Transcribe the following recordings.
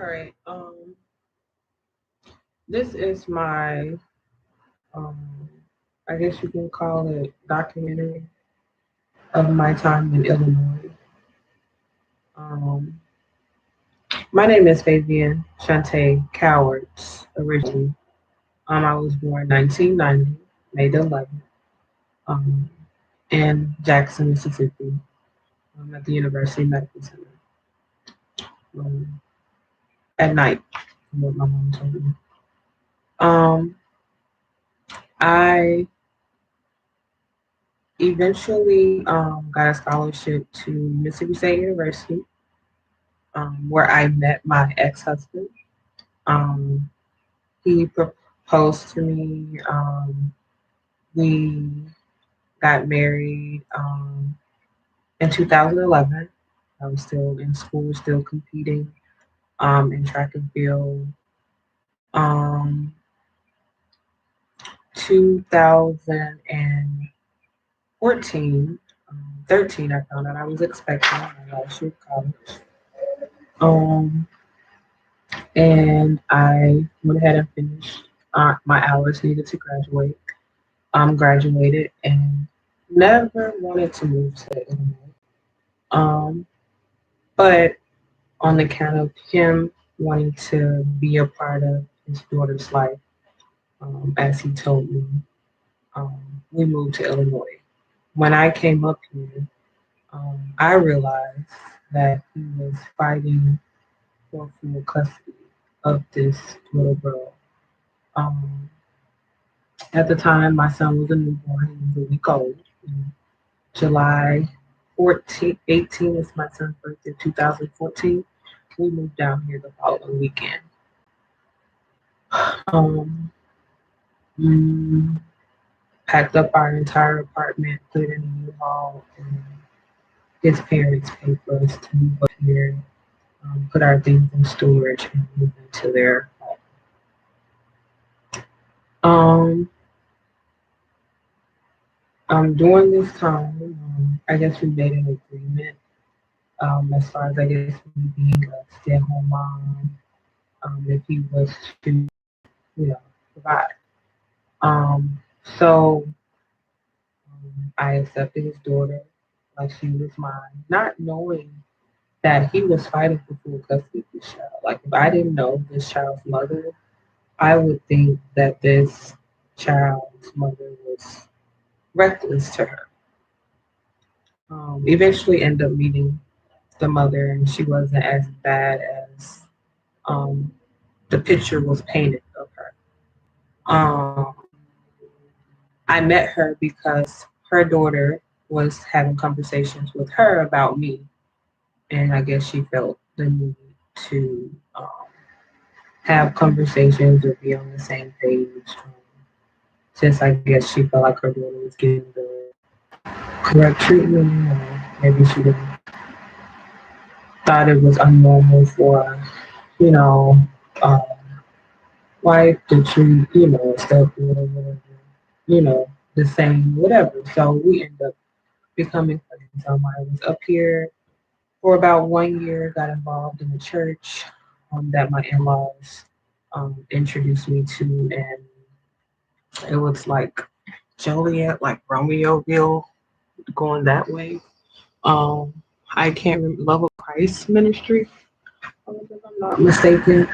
right. This is my, I guess you can call it documentary of my time in Illinois. Um, my name is Fabian Shante Cowards originally. I was born 1990, May the 11th, um, in Jackson, Mississippi, at the University Medical Center um, at night, what my mom told me. Um, I eventually got a scholarship to Mississippi State University, where I met my ex-husband. Um, he proposed to me. We got married in 2011. I was still in school, still competing in track and field. Um, 2014, 13, I found out I was expecting my last year of college. Um, and I went ahead and finished my hours needed to graduate. Graduated and never wanted to move to Illinois. Um, but on account of him wanting to be a part of his daughter's life, as he told me, we moved to Illinois. When I came up here, I realized that he was fighting for full custody of this little girl. Um, at the time, my son was a newborn. He was a week old. July 14th, 18 is my son's birthday, 2014. We moved down here the following weekend. Um, mm, Packed up our entire apartment, put it in a U-Haul, and his parents paid for us to move up here, put our things in storage, and move into their home. Um, During this time, I guess we made an agreement as far as I guess me being a stay-at-home mom, if he was to, provide. Um, so I accepted his daughter like she was mine, not knowing that he was fighting for full custody of this child. Like if I didn't know this child's mother, I would think that this child's mother was reckless to her. Eventually ended up meeting the mother, and she wasn't as bad as um, the picture was painted of her. Um, I met her because her daughter was having conversations with her about me, and I guess she felt the need to have conversations or be on the same page. Since I guess she felt like her daughter was getting the correct treatment, or maybe she didn't thought it was unnormal for you know um, wife to treat stepdaughter whatever the same whatever. So we end up becoming friends. I was up here for about 1 year, got involved in the church that my in-laws introduced me to, and it was like Joliet, like Romeoville, going that way. Um, I can't remember, Love of Christ Ministry, if I'm not mistaken.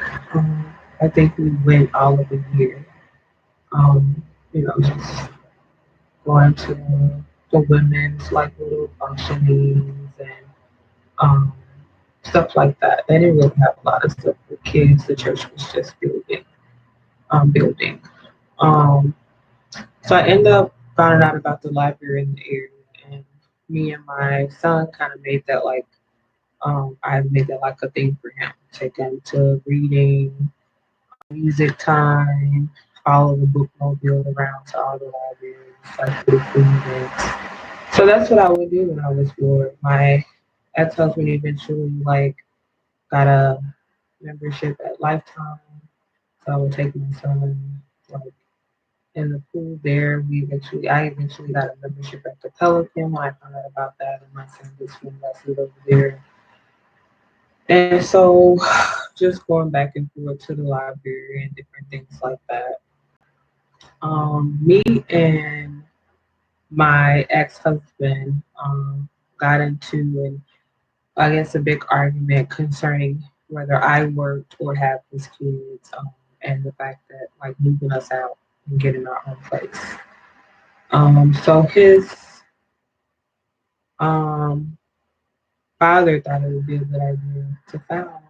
I think we went all of the year, just going to the women's like little functionings and um, stuff like that. They didn't really have a lot of stuff for kids. The church was just building. Um, so I ended up finding out about the library in the area, and me and my son kind of made that like I made that like a thing for him. Take him to reading, music time, follow the bookmobile around to all the libraries, like for the free events. So that's what I would do when I was bored. My ex-husband eventually like got a membership at Lifetime, so I would take my son like in the pool there. I eventually got a membership at the Pelican when I found out about that, and my son just went lessons over there. And so just going back and forth to the library and different things like that. Me and my ex-husband got into an I guess a big argument concerning whether I worked or have his kids, and the fact that like moving us out and getting our own place. So his um, father thought it would be a good idea to file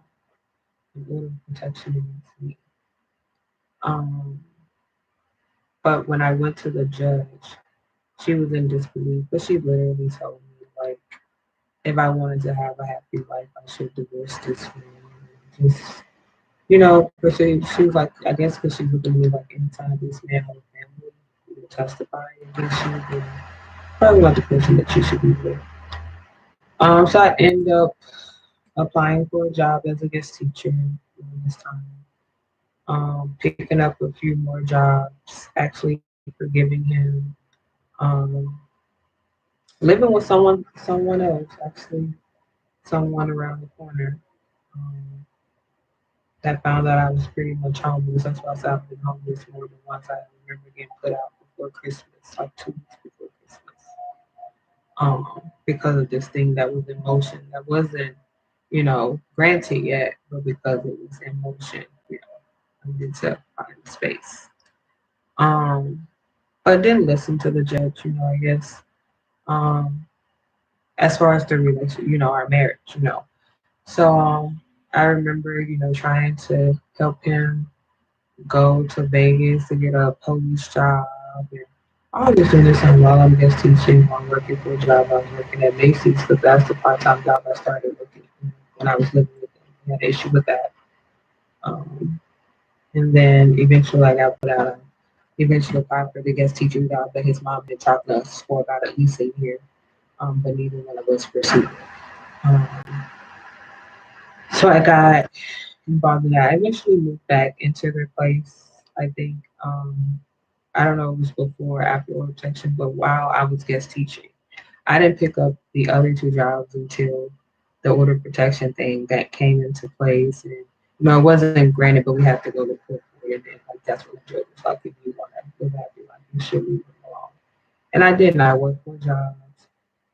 an order of protection against me. Um, but when I went to the judge, she was in disbelief, but she literally told me like if I wanted to have a happy life, I should divorce this man. Just because she was like, I guess because she looked at me like anytime this man had a family who would testify against you, then probably not the person that you should be with. So I ended up applying for a job as a guest teacher during this time, picking up a few more jobs, actually forgiving him, um, living with someone else, actually someone around the corner. Um, that found out I was pretty much homeless. That's why I said I've been homeless more than once. I remember getting put out before Christmas, like 2 weeks before Christmas, because of this thing that was in motion that wasn't, granted yet, but because it was in motion, I needed to find space. Um, but didn't listen to the judge, I guess. Um, as far as the relation, our marriage, So I remember, trying to help him go to Vegas to get a police job. And I was doing this while I'm just teaching, while I'm working for a job. I was working at Macy's because that's the part-time job I started looking when I was living with them. I had an issue with that. Um, and then eventually I got put out. I eventually applied for the guest teaching job that his mom had taught us for about at least a year, but neither one of us pursued it. Um, so I got involved in that. I eventually moved back into their place. I think I don't know if it was before or after order protection, but while I was guest teaching, I didn't pick up the other two jobs until the order protection thing that came into place. And it wasn't granted, but we had to go to court for it. And like that's what the judge was like, if you want to live happy life, you should leave it alone. And I didn't. I worked 4 jobs.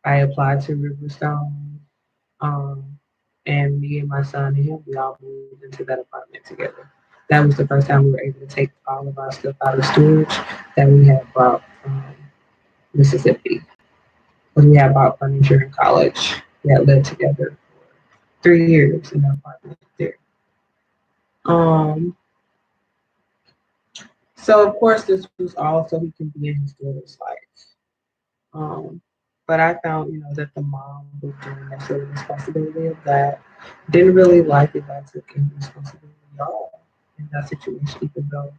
I applied to Riverstone. Um, and me and my son and him, we all moved into that apartment together. That was the first time we were able to take all of our stuff out of storage that we had brought from Mississippi. Because we had bought furniture in college. We had lived together for 3 years in an apartment there. Um, so of course this was all so he can be in his daughter's life. Um, but I found, that the mom was doing that sort of responsibility of that. Didn't really like it that I took any responsibility at all in that situation, even though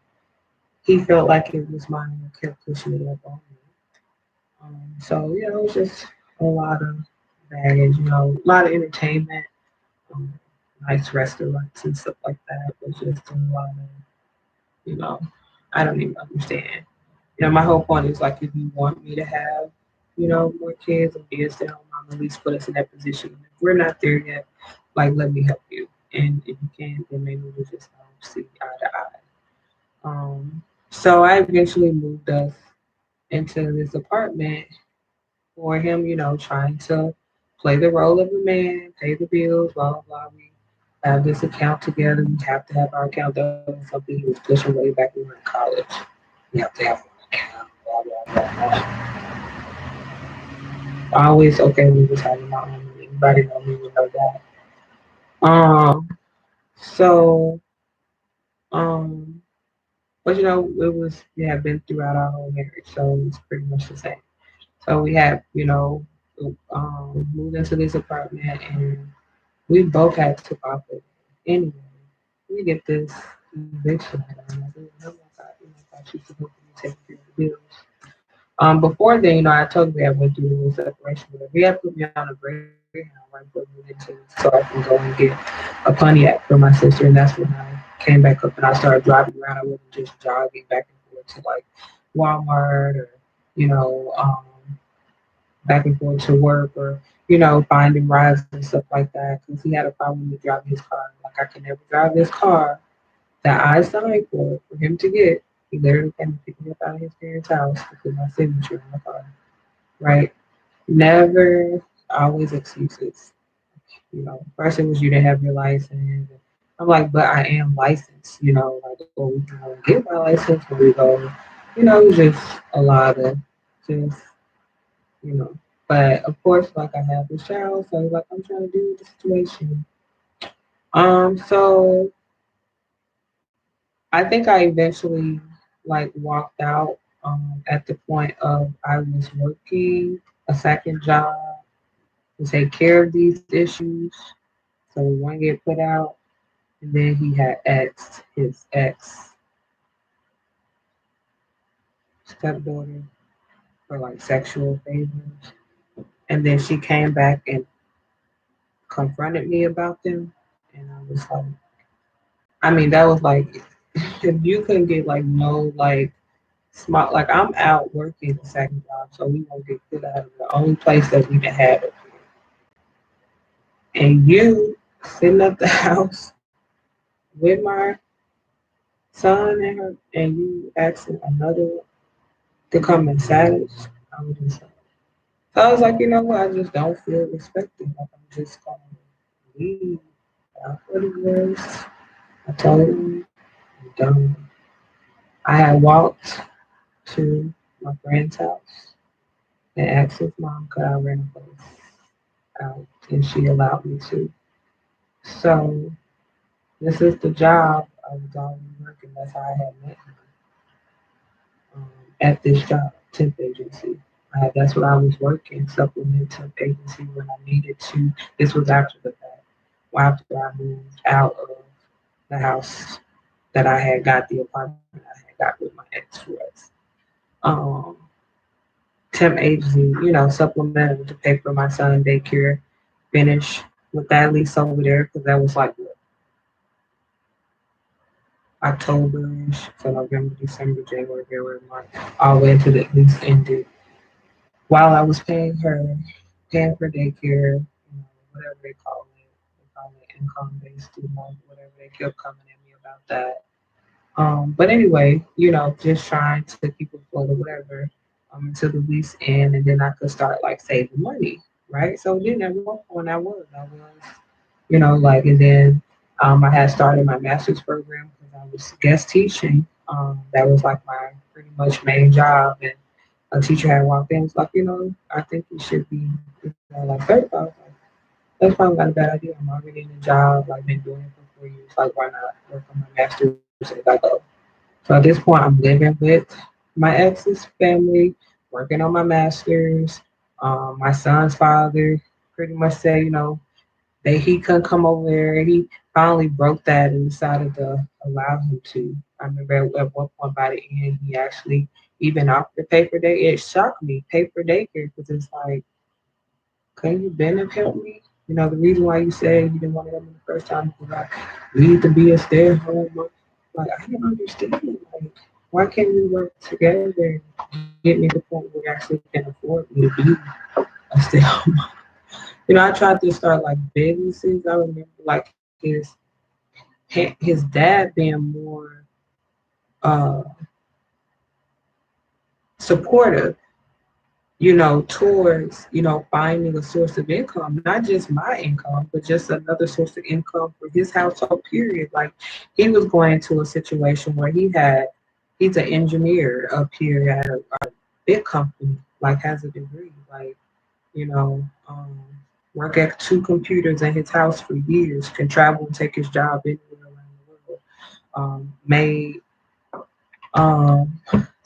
he felt like it was mine and kept pushing it up on me. So, it was just a lot of baggage, a lot of entertainment, um, nice restaurants and stuff like that, but just a lot of, you know, I don't even understand. My whole point is like if you want me to have, more kids and be a stay home mom, at least put us in that position. If we're not there yet, like let me help you. And if you can, then maybe we'll just see eye to eye. So I eventually moved us into this apartment for him, trying to play the role of a man, pay the bills, blah blah blah. We have this account together. We have to have our account. That was something he was pushing way back when we were in college. We have to have an account. Blah blah blah blah. Always okay we was having my own money. Anybody know me would know that. Um so um but it was we had been throughout our whole marriage, so it was pretty much the same. So we had, moved into this apartment and we both had took off it. Anyway, we get this eviction letter. I'm like, oh my God, I thought you supposed to be taking care of the bills. Before then, I told you I went through a little separation with her. He had put me on a Greyhound right before we went into it so I can go and get a Pontiac for my sister. And that's when I came back up and I started driving around. I wasn't just jogging back and forth to like Walmart or, you know, um, back and forth to work or finding rides and stuff like that because he had a problem with driving his car. Like I can never drive this car that I signed for him to get. He literally came to pick me up out of his parents' house to put my signature on the car. Right? Never, always excuses. First it was you didn't have your license. I'm like, but I am licensed. Like before we can go get my license, when we go, it was just a lot of just you know. But of course, like I have this child, so like I'm trying to deal with the situation. So I think I eventually like walked out at the point of I was working a second job to take care of these issues. So one get put out, and then he had ex his ex stepdaughter for like sexual favors, and then she came back and confronted me about them, and I was like, I mean, that was like, if you couldn't get like no like smart, like I'm out working the second job, so we won't get put out of the only place that we can have it, and you sitting at the house with my son and her, and you asking another one to come and savage. I was just like, so I was like, you know what? I just don't feel respected. Like I'm just gonna leave. Out for the worst. I told him I'm done. I had walked to my friend's house and asked his mom could I rent a place out, and she allowed me to. So this is the job I was already working. That's how I had met him at this job, temp agency. That's what I was working, supplement temp agency when I needed to. This was after the fact, after I moved out of the house that I had got, the apartment I had got with my ex was. Um, temp agency, supplemented to pay for my son daycare, finish with that lease over there because that was like what, October-ish, so November, December, January, February, March, all the way until the lease ended. While I was paying for daycare, whatever they call it income-based student loan, whatever. They kept coming at me about that. But anyway, just trying to keep it afloat or whatever, until the lease end, and then I could start like saving money, right? So then at one point I was, like, and then I had started my master's program because I was guest teaching. That was like my pretty much main job, and a teacher had walked in, was like, I think you should be, like 35. That's probably not a bad idea. I'm already in a job, like been doing it for 4 years. Like, why not work on my master's as I go? So at this point, I'm living with my ex's family, working on my master's. My son's father pretty much said, that he couldn't come over there. He finally broke that and decided to allow him to. I remember at one point by the end, he actually even offered to pay for day. It shocked me, pay for daycare, because it's like, couldn't you been have helped me? The reason why you said you didn't want to help me the first time is like, we need to be a stay-at-home mom. Like, I didn't understand. Like, why can't we work together and get me to the point where we actually can afford me to be a stay-at-home mom? I tried to start like businesses. I remember like his dad being more uh supportive, towards, finding a source of income, not just my income, but just another source of income for his household, period. Like he was going into a situation where he's an engineer up here at a big company, like has a degree, like, you know, um, work at two computers in his house for years, can travel and take his job anywhere around the world. Made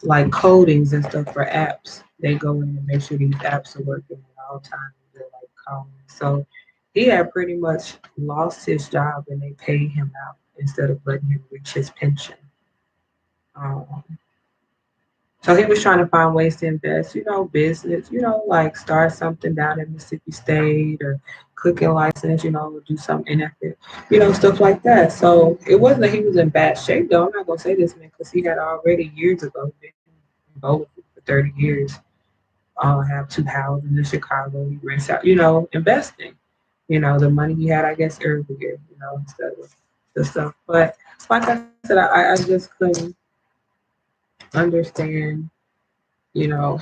like codings and stuff for apps. They go in and make sure these apps are working at all times. They're like calling. So he had pretty much lost his job and they paid him out instead of letting him reach his pension. Um, so he was trying to find ways to invest, business, like start something down in Mississippi State or cooking license, do something in it, stuff like that. So it wasn't that he was in bad shape though. I'm not gonna say this man because he had already years ago been in Bowling for 30 years. have two houses in Chicago. He rents out, investing. The money he had, I guess, earlier, instead of the stuff. But like I said, I just couldn't understand,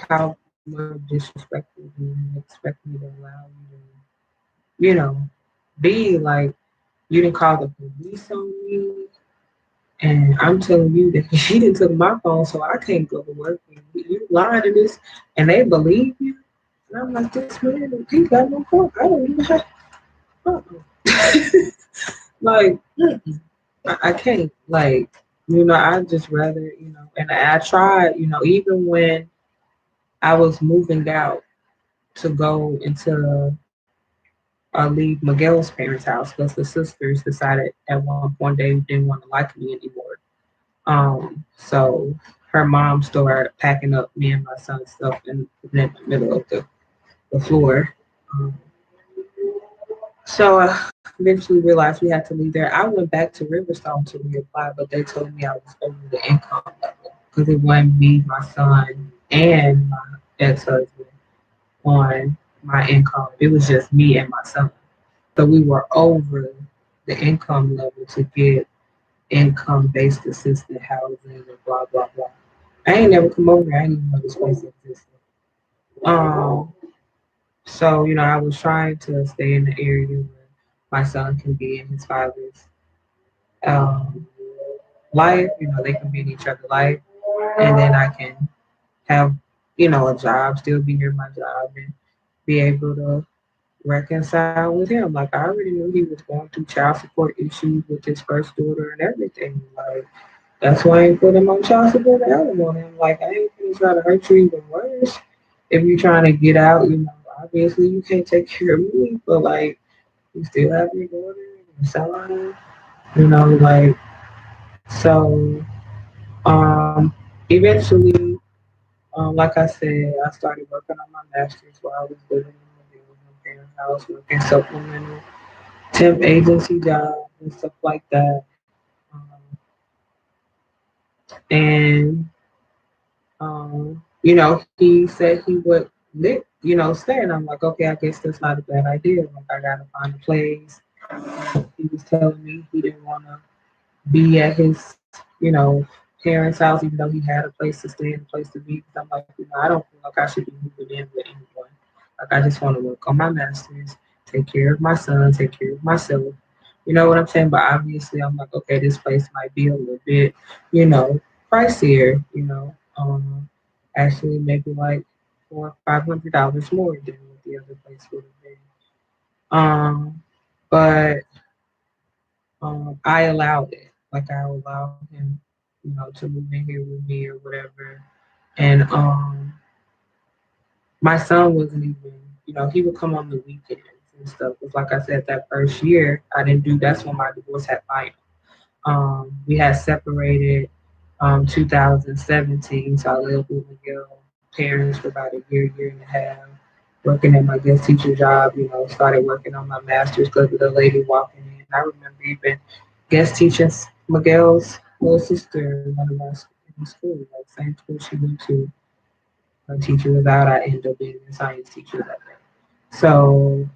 how much disrespectful you expect me to allow you to, be like, you didn't call the police on me. And I'm telling you that he didn't took my phone, so I can't go to work. And you lying to this, and they believe you. And I'm like, this man, he got no phone. I don't even have. Uh-uh. Like, I can't. Like, I just rather, And I tried, even when I was moving out to go into leave Miguel's parents' house because the sisters decided at one point they didn't want to like me anymore. So her mom started packing up me and my son's stuff in the middle of the floor. Um, so eventually realized we had to leave there. I went back to Riverstone to reapply, but they told me I was over the income level because it wasn't me, my son, and my ex-husband on my income. It was just me and my son. So we were over the income level to get income-based assisted housing and blah blah blah. I ain't never come over here. I didn't even know this place existed. Um, so I was trying to stay in the area where my son can be in his father's um life. They can be in each other's life, and then I can have a job, still be near my job, and be able to reconcile with him. Like I already knew he was going through child support issues with his first daughter and everything. Like that's why I ain't put him on child support and alimony. I'm like, I ain't gonna try to hurt you even worse. If you're trying to get out, obviously you can't take care of me, but like you still have your daughter and son, like so eventually, like I said, I started working on my master's while I was living in my parents' house, working supplemental temp agency jobs and stuff like that. And he said he would stay, and I'm like, okay, I guess that's not a bad idea. Like, I gotta find a place. He was telling me he didn't want to be at his, parents' house, even though he had a place to stay and a place to be. Because I'm like, I don't feel like I should be moving in with anyone. Like, I just want to work on my masters, take care of my son, take care of myself. You know what I'm saying? But obviously, I'm like, okay, this place might be a little bit, pricier. Actually, maybe like $400 or $500 more than what the other place would have been. But I allowed it. Like I allowed him, to move in here with me or whatever. And my son wasn't even, he would come on the weekends and stuff. Because like I said, that first year I didn't do. That's when my divorce had final. We had separated 2017, so I lived with Miguel parents for about a year and a half, working at my guest teacher job. Started working on my master's because of the lady walking in. I remember even guest teaching Miguel's little sister in one of my in school, like same school she went to. Her teacher was out. I ended up being a science teacher that day. So,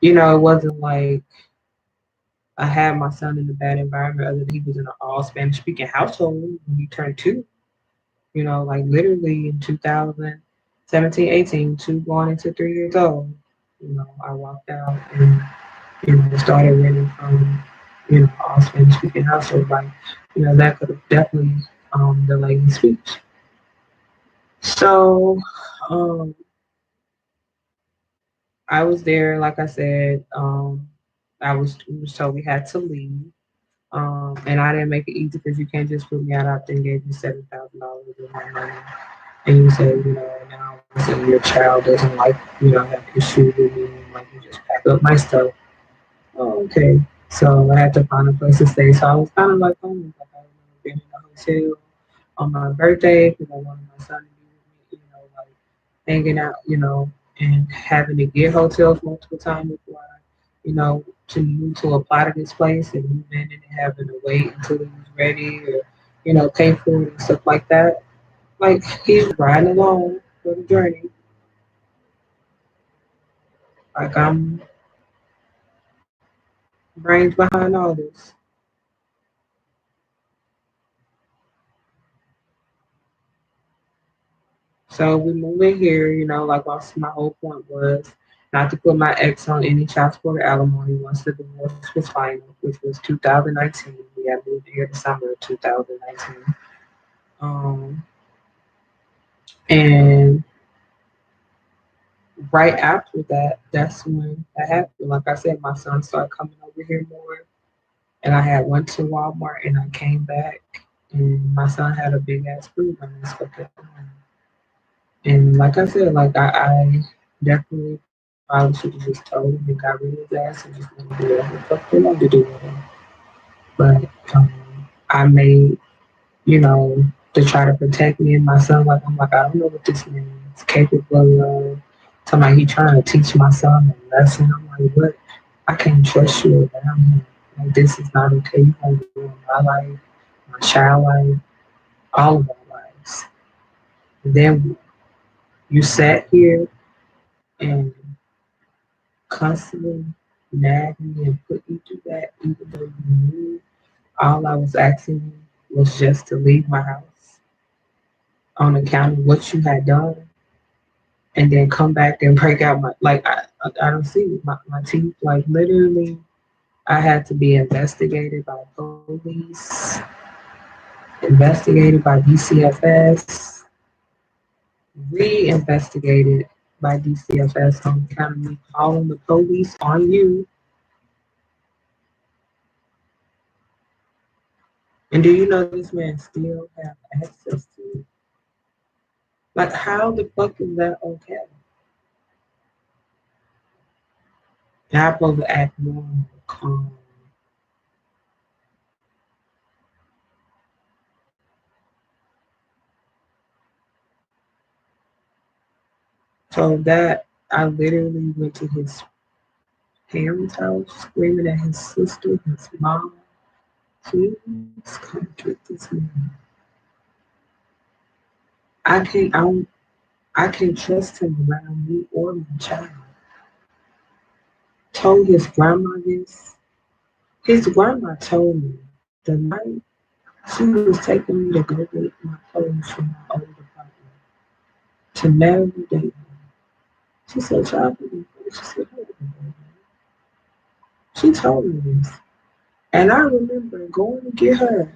it wasn't like I had my son in a bad environment other than he was in an all Spanish speaking household when he turned two. Like literally in 2017, 18, two going into 3 years old. I walked out and, started renting from, all Spanish speaking household. Like, that could have definitely delayed his speech. So um, I was there, like I said, we was told we had to leave. And I didn't make it easy because you can't just put me out after and gave you $7,000 of my money. And you say, now so your child doesn't like, have issues with me, like you just pack up my stuff. Oh, okay. So I had to find a place to stay. So I was kind of like homeless. Like I remember being in a hotel on my birthday because I wanted my son to be with me, like hanging out, and having to get hotels multiple times before I, to apply to this place and move in and having to wait until it was ready or, pay for it and stuff like that. Like he's riding along for the journey. Like I'm brains behind all this. So we move in here, like my whole point was not to put my ex on any child support or alimony once the divorce was final, which was 2019. We had moved here December of 2019. Um, and right after that, that's when that happened. Like I said, my son started coming over here more, and I had went to Walmart and I came back, and my son had a big ass bruise on his foot. And like I said, I definitely probably should have just told him and got rid of his ass and just let him do whatever the fuck they wanted to do with him. But I made, you know, to try to protect me and my son. Like I'm like, I don't know what this man is capable of. Somebody he trying to teach my son a lesson. I'm like, what? I can't trust you around him. Like this is not okay. You gonna ruin my life, my child life, all of our lives. And then you sat here and constantly nagged me and put me through that, even though you knew all I was asking you was just to leave my house on account of what you had done, and then come back and break out my like I don't see my teeth. Like literally, I had to be investigated by police, investigated by DCFS, re-investigated by DCFS on account of me calling the police on you. And do you know this man still have access to it? Like, how the fuck is that okay? And I'm supposed to act normal, calm. So that I literally went to his parents' house, screaming at his sister, his mom, please come get this man. I don't, I can't trust him around me or my child. Told his grandma this. His grandma told me the night she was taking me to go get my clothes from my old apartment to marry the date. She said, "Child, she said, hold on." She told me this. And I remember going to get her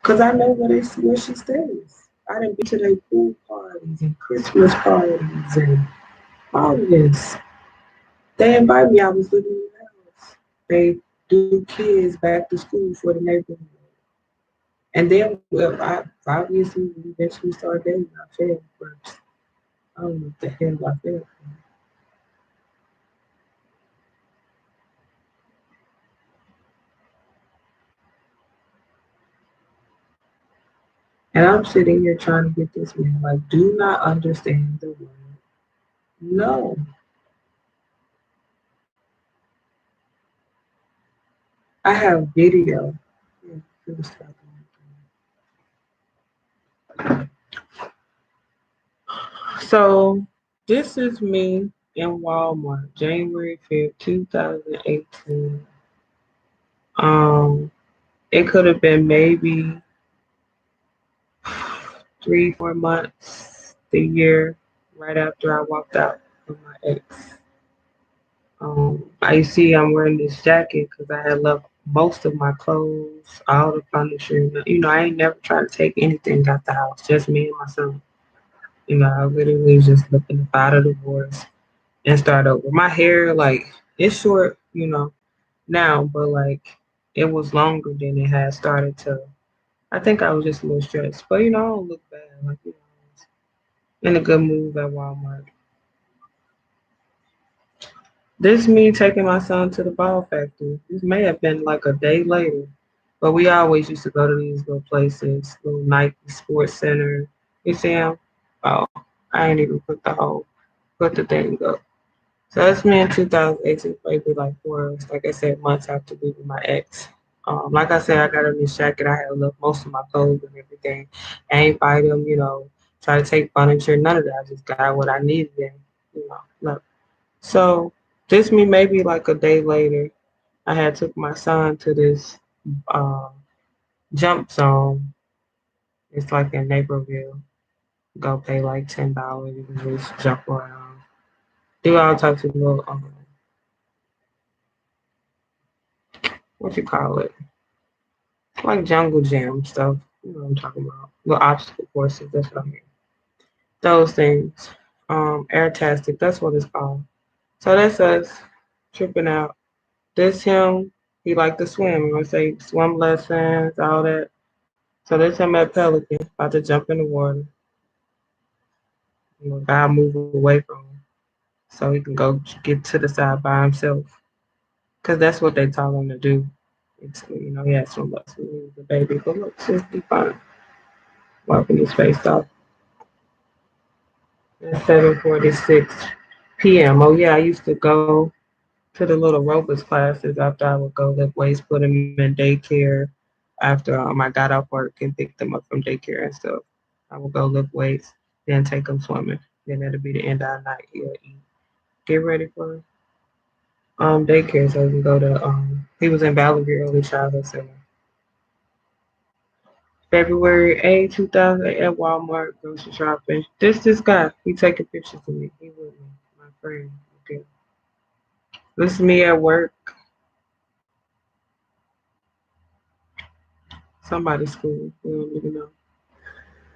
because I know where she stays. I done been to their pool parties and Christmas parties and all of this. They invite me. I was living in the house. They do kids back to school for the neighborhood. And then, well, I obviously we eventually started dating. I failed first. I don't know what the hell I failed for. And I'm sitting here trying to get this man, like, do not understand the word no. I have video. Yeah, it was like so this is me in Walmart, January 5th, 2018. Um, it could have been maybe 3, 4 months, the year right after I walked out with my ex. I see I'm wearing this jacket because I had left most of my clothes, all the furniture. I ain't never tried to take anything out the house, just me and my son. I literally was just looking to file a divorce and start over. My hair, like, it's short, now, but like, it was longer than it had started to. I think I was just a little stressed, but I don't look bad. Like, I was in a good mood at Walmart. This me taking my son to the ball factory. This may have been like a day later, but we always used to go to these little places, little Nike Sports Center. You see him? Oh, I ain't even put the thing up. So that's me in 2018, maybe like 4, like I said, months after leaving my ex. Like I said, I got a new jacket. I had left most of my clothes and everything. I ain't buy them, try to take furniture, none of that. I just got what I needed and, look. So this me maybe like a day later, I had took my son to this uh, jump zone. It's like in Naperville. Go pay like $10. You can just jump around, do all types of little what you call it, like jungle gym stuff. You know what I'm talking about? Little obstacle courses. That's what I mean. Those things. Airtastic. That's what it's called. So that's us tripping out. This him. He like to swim. I say swim lessons, all that. So this him at Pelican, about to jump in the water. God move away from him so he can go get to the side by himself. Cause that's what they taught him to do. He had swim lessons when he was a baby. But look, just be fine. Wiping his face off. It's 7:46 p.m. Oh yeah, I used to go to the little aerobics classes after I would go lift weights, put them in daycare. After I got off work and picked them up from daycare and stuff, I would go lift weights, then take them swimming. Then that'll be the end of the night. He'll eat, get ready for daycare so he can go to he was in Valley Early Childhood Center. February 8, 2008 at Walmart grocery shopping. This guy, he taking pictures of me. He with me, my friend. Okay. This is me at work. Somebody's school. We don't even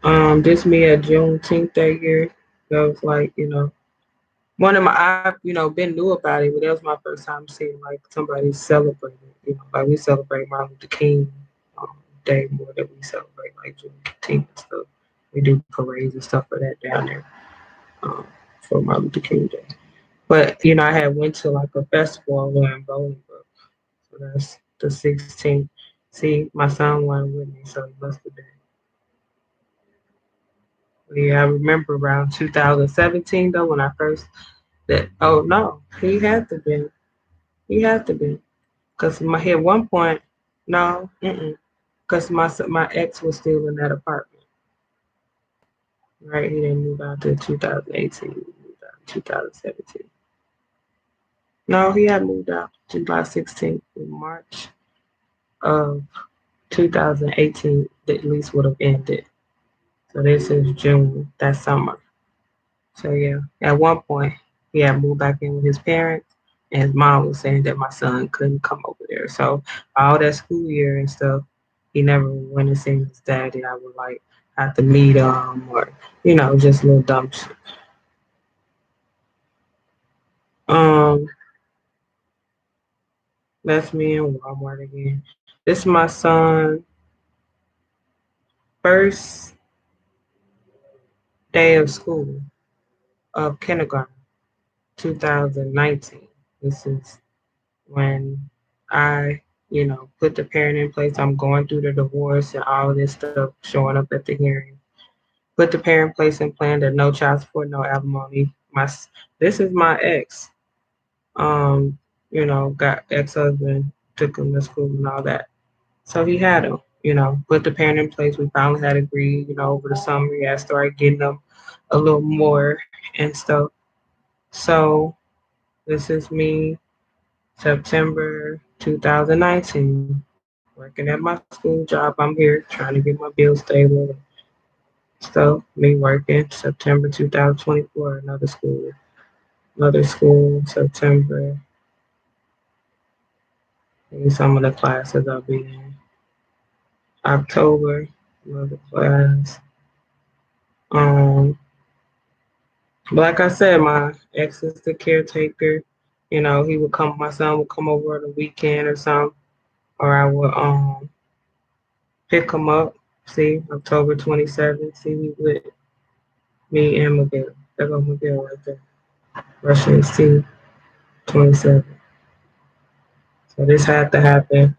know. This me at Juneteenth that year. That was like, one of my I've, been new about it, but that was my first time seeing like somebody celebrating. Like we celebrate Martin Luther King Day more than we celebrate like Juneteenth and stuff. We do parades and stuff for that down there um, for Martin Luther King Day. But I had went to like a festival in Bolingbrook, so that's the 16th. See, my son went with me, so he must have been. Yeah, I remember around 2017 though when I first that. Oh no, he had to be. He had to be because my at one point, no, because my ex was still in that apartment. Right, he didn't move out till 2018. He moved out in 2017. No, he had moved out July 16th in March of 2018. The lease would have ended. So this is June that summer. So yeah, at one point he had moved back in with his parents, and his mom was saying that my son couldn't come over there. So all that school year and stuff, he never went and seen his daddy. I would like have to meet him or just little dumb shit. Um, that's me in Walmart again. This is my son first day of school of kindergarten, 2019. This is when I, put the parent in place. I'm going through the divorce and all of this stuff, showing up at the hearing. Put the parent in place and plan that no child support, no alimony. This is my ex. Um, got ex-husband, took him to school and all that. So he had him, put the parent in place. We finally had agreed, over the summer. Yeah, I started getting them a little more and stuff. So this is me September 2019, working at my school job. I'm here trying to get my bills stable and stuff. Me working September 2024, another school, September. And some of the classes I'll be in. October, another class. Um, but like I said, my ex is the caretaker. He would come, my son would come over on the weekend or something, or I would pick him up. See, October 27th. See me with me and Miguel. There go Miguel right there. Russian C 27. So this had to happen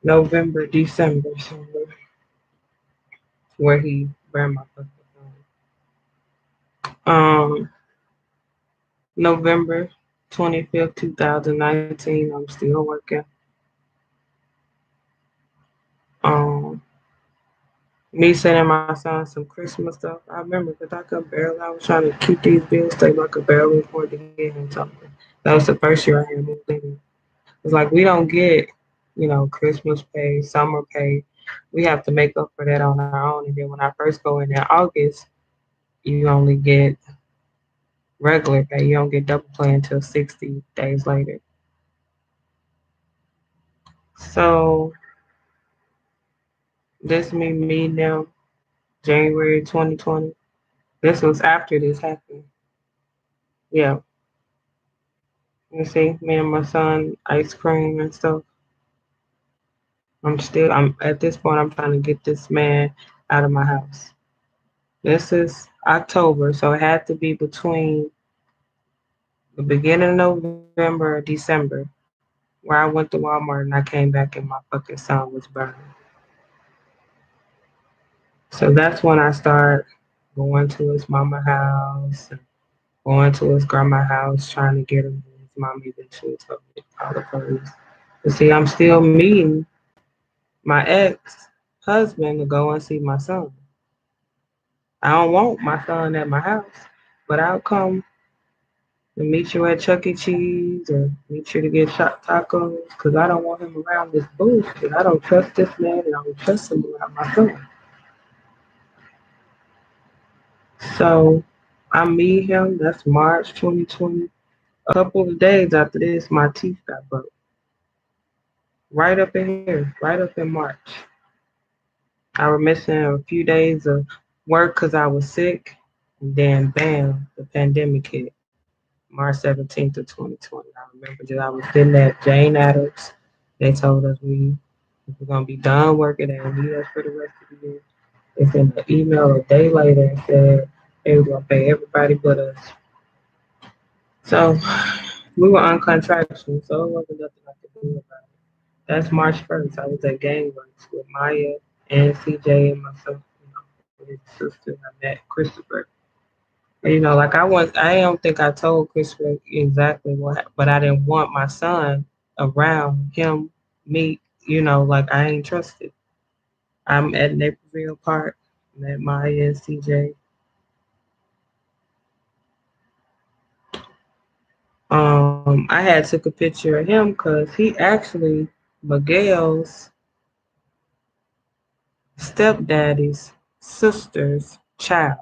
November, December, somewhere where he ran my fucking phone. November 25th, 2019. I'm still working. Me sending my son some Christmas stuff. I remember because I was trying to keep these bills stable. I could barely afford to get him something. That was the first year I had moved in. It's like we don't get, Christmas pay, summer pay. We have to make up for that on our own. And then when I first go in August, you only get regular pay. You don't get double pay until 60 days later. So this me meeting them January 2020. This was after this happened. Yeah. You see, me and my son, ice cream and stuff. I'm at this point, I'm trying to get this man out of my house. This is October, so it had to be between the beginning of November or December, where I went to Walmart and I came back and my fucking son was burning. So that's when I start going to his mama house, going to his grandma house, trying to get him. His mom eventually told me to call the police. But see, I'm still meeting my ex-husband to go and see my son. I don't want my son at my house, but I'll come and meet you at Chuck E. Cheese or meet you to get shot tacos because I don't want him around this bullshit. I don't trust this man and I don't trust him around my son. So I meet him. That's March 2020. A couple of days after this, my teeth got broke. Right up in here, right up in March. I was missing a few days of work because I was sick. And then, bam, the pandemic hit. March 17th of 2020. I remember that I was sitting at Jane Addams. They told us we're gonna be done working and need us for the rest of the year. They sent an email a day later and said they were gonna pay everybody but us. So we were on contraction, so it wasn't nothing I could do about it. That's March 1st. I was at Gangworks with Maya and CJ and myself, with his sister. I met Christopher. Like I don't think I told Christopher exactly what, but I didn't want my son around him, me, like I ain't trusted. I'm at Naperville Park, met Maya and CJ. I had took a picture of him because he actually Miguel's stepdaddy's sister's child.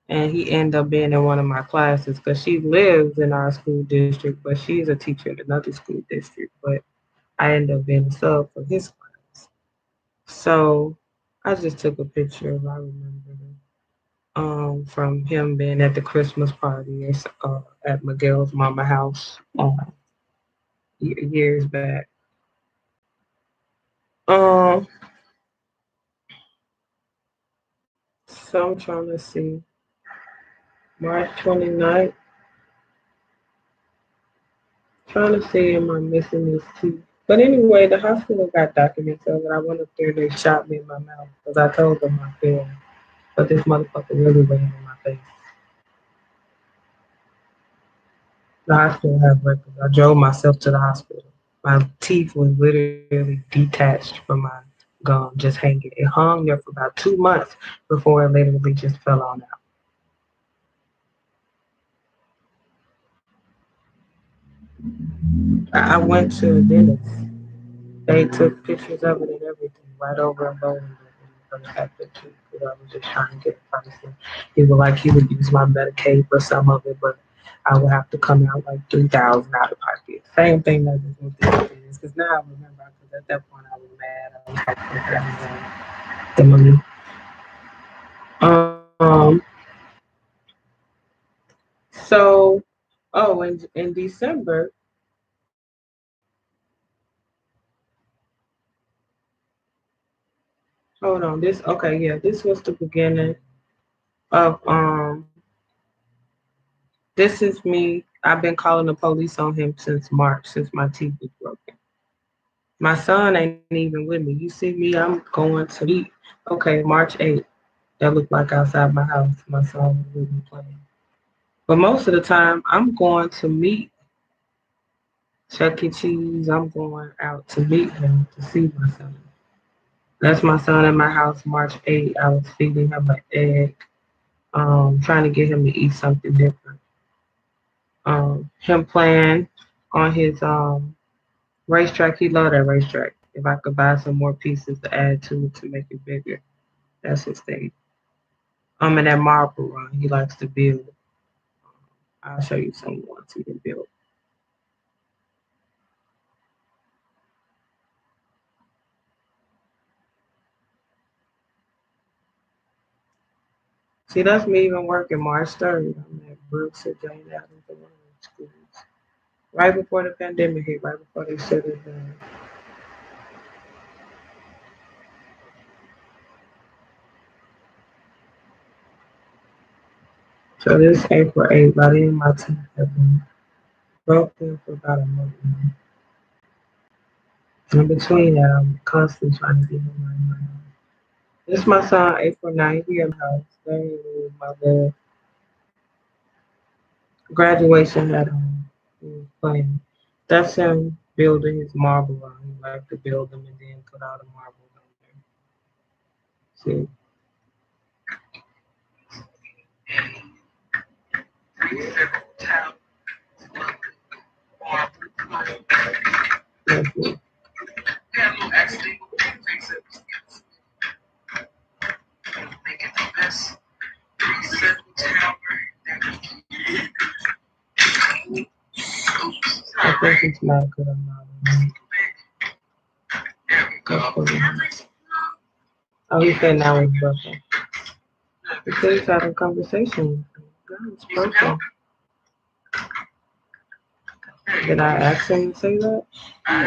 And he ended up being in one of my classes because she lives in our school district, but she's a teacher in another school district. But I ended up being a sub for his class. So I just took a picture of, I remember, from him being at the Christmas party at Miguel's mama house years back. Um, so I'm trying to see. March 29th. Trying to see am I missing this teeth. But anyway, the hospital got documents of it. I went up there, they shot me in my mouth because I told them I failed. But this motherfucker really ran in my face. The hospital have records. I drove myself to the hospital. My teeth was literally detached from my gum, just hanging. It hung there for about 2 months before it literally just fell on out. I went to a dentist. They took pictures of it and everything right over in Bowling Green. That picture because I was just trying to get a price. And he was like he would use my Medicaid for some of it, but I would have to come out like 3,000 out of pocket. Same thing that just went through this. Because now I remember because at that point I was mad. I was like, okay, the money. Um. So, oh, in December, hold on. This okay, yeah. This was the beginning of This is me. I've been calling the police on him since March, since my teeth was broken. My son ain't even with me. You see me, I'm going to meet. Okay, March 8th. That looked like outside my house. My son was with me playing. But most of the time, I'm going to meet Chuck E. Cheese. I'm going out to meet him to see my son. That's my son at my house, March 8th. I was feeding him an egg, trying to get him to eat something different. Him playing on his racetrack. He loved that racetrack. If I could buy some more pieces to add to it to make it bigger, that's his thing. In that marble run, he likes to build. I'll show you some ones he can build. See, that's me even working March 3rd. I'm at Brooks at Jane Adams Schools. Right before the pandemic hit, right before they shut it down. So this April 8th, by the end of my teeth have been broken for about a month now. In between that, I'm constantly trying to get him right now. This is my son, April 9th. He in the house. There he is, my little graduation hat on. He was playing. That's him building his marble on. He like to build them and then put all the marbles on there. See? That's it. I think it's not good amount of money. Oh, he said now it's broken. He said he's having a conversation. God, it's broken. Did I ask him to say that? I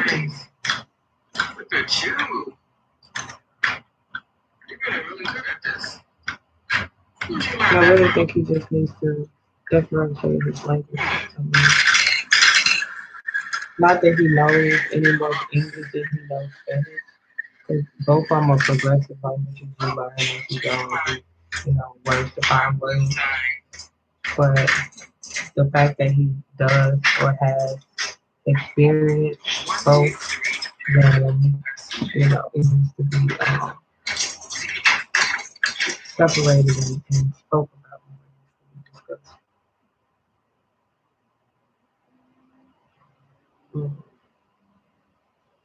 really think he just needs to differentiate his language. Not that he knows any more English than he knows Spanish, because both of them are progressive languages you learn as you go, words to find words. But the fact that he does or has experienced both, then, it needs to be separated and spoken about and discussed. Mm.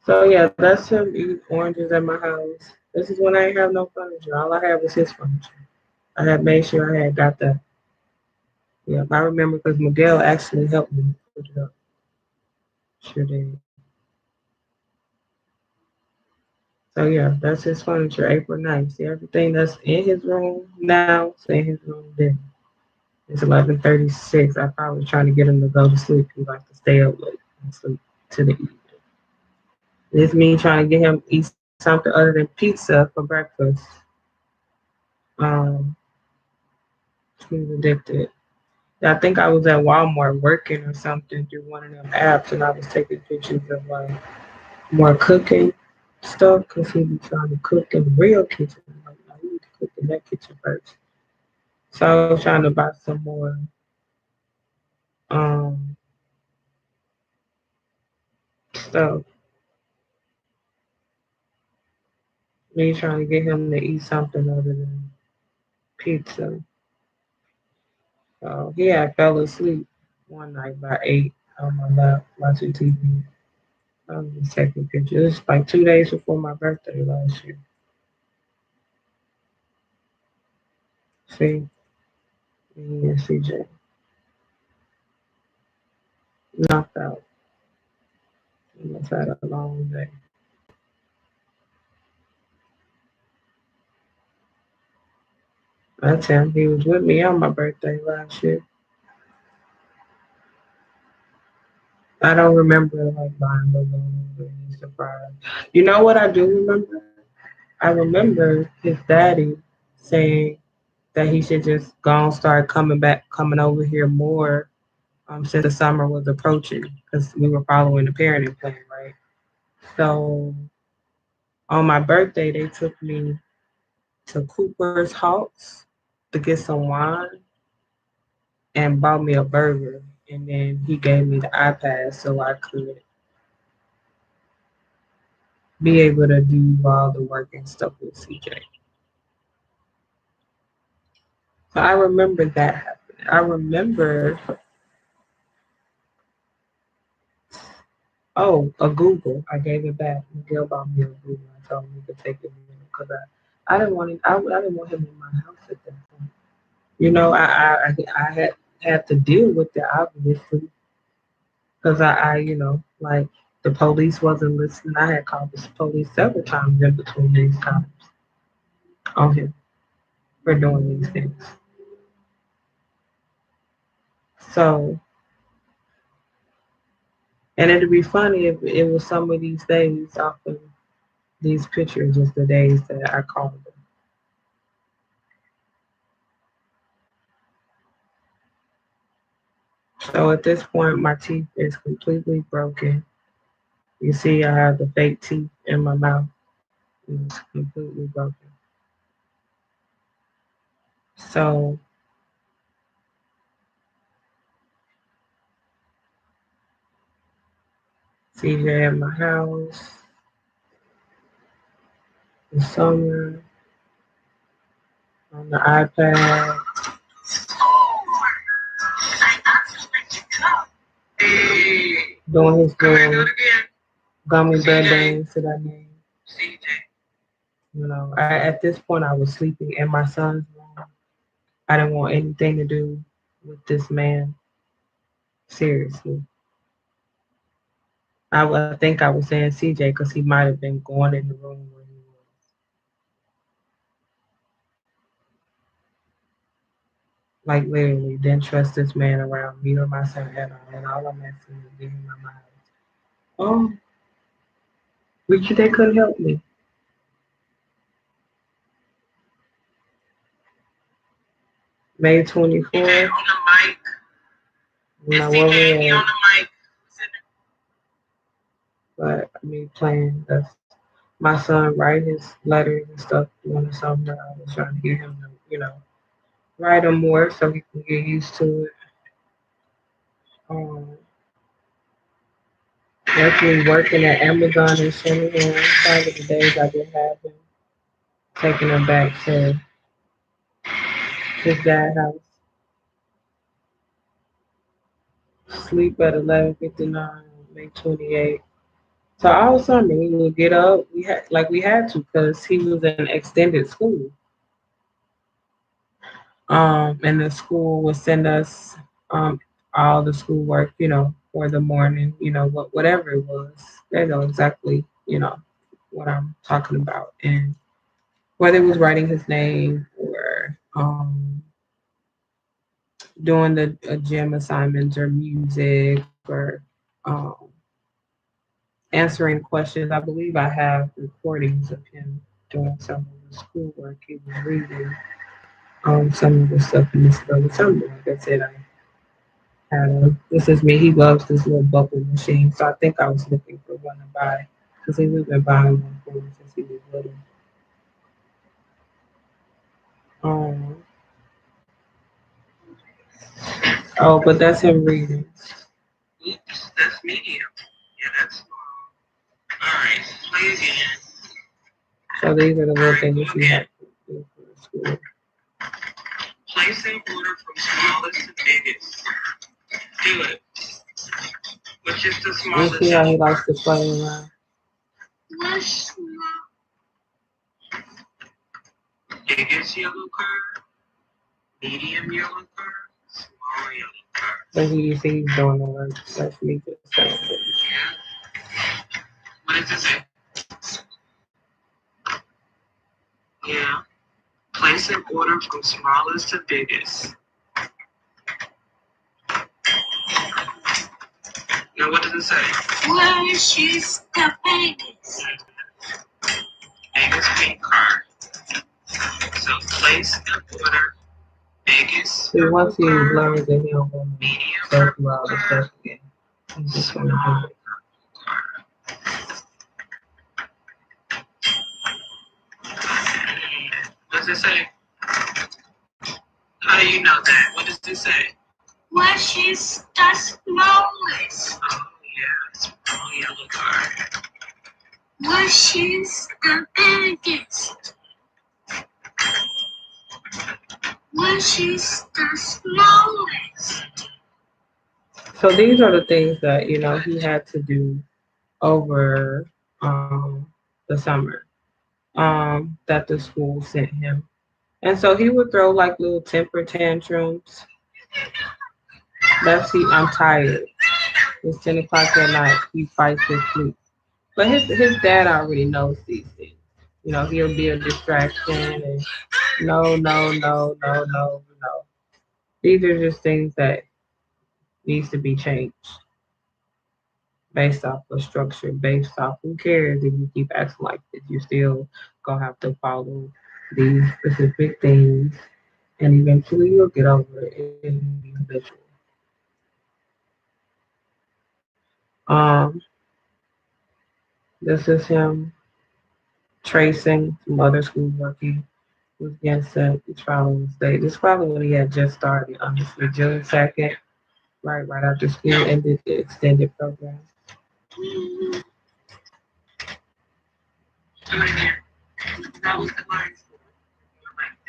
So yeah, that's him eat oranges at my house. This is when I ain't have no furniture. All I had was his furniture. I had made sure I had got the yeah. I remember because Miguel actually helped me put it up. Sure did. So yeah, that's his furniture. April 9th. See everything that's in his room now. It's in his room then. It's 11:36. I probably was trying to get him to go to sleep. He likes to stay up late and sleep to the evening. It's me trying to get him to eat something other than pizza for breakfast. Um, he's addicted. I think I was at Walmart working or something through one of them apps, and I was taking pictures of like more cooking stuff because he be trying to cook in the real kitchen. Like, no, you need to cook in that kitchen first. So I was trying to buy some more um stuff. Me trying to get him to eat something other than pizza. So he had fell asleep one night by 8 on my lap watching TV. I was just taking pictures. It's like 2 days before my birthday last year. See, me and CJ knocked out. We must had a long day. That's him. He was with me on my birthday last year. I don't remember like buying balloons or any surprise. You know what I do remember? I remember his daddy saying that he should just go and start coming over here more since the summer was approaching because we were following the parenting plan, right? So on my birthday, they took me to Cooper's Hawks to get some wine and bought me a burger. And then he gave me the iPad so I could be able to do all the work and stuff with CJ. So I remember that happening. I remember, oh, a Google. I gave it back. Miguel bought me a Google. I told him he could take it because I didn't want him. I didn't want him in my house at that point. You know, I had to deal with it obviously because you know, like the police wasn't listening. I had called the police several times in between these times on him for doing these things. So, and it'd be funny if it was some of these days off of these pictures was the days that I called them. So at this point, my teeth is completely broken. You see, I have the fake teeth in my mouth. It's completely broken. So CJ at my house in summer on the iPad, doing his little gummy bear dance that I named. You know, at this point, I was sleeping in my son's room. I didn't want anything to do with this man. Seriously. I think I was saying CJ because he might have been going in the room where he was. Like literally, didn't trust this man around me or my son at all. And all I'm asking is give him my mind. Oh, they couldn't help me. May 24th. I'm not where we at. But me playing that's my son write his letters and stuff during the summer. I was trying to get him to, you know, write them more so he can get used to it. Um, Definitely working at Amazon and sending him probably the days I didn't have him, taking him back to his dad's house. Sleep at 11:59, May 28th. So all summer we would get up. We had to because he was in extended school. And the school would send us all the schoolwork, you know, for the morning, you know, whatever it was. They know exactly, you know, what I'm talking about, and whether it was writing his name or doing the gym assignments or music or um, answering questions. I believe I have recordings of him doing some of the schoolwork. He was reading some of the stuff in this little summer. Like I said, I this is me. He loves this little bubble machine. So I think I was looking for one to buy because he's been buying one for me since he was little. Um, oh, but that's him reading. Oops, that's medium. Yeah, that's small. All right, play again. So these are the little things you have to do for the school. Place in order from smallest to biggest. Do it. Which is the smallest? You see how he likes to play around. Biggest yellow card, medium yellow card, small yellow card. So you see he's doing the work. That's me just saying this. Yeah. What does it say? Yeah. Place in order from smallest to biggest. Now what does it say? Which is the biggest? Biggest pink card. So place in order biggest. See, once he learns that he don't want to go through all the stuff again, he's just going to do it. What does it say? How do you know that? What does it say? Which is the smallest? Oh, yeah, small yellow card. Which is the biggest? Which is the smallest? So these are the things that he had to do over the summer that the school sent him, and so he would throw like little temper tantrums. I'm tired. It's 10 o'clock at night. He fights his sleep, but his dad already knows these things. He'll be a distraction and no, no, no, no, no, no. These are just things that needs to be changed based off of structure, based off who cares if you keep acting like this. You still gonna have to follow these specific things and eventually you'll get over it individually. Um, this is him tracing some other schools working was getting sent. He's following state. This is probably when he had just started, honestly, June 2nd, right after school ended the extended program.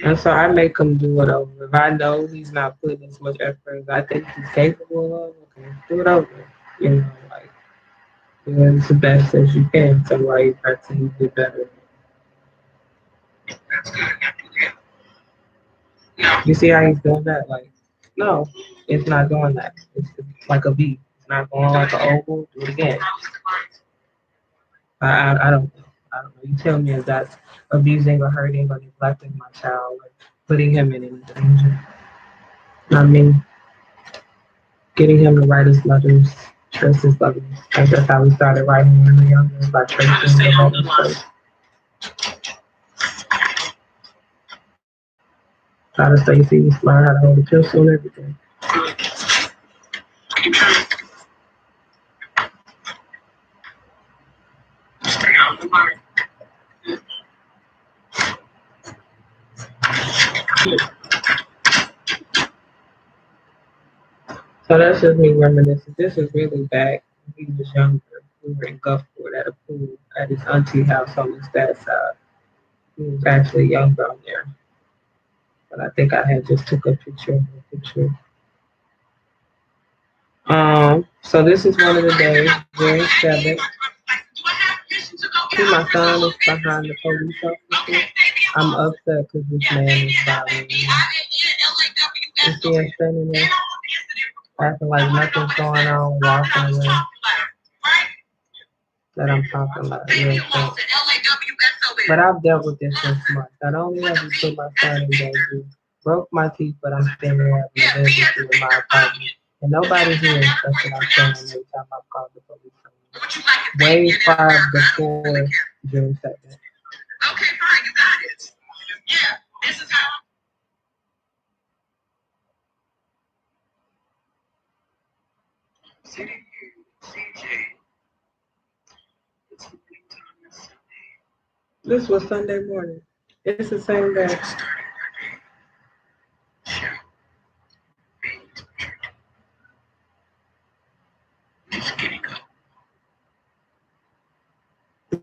And so I make him do it over. If I know he's not putting as much effort as I think he's capable of, okay, do it over. Like, it's the best as you can. So while you practice, you get better. You see how he's doing that? Like, no, it's not doing that. It's like a V. It's not going like an oval. Do it again. I don't know. I don't know. You tell me if that's abusing or hurting or neglecting my child or putting him in any danger. I mean, getting him to write his letters, trace his letters. Like that's how we started writing when we were younger, by tracing the letters first. How to say C's, learn how to hold a pencil and everything. So that's just me reminiscing. This is really back when he was younger. We were in Gulfport at a pool at his auntie house on his dad's side. He was actually younger on there. But I think I had just took a picture of the picture. So this is one of the days, June 7th. See, my son is behind the police officer. I'm upset because this man is bothering me. You see him standing there, acting like nothing's going on, walking away. That I'm talking about. Real quick. But I've dealt with this since March. Not only have you put my son in danger, broke my teeth, but I'm still here having a visit in my apartment. And nobody's here, that's what I'm saying every time I've called the police. Way far before June 2nd. Okay, fine, you got it. Yeah, this is how. This was Sunday morning. It's the same day.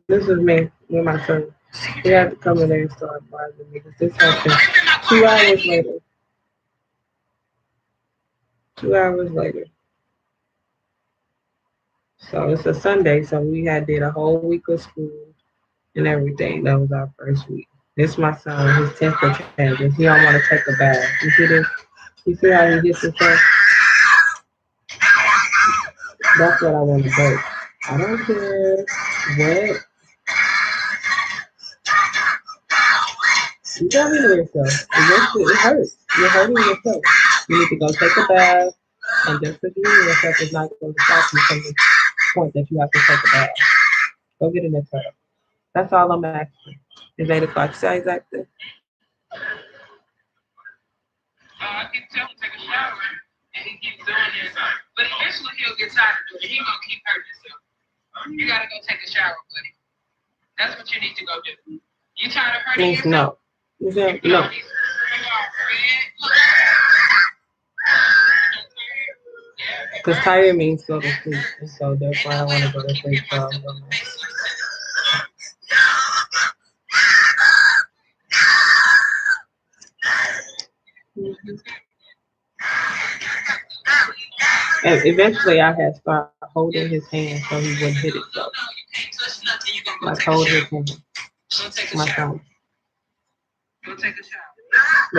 This is me with my son. He had to come in there and start bothering me because this happened 2 hours later. 2 hours later. So it's a Sunday, so we had did a whole week of school and everything. That was our first week. This my son, his temper changes. He don't want to take a bath. You see this? You see how he gets himself? That's what I want to do. I don't care what. You got rid of yourself. It hurts. You're hurting yourself. You need to go take a bath, and just because you hurt yourself is not going to stop you from the point that you have to take a bath. Go get in the tub. That's all I'm asking. It's 8 o'clock. See exactly? I keep telling him to take a shower, and he keeps doing this. But eventually he'll get tired of doing it. He's going to keep hurting himself. You got to go take a shower, buddy. That's what you need to go do. You tired of hurting yourself? No. Because tired means go to sleep. And so that's why I want to go to sleep. So And eventually I had started holding his hand so he wouldn't hit himself. Like hold his hand. My son. But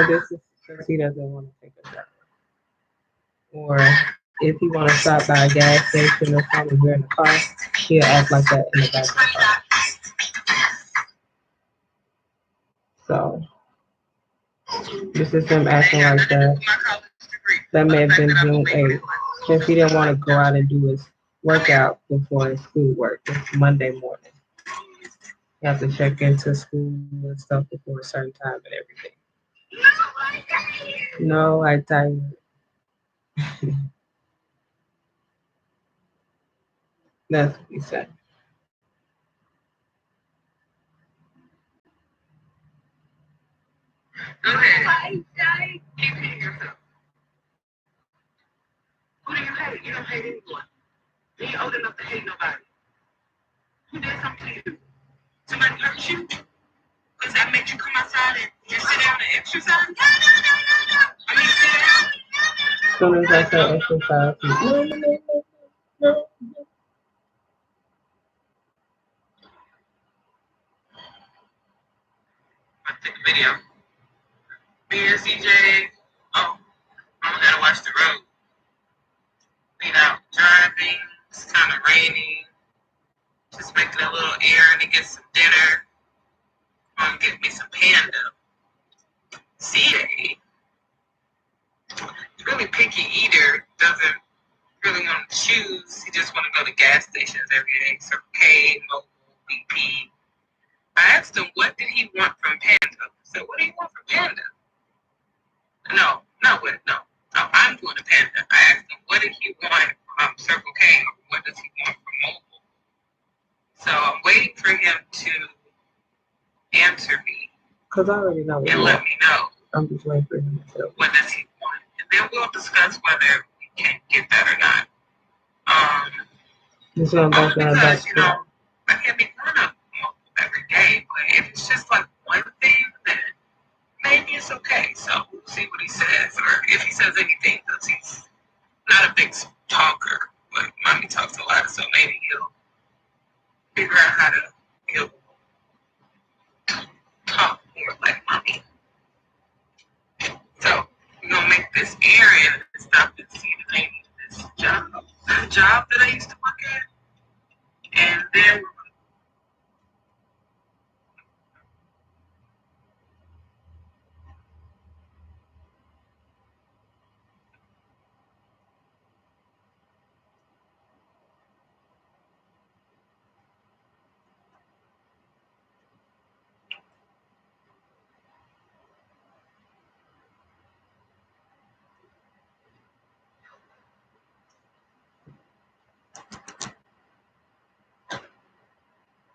this is because he doesn't want to take a shower. Or if he want to stop by a gas station or something, we're in the car, he'll act like that in the back of the car. So this is him acting like that. That may have been June 8th. Since he didn't want to go out and do his workout before his schoolwork. It's Monday morning. You have to check into school and stuff before a certain time and everything. No, I tell you. That's what he said. Go ahead. Keep hitting yourself. Who do you hate? You don't hate anyone. You ain't old enough to hate nobody. Who did something to you? Somebody hurt you? Because that made you come outside and just sit down and exercise? No. I mean, sit down. As soon as I say exercise, no. I took a video. Me and CJ, oh, I gotta watch the road. Been out driving, it's kind of raining. Just making a little errand to get some dinner. Gonna get me some panda. CJ, really picky eater, doesn't really want to choose. He just want to go to gas stations every day. So K, Mobile, BP. I asked him, what did he want from Panda? I said, what do you want from Panda? No, not what, no. I'm going to Panda. I asked him, what did he want from Circle K? Or what does he want from Mobile? So I'm waiting for him to answer me. Because I already know. And let me know. I'm just waiting for him to tell me. What does he want? And then we'll discuss whether we can get that or not. Because, you know, I can't be going up every day, but if it's just like one thing, then maybe it's okay. So we'll see what he says, or if he says anything, because he's not a big talker, but mommy talks a lot, so maybe he'll figure out how to he'll talk more like mommy. So we're gonna make this errand and stop and see the name of this job. The job that I used to work at. And then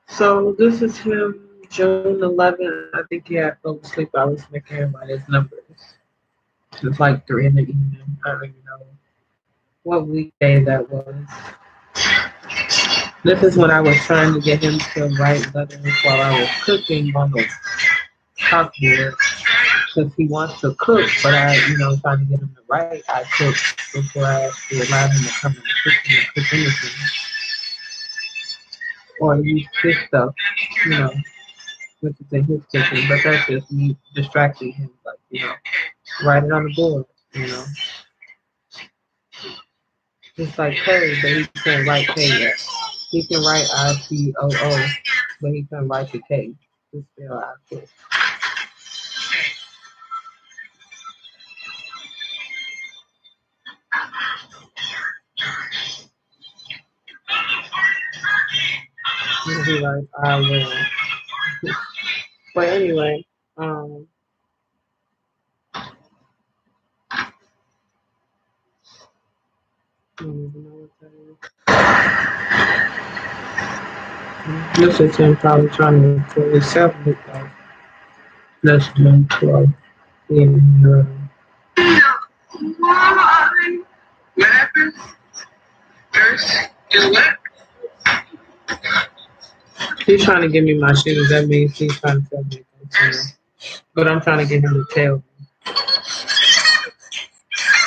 so this is him, June 11th. I think he had fell asleep. I was making him write his numbers. It's like 3 in the evening. I don't even know what weekday that was. This is when I was trying to get him to write letters while I was cooking on the chalkboard. Because he wants to cook, but trying to get him to write. I cook before I actually allowed him to come in the kitchen and cook anything. Or use his stuff, which is in his kitchen. But that's just me distracting him, write it on the board, Just like K, but he can't write K yet. He can write ICOO, but he can't write the K. Just spell IC. He writes I will. But anyway, I don't even know what that is. This is him probably trying to for himself look like less than 12. Yeah. What happened? First, do what? He's trying to give me my shoes. That means he's trying to tell me. But I'm trying to get him to tell me.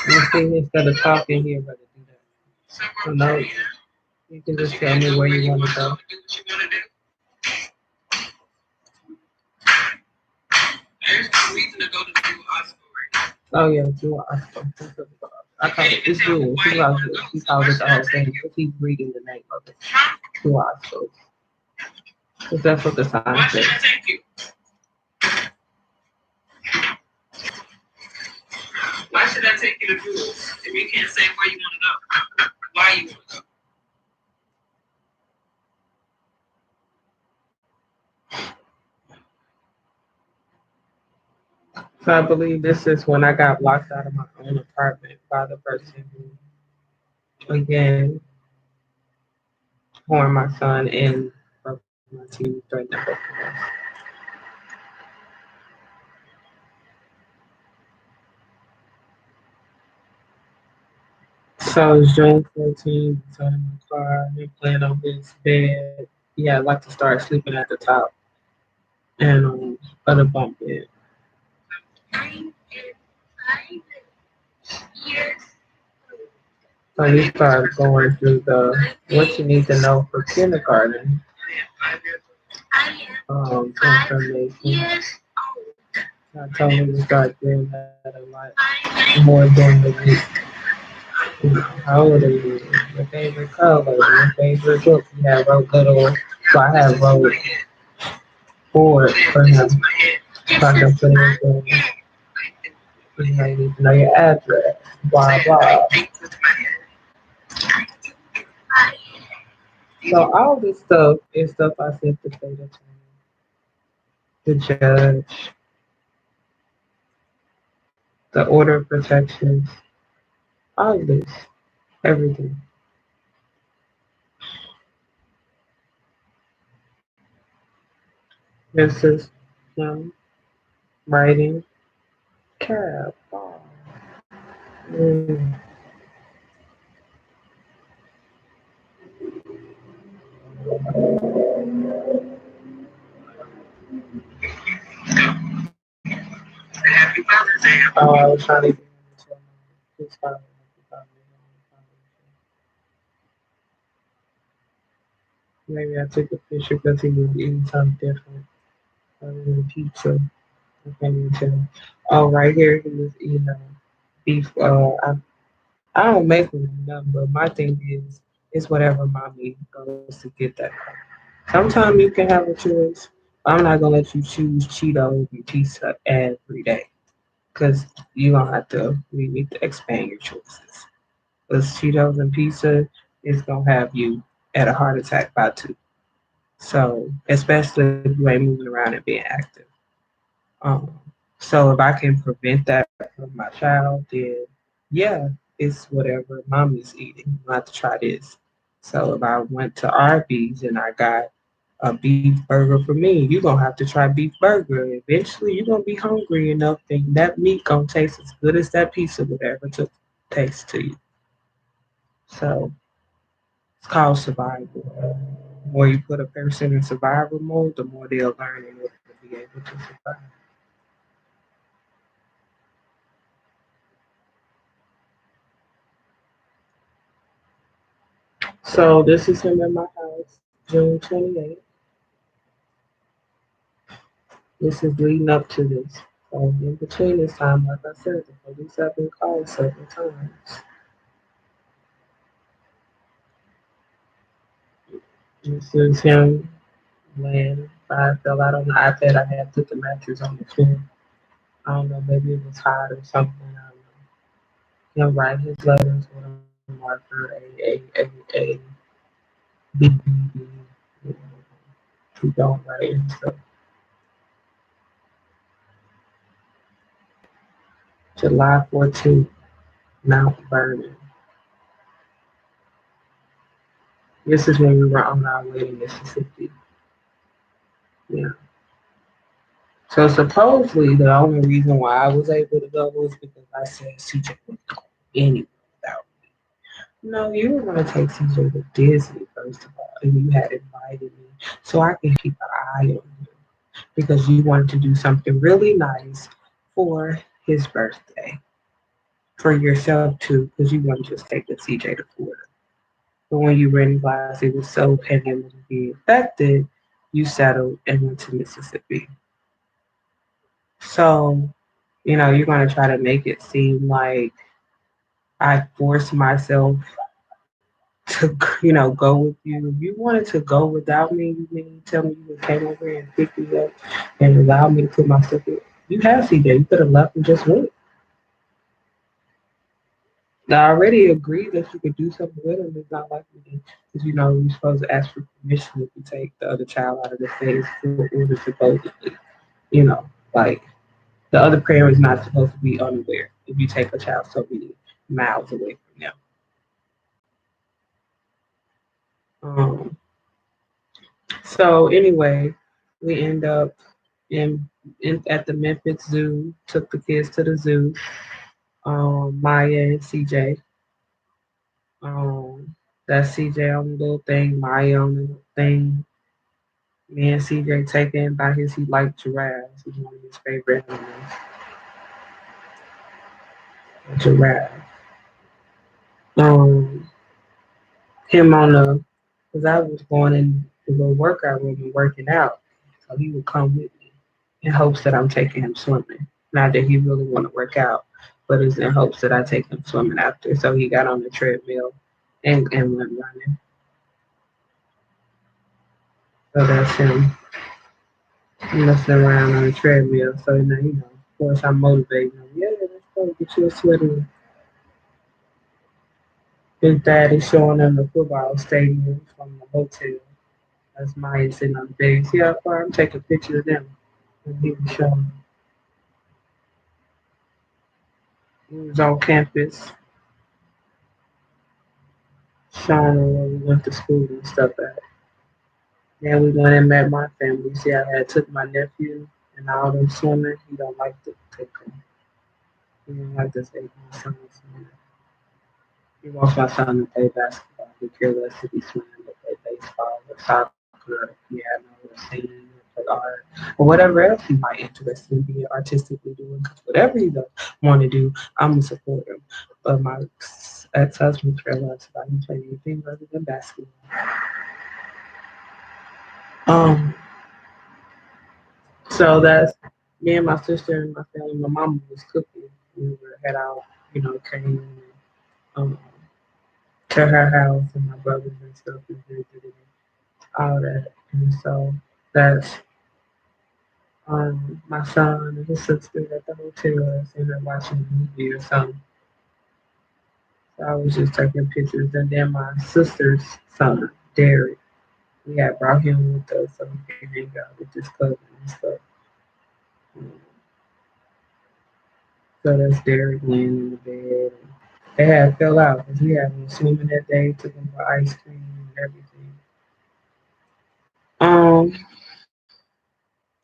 You see, instead of talking here, rather do that. So no, you can just tell me where you want to go. Oh yeah, Jewel Oscar. I call it, it's Jewel. She calls it the whole thing. But he's reading the name of it. Jewel Oscar. Because that's what the sign says. Why should I take you to Jewel if you can't say where you want to go? Why you want to go? So I believe this is when I got locked out of my own apartment by the person who, again, harmed my son and broke my TV, threatened to break my us. So it's June 14th, so in my car, he playing on his bed. Yeah, I like to start sleeping at the top and other bunk bed. So we start going through the what you need to know for kindergarten information. I told him to start doing that a lot more during the week. How old are you? Your favorite color, your favorite book. You have wrote little, so I have wrote board for him. So I can put in you know, you need to know your address, blah, blah. So all this stuff is stuff I sent to state attorney, the judge, the order of protections, all of this, everything. This is him writing cab. Mm. Oh, I was trying to get him to tell me his father. Maybe I took a picture because he was eating something different other than pizza. I can't even tell. Oh, right here he was eating beef. I don't make them nothing, but my thing is, it's whatever mommy goes to get that. Sometimes you can have a choice. I'm not gonna let you choose Cheetos and pizza every day, cause you gonna have to. We need to expand your choices. Cause Cheetos and pizza is gonna have you at a heart attack by two. So especially if you ain't moving around and being active. Um, so if I can prevent that from my child, then yeah, it's whatever mommy's eating. You have to try this. So if I went to Arby's and I got a beef burger for me, you're gonna have to try beef burger. Eventually you're gonna be hungry enough and that meat gonna taste as good as that pizza would ever to taste to you. So it's called survival. The more you put a person in survival mode, the more they'll learn in order to be able to survive. So this is him in my house, June 28th. This is leading up to this. So in between this time, like I said, the police have been called several times. This is him laying. I fell out on the iPad. I had put the mattress on the floor. I don't know, maybe it was hot or something. I don't know. Him write his letters with a marker, a B, B, B. You know, he don't write and stuff. July 14th, Mount Vernon. This is when we were on our way to Mississippi. Yeah. So supposedly the only reason why I was able to go was because I said CJ was going anywhere without me. No, you were gonna take CJ to Disney first of all, and you had invited me so I can keep an eye on him because you wanted to do something really nice for his birthday. for yourself too, because you want to just take the CJ to Florida. But when you realized it was so pandemically affected, you settled and went to Mississippi. So, you're going to try to make it seem like I forced myself to, go with you. If you wanted to go without me, you mean tell me you would came over here and picked me up and allowed me to put my stuff in. You have CJ. You could have left and just went. I already agreed that you could do something with him. It's not like we did. Because, you're supposed to ask for permission if you take the other child out of the phase for order supposedly. You know, like the other parent is not supposed to be unaware if you take a child so many miles away from them. Um, so anyway, we end up at the Memphis Zoo. Took the kids to the zoo. Maya and CJ. Um, that's CJ on the little thing. Maya on the little thing. Me and CJ taken by he liked giraffes. He's one of his favorite animals. A giraffe. Um, him on the, because I was going in the little workout room and working out. So he would come with me in hopes that I'm taking him swimming. Not that he really want to work out, but it's in hopes that I take him swimming after. So he got on the treadmill and went running. So that's him messing around on the treadmill. So now, of course I'm motivating him. Yeah, let's go get you a sweater. His dad is showing them the football stadium from the hotel. That's Maya sitting on the bed. See how far I'm taking pictures of them. And he was showing. He was on campus showing them where we went to school and stuff at. Then we went and met my family. See, I had took my nephew and all them swimming. He don't like to take them. He don't like to take my son swimming. He wants my son to play basketball. He cares less if he's swimming to play baseball or soccer or piano or singing or play art or whatever else he might interested in being artistically doing. Because whatever he does want to do, I'm gonna support him. But my ex-husband realized that he play anything other than basketball. Um, so that's me and my sister and my family. My mom was cooking. We were head out, came um, to her house and my brothers and stuff and visited all that. And so that's my son and his sister at the hotel and they're watching a movie or something. So I was just taking pictures. And then my sister's son, Derek, we had brought him with us so he could hang out with his cousin and stuff. Um, so that's Derek laying in the bed. And they had fell out because we had been swimming that day, took him for ice cream and everything. Um,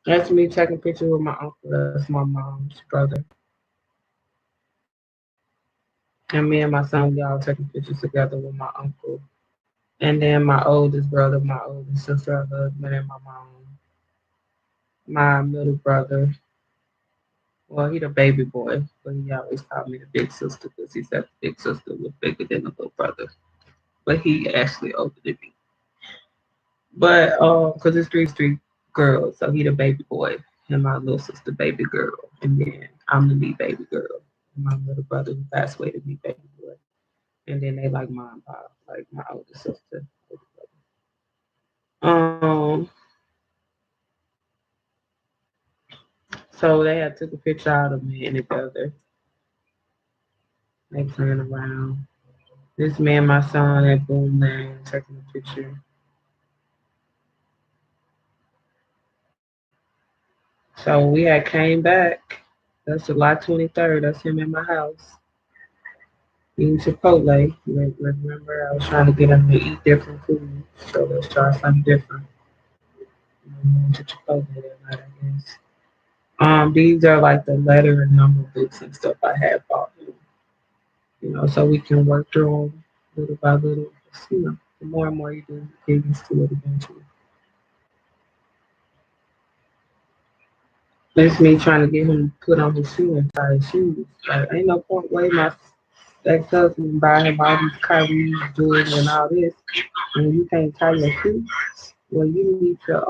that's me taking pictures with my uncle. That's my mom's brother. And me and my son, we all taking pictures together with my uncle. And then my oldest brother, my oldest sister, her husband, and my mom. My middle brother, well, he the baby boy, but he always called me the big sister because he said the big sister was bigger than the little brother. But he actually older than me. But because it's three girls, so he the baby boy, and my little sister baby girl, and then I'm the me baby girl. And my little brother who passed away to me baby boy. And then they like mom and pop, like my older sister. Um, so they had took a picture out of me and together. They playing around. This me and my son at Boom Lane taking a picture. So we had came back. That's July 23rd. That's him in my house eating Chipotle. Remember, I was trying to get him to eat different food. So let's try something different. We went to Chipotle that night, I guess. These are like the letter and number books and stuff I had bought him. So we can work through them little by little. Just, the more and more you do, you get used to it eventually. It's me trying to get him to put on his shoe and tie his shoes. Like, ain't no point way my ex-husband buy him all these Kyrie jewelry and all this, and you can't tie your shoe. Well, you need to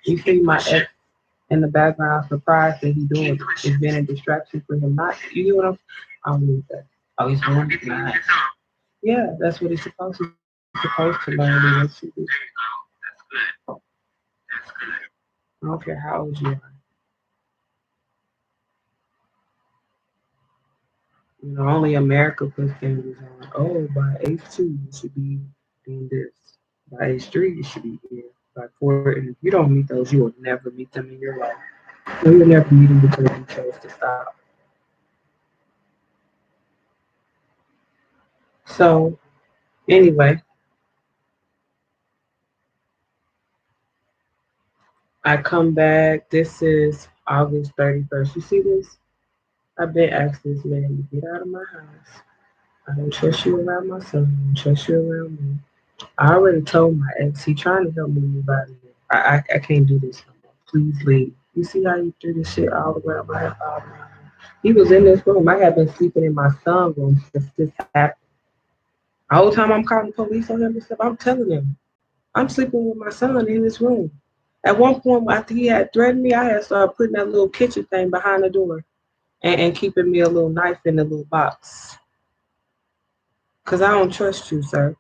you see my ex in the background surprised that he doing it. It's been a distraction for him. Not you know what I don't need that. Oh, he's doing it now. Yeah, that's what he's supposed to. He's supposed to learn it and should do. I don't care how old you are. You know, only America puts standards on. Oh, by age two, you should be doing this. By age three, you should be here. By four, and if you don't meet those, you will never meet them in your life. No, you'll never meet them because you chose to stop. So, anyway, I come back. This is August 31st. You see this? I've been asking this man to get out of my house. I don't trust you around my son. I don't trust you around me. I already told my ex, he trying to help me move out of here. I can't do this no more. Please leave. You see how you threw this shit all around my house? He was in this room. I have been sleeping in my son's room since this happened. The whole time I'm calling the police on him and stuff, I'm telling him, I'm sleeping with my son in this room. At one point, after he had threatened me, I had started putting that little kitchen thing behind the door and keeping me a little knife in the little box. Because I don't trust you, sir,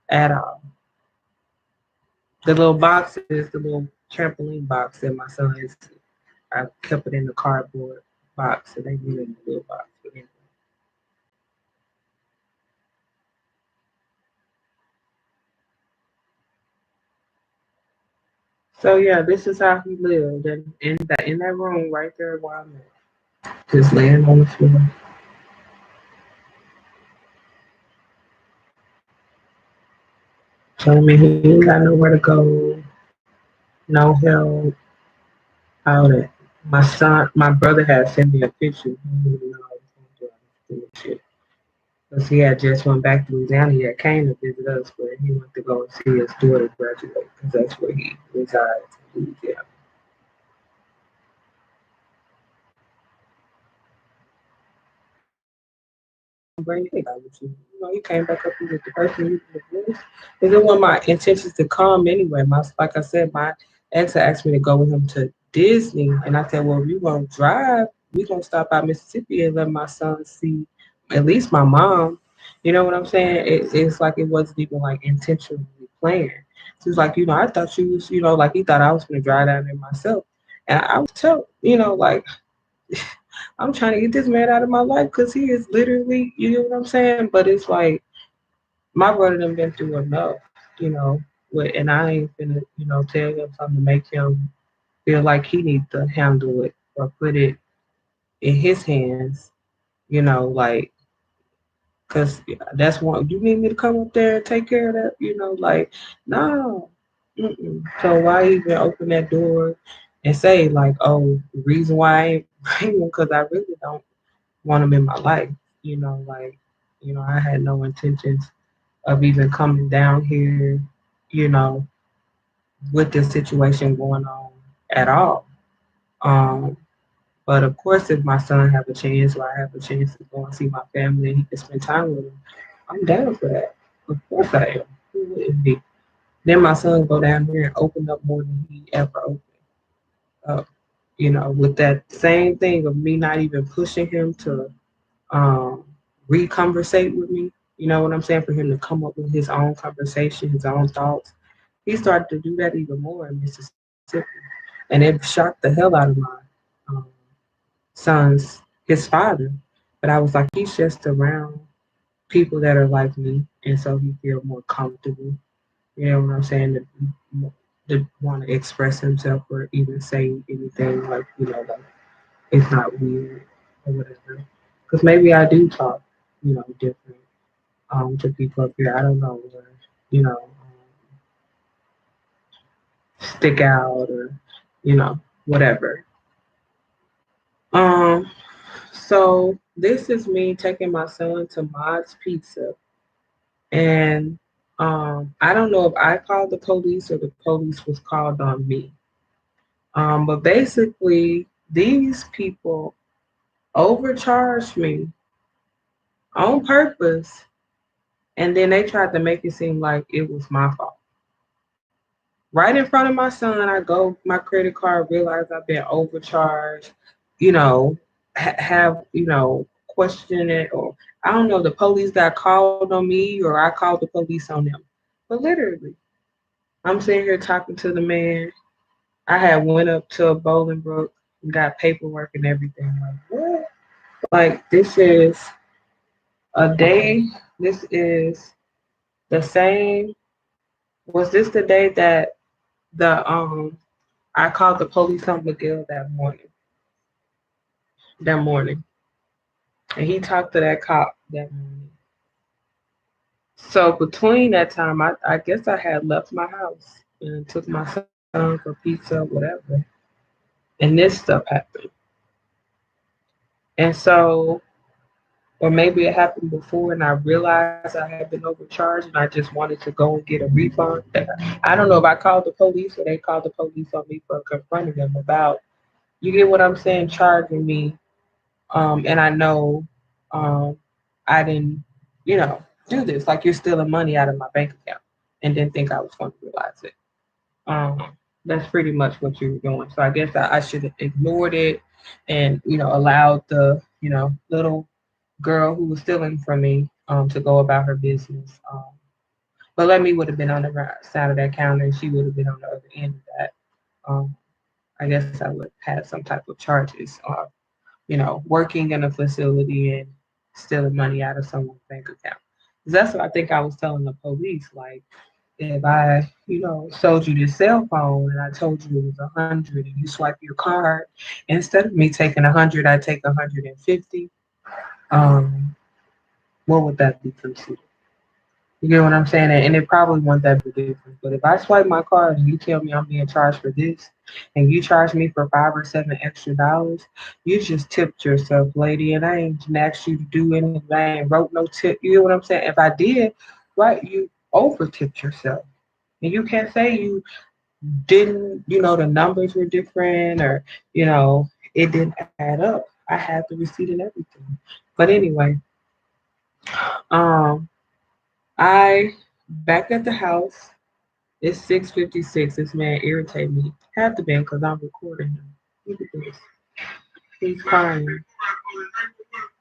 at all. The little box is the little trampoline box that my son is. I kept it in the cardboard box, so they put it in the little box. So yeah, this is how he lived, and in that room right there where I'm at, just laying on the floor. Telling me he ain't got nowhere to go, no help, all that. My brother had sent me a picture. He didn't even know I was going through all this shit. Because he had just went back to Louisiana. He had came to visit us, but he went to go and see his daughter graduate because that's where he resides in Louisiana. Bring it back with you. You know, you came back up here with the person you was with. And it wasn't my intentions to come anyway. Like I said, my ex had asked me to go with him to Disney, and I said, "Well, if you want to drive, we gonna stop by Mississippi and let my son see at least my mom." You know what I'm saying? It's like it wasn't even like intentionally planned. So it's like, I thought you was, like he thought I was gonna drive down there myself, and I was tell, like I'm trying to get this man out of my life because he is literally, you know what I'm saying? But it's like my brother done been through enough, and I ain't gonna, tell him something to make him feel like he needs to handle it or put it in his hands, like, because that's one, you need me to come up there and take care of that, like, no. Mm-mm. So why even open that door and say, like, oh, the reason why I ain't bring him because I really don't want him in my life. Like, I had no intentions of even coming down here, you know, with this situation going on at all. Um, but of course, if my son have a chance or I have a chance to go and see my family and he can spend time with him, I'm down for that. Of course I am. Who wouldn't be? Then my son go down there and open up more than he ever opened up. With that same thing of me not even pushing him to um, re-conversate with me. You know what I'm saying? For him to come up with his own conversation, his own thoughts. He started to do that even more in Mississippi, and it shocked the hell out of my um, son's his father. But I was like, he's just around people that are like me, and so he feel more comfortable. You know what I'm saying? To want to express himself or even say anything like like it's not weird or whatever. Because maybe I do talk, different to people up here. I don't know, or, stick out or, whatever. Um, so this is me taking my son to Mod's Pizza, and I don't know if I called the police or the police was called on me. But basically, These people overcharged me on purpose, and then they tried to make it seem like it was my fault. Right in front of my son, I go my credit card, realize I've been overcharged, you know, have, question it, or I don't know, the police got called on me or I called the police on them. But literally, I'm sitting here talking to the man. I had went up to Bolingbrook and got paperwork and everything. Like, what? Like, this is a day, this is the same. Was this the day that the I called the police on Miguel that morning, and he talked to that cop that morning. So between that time, I guess I had left my house and took my son for pizza, whatever, and this stuff happened. And so, or maybe it happened before, and I realized I had been overcharged, and I just wanted to go and get a refund. I don't know if I called the police or they called the police on me for confronting them about, you get what I'm saying, charging me. And I know um, I didn't, do this. Like, you're stealing money out of my bank account, and didn't think I was going to realize it. That's pretty much what you were doing. So I guess I should have ignored it and, allowed the, little girl who was stealing from me to go about her business. But let me would have been on the right side of that counter, and she would have been on the other end of that. Um, I guess I would have had some type of charges, working in a facility and stealing money out of someone's bank account. 'Cause that's what I think I was telling the police. Like, if I, sold you this cell phone and I told you it was 100 and you swipe your card, instead of me taking 100, I take 150. Um, what would that be considered? You get what I'm saying? And it probably won't that be different. But if I swipe my card and you tell me I'm being charged for this, and you charge me for 5 or 7 extra dollars, you just tipped yourself, lady. And I ain't asked you to do anything. I ain't wrote no tip. You get what I'm saying? If I did, right, you over tipped yourself. And you can't say you didn't, the numbers were different, or, it didn't add up. I had the receipt and everything. But anyway, um, I back at the house. It's 6:56. This man irritate me. Have to be because I'm recording him. Look at this. He's crying.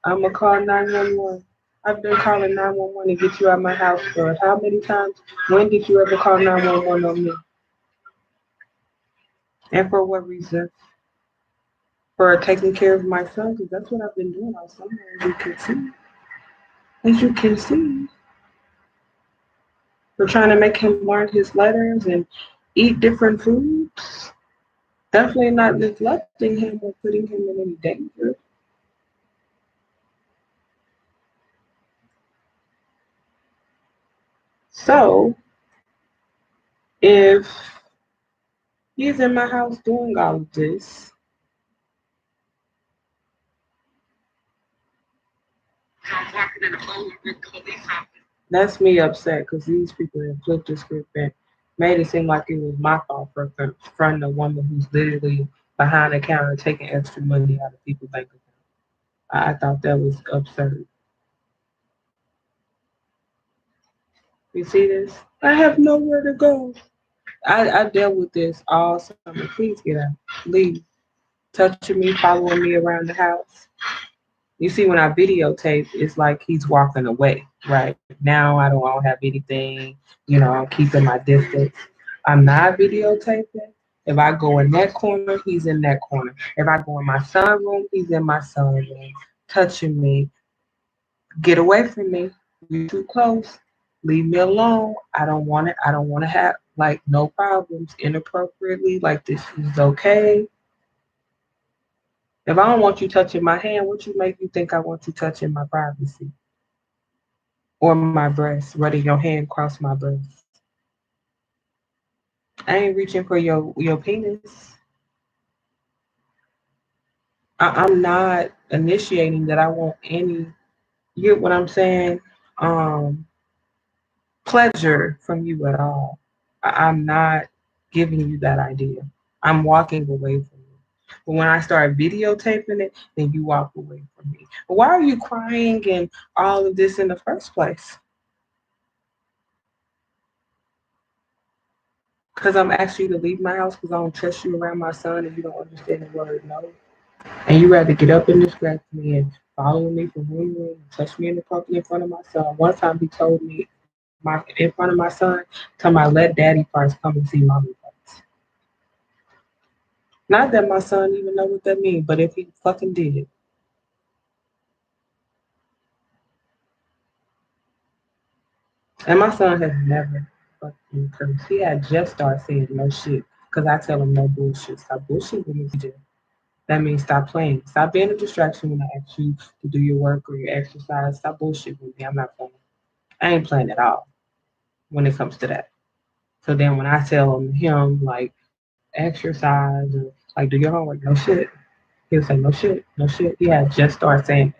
I'm gonna call 911. I've been calling 911 to get you out of my house for how many times? When did you ever call 911 on me? And for what reason? For taking care of my son, because that's what I've been doing all summer, as you can see. As you can see. We're trying to make him learn his letters and eat different foods. Definitely not neglecting him or putting him in any danger. So, if he's in my house doing all of this, that's me upset because these people have flipped the script and made it seem like it was my fault for confronting a woman who's literally behind the counter taking extra money out of people's bank accounts. I thought that was absurd. You see this? I have nowhere to go. I dealt with this all summer. Please get out. Leave. Touching me, following me around the house. You see, when I videotape, it's like he's walking away. Right now, I don't have anything. I'm keeping my distance. I'm not videotaping. If I go in that corner, he's in that corner. If I go in my son room, he's in my son room, touching me. Get away from me. You're too close. Leave me alone. I don't want it. I don't want to have like no problems inappropriately. Like, this is okay. If I don't want you touching my hand, what you make you think I want you touching my privacy or my breast, running your hand across my breast? I ain't reaching for your penis. I'm not initiating that I want any. You get what I'm saying? Um, Pleasure from you at all. I'm not giving you that idea. I'm walking away from you. But when I start videotaping it, then you walk away from me. But why are you crying and all of this in the first place? Because I'm asking you to leave my house because I don't trust you around my son and you don't understand the word no. And you rather get up and distract me and follow me from room to room and touch me in the puppy in front of my son. One time he told me in front of my son, tell my let daddy first come and see mommy first. Not that my son even know what that means, but if he fucking did. And my son has never fucking cursed. He had just started saying no shit. Cause I tell him no bullshit. Stop bullshit with me, TJ. That means stop playing. Stop being a distraction when I ask you to do your work or your exercise. Stop bullshit with me. I'm not playing. I ain't playing at all when it comes to that. So then when I tell him like exercise or like do your homework, no shit. He'll say no shit, no shit. He had just started saying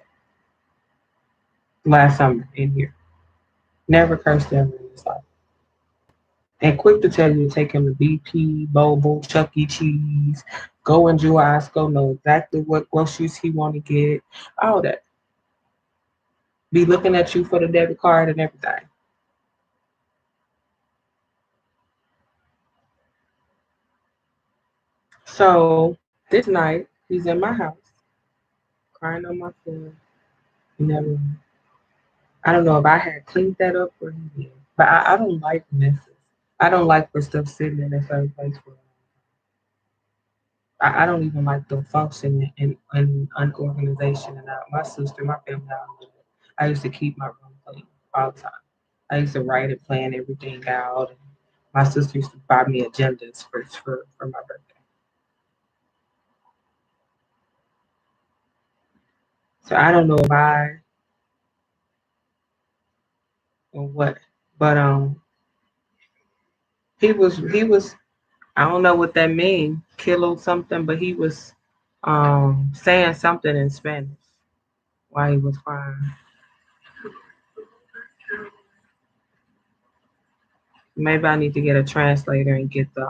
it last summer in here. Never cursed ever in his life. And quick to tell you to take him to BP, Bobo, Chuck E. Cheese, go enjoy Osco, know exactly what groceries he want to get, all that. Be looking at you for the debit card and everything. So this night he's in my house, crying on my floor. He never. I don't know if I had cleaned that up or he did, but I don't like messes. I don't like for stuff sitting in a certain place for. I don't even like the function and unorganization. And my sister, my family, I used to keep my room clean all the time. I used to write and plan everything out. And my sister used to buy me agendas for my birthday. So I don't know if I or what, but he was I don't know what that means, kilo something, but he was saying something in Spanish while he was crying. Maybe I need to get a translator and get the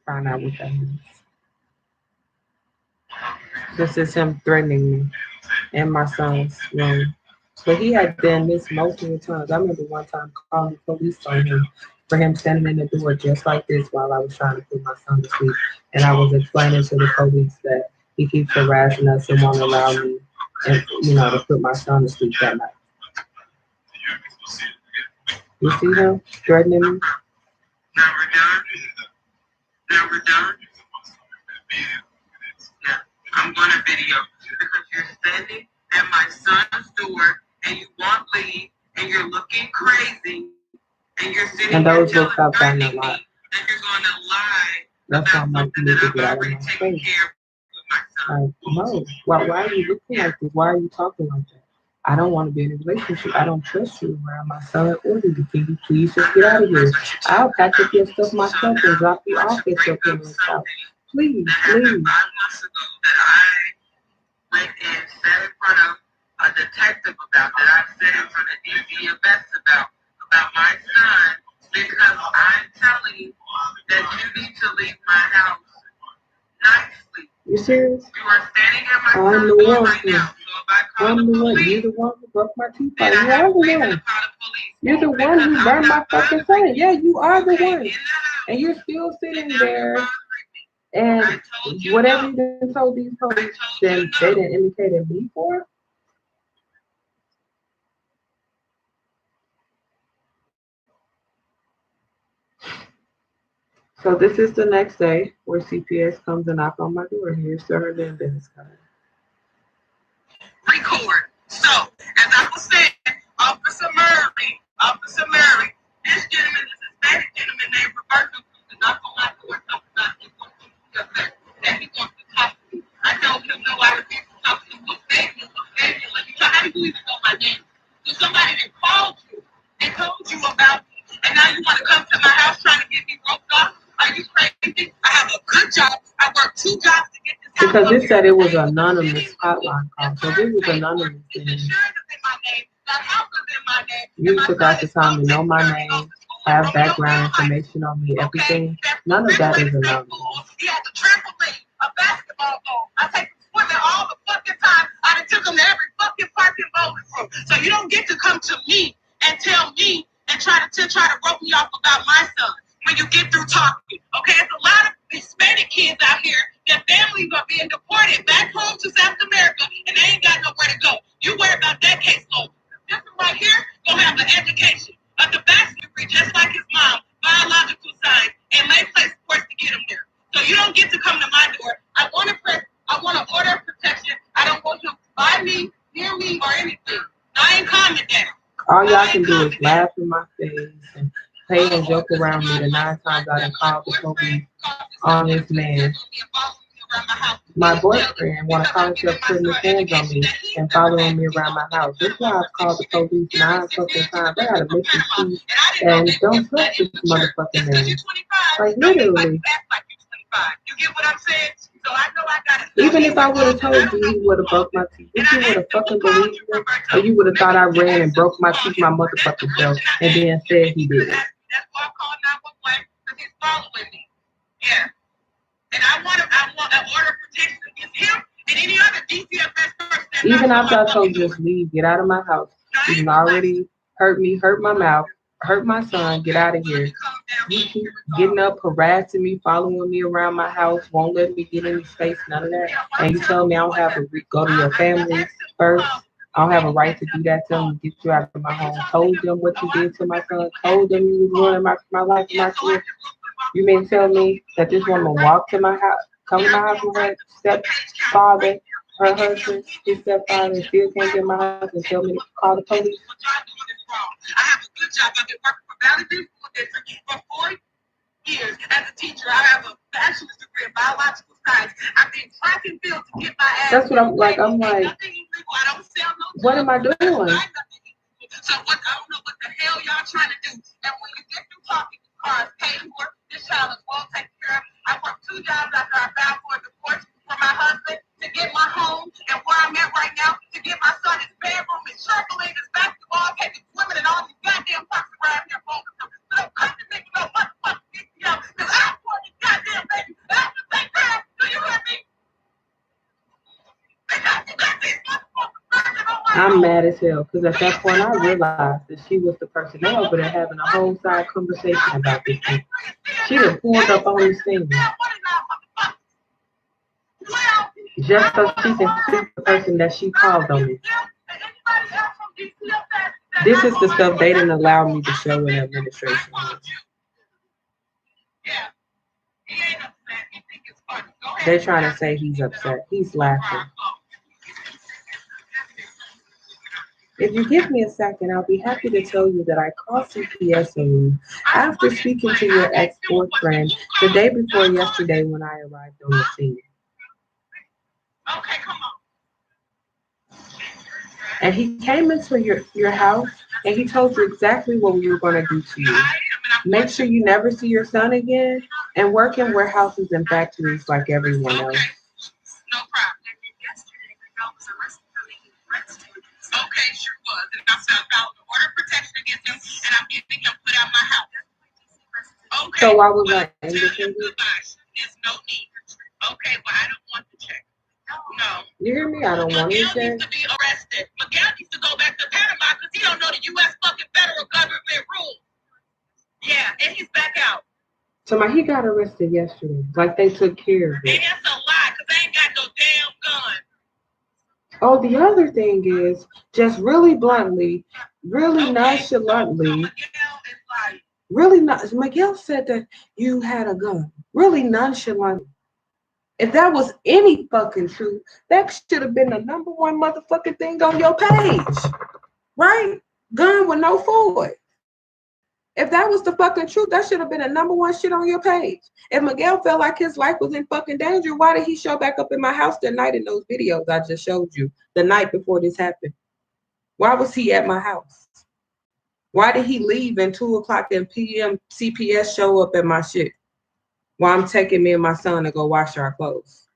find out what that means. This is him threatening me in my son's room. But he had done this multiple times. I remember one time calling the police on him for him standing in the door just like this while I was trying to put my son to sleep. And I was explaining to the police that he keeps harassing us and won't allow me and to put my son to sleep that night. You see him threatening me? Now we're done. Now we're done. Yeah, I'm going to video because you're standing at my son's door and you won't leave and you're looking crazy and you're sitting and those looks I've gotten a lot. And you're going to lie. That's how much you need to get out of my face. Like, no, why are you looking like this? Why are you talking like that? I don't want to be in a relationship. I don't trust you around my son or you. Can you please just get out of here? I'll pack up your stuff myself and drop you off at your parents' house. Please, please. Went and sat in front of a detective about that. I sat in front of DCFS about my son because I'm telling you that you need to leave my house nicely. You serious? You are standing at my son's door right now. So if I call the police, you're the one who broke my teeth out. You are the one. You're the one who burned my fucking son. Yeah, you are the one. And you're still sitting there. And whatever you done told these police, then they didn't indicate me for. So this is the next day where CPS comes and knock on my door. Here's Sir Hernandez. Record. So, as I was saying, Officer Murray, this gentleman is a Hispanic gentleman named Roberto comes to knock on my door talking about he's going to come to that he wants to talk to me. I told him no, I refuse to talk to him. Look, baby, let me try. How do you even know my name? So somebody that called you and told you about me, and now you want to come to my house trying to get me roped off? Are you crazy? I have a good job. I work 2 jobs to get this house. Because it said it was an anonymous hotline call. So this was anonymous. The insurance is in my name. The house is in my name. You took out the time to know my name have background information on me, everything. None of that is enough. He had the trampoline, a basketball goal. I take him swimming all the fucking time. I done took him to every fucking park in Bowling. So you don't get to come to me and tell me and try to rope me off about my son when you get through talking. Okay, there's a lot of Hispanic kids out here. Their families are being deported back home to South America, and they ain't got nowhere to go. You worry about that case load. This one right here gonna have an education, a bachelor's degree, just like his mom, biological science, and lay place sports to get him there. So you don't get to come to my door. I want to order of protection. I don't want him by me, near me, or anything. I ain't calming down. All y'all can do is laugh in my face and play and joke around me. The 9 times I done called the police on this man. My boyfriend want to call himself putting his hands on me and following me around my house. This is why I've called the police 9 fucking times. I gotta make this peace and don't touch this motherfucking man. Like literally. You get what I'm saying? So I know I got it. Even if I would have told you he would have broke my teeth, if you would have fucking believed me, or you would have thought I ran and broke my teeth my motherfucking self and then said he did it. That's why I called 911 because he's following me. Yeah. And I want an order of protection against him and any other DCFS person. Even after I told you just leave, get out of my house. You can already hurt me, hurt my mouth, hurt my son, get out of here. You keep getting up, harassing me, following me around my house, won't let me get any space, none of that. And you tell me I don't have to go to your family first. I don't have a right to do that. Tell them to get you out of my home. Told them what you did to my son. Told them you was ruining my life and my career. You mean tell me that this woman walked to my house, come to my house with her stepfather, her husband, his stepfather, and still can't get my house and tell me to call the police? I have a good job. I've been working for Valley View School District for 4 years as a teacher. I have a bachelor's degree in biological science. I've been track and field to get my ass. That's what I'm like. I'm like, what am I doing? So what? I don't know what the hell y'all trying to do. And when you get through talking, this car is paid for. This child is well taken care of. I worked 2 jobs after I filed for a divorce for my husband to get my home and where I'm at right now to get my son his bedroom, his trampoline, his basketball, taking swimming, and all these goddamn parks around here. So don't cut the nigga no motherfucking DCL because I'm for this goddamn baby. And I'm the same girl. Do you hear me? Because you got these motherfuckers. I'm mad as hell because at that point I realized that she was the person. They over there having a whole side conversation about this thing. She done pulled up on this thing just so she can see the person that she called on me. This is the stuff they didn't allow me to show in administration. They're trying to say he's upset. He's laughing. If you give me a second, I'll be happy to tell you that I called CPS on you after speaking to your ex-boyfriend the day before yesterday when I arrived on the scene. Okay, come on. And he came into your house and he told you exactly what we were going to do to you. Make sure you never see your son again and work in warehouses and factories like everyone else. No problem. Okay, sure was. And I filed an order of protection against him, and I'm getting him put out my house. Okay. So why was I independent? There's no need. Okay, well, I don't want the check. No. You hear me? I don't want Miguel to needs to be arrested. Miguel needs to go back to Panama because he don't know the U.S. fucking federal government rules. Yeah, and he's back out. So he got arrested yesterday. Like they took care of it. And that's a lie because they ain't got no damn gun. Oh, the other thing is, just really bluntly, really nonchalantly, Miguel said that you had a gun. Really nonchalantly. If that was any fucking truth, that should have been the #1 motherfucking thing on your page. Right? Gun with no forward. If that was the fucking truth, that should have been the #1 shit on your page. If Miguel felt like his life was in fucking danger, why did he show back up in my house that night in those videos I just showed you the night before this happened? Why was he at my house? Why did he leave and 2:00 p.m. CPS show up at my shit while I'm taking me and my son to go wash our clothes?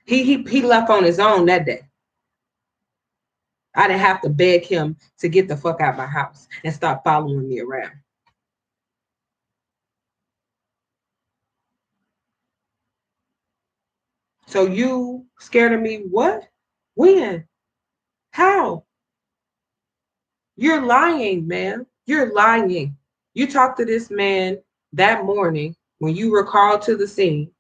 He left on his own that day. I didn't have to beg him to get the fuck out my house and stop following me around. So you scared of me? What? When? How? You're lying, man. You're lying. You talked to this man that morning when you were called to the scene.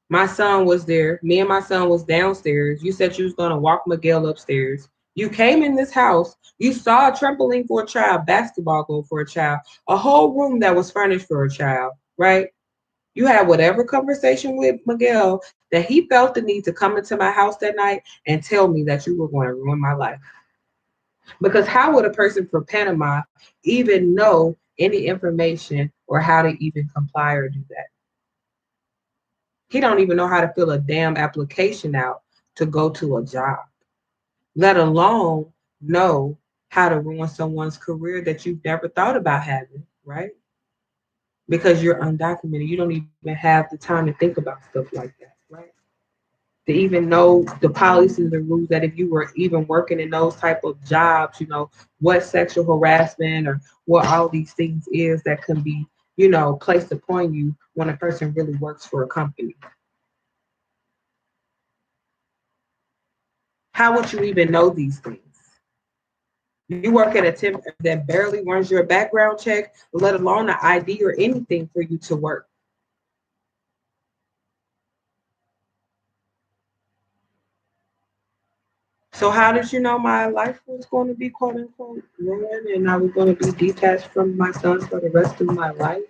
My son was there. Me and my son was downstairs. You said you was gonna walk Miguel upstairs. You came in this house. You saw a trampoline for a child, basketball goal for a child, a whole room that was furnished for a child, right? You had whatever conversation with Miguel that he felt the need to come into my house that night and tell me that you were going to ruin my life. Because how would a person from Panama even know any information or how to even comply or do that? He don't even know how to fill a damn application out to go to a job, let alone know how to ruin someone's career that you've never thought about having, right? Because you're undocumented. You don't even have the time to think about stuff like that, right? To even know the policies and rules that if you were even working in those type of jobs, what sexual harassment or what all these things is that can be, placed upon you when a person really works for a company. How would you even know these things? You work at a temp that barely runs your background check, let alone an ID or anything for you to work. So how did you know my life was going to be quote unquote ruined and I was going to be detached from my son for the rest of my life?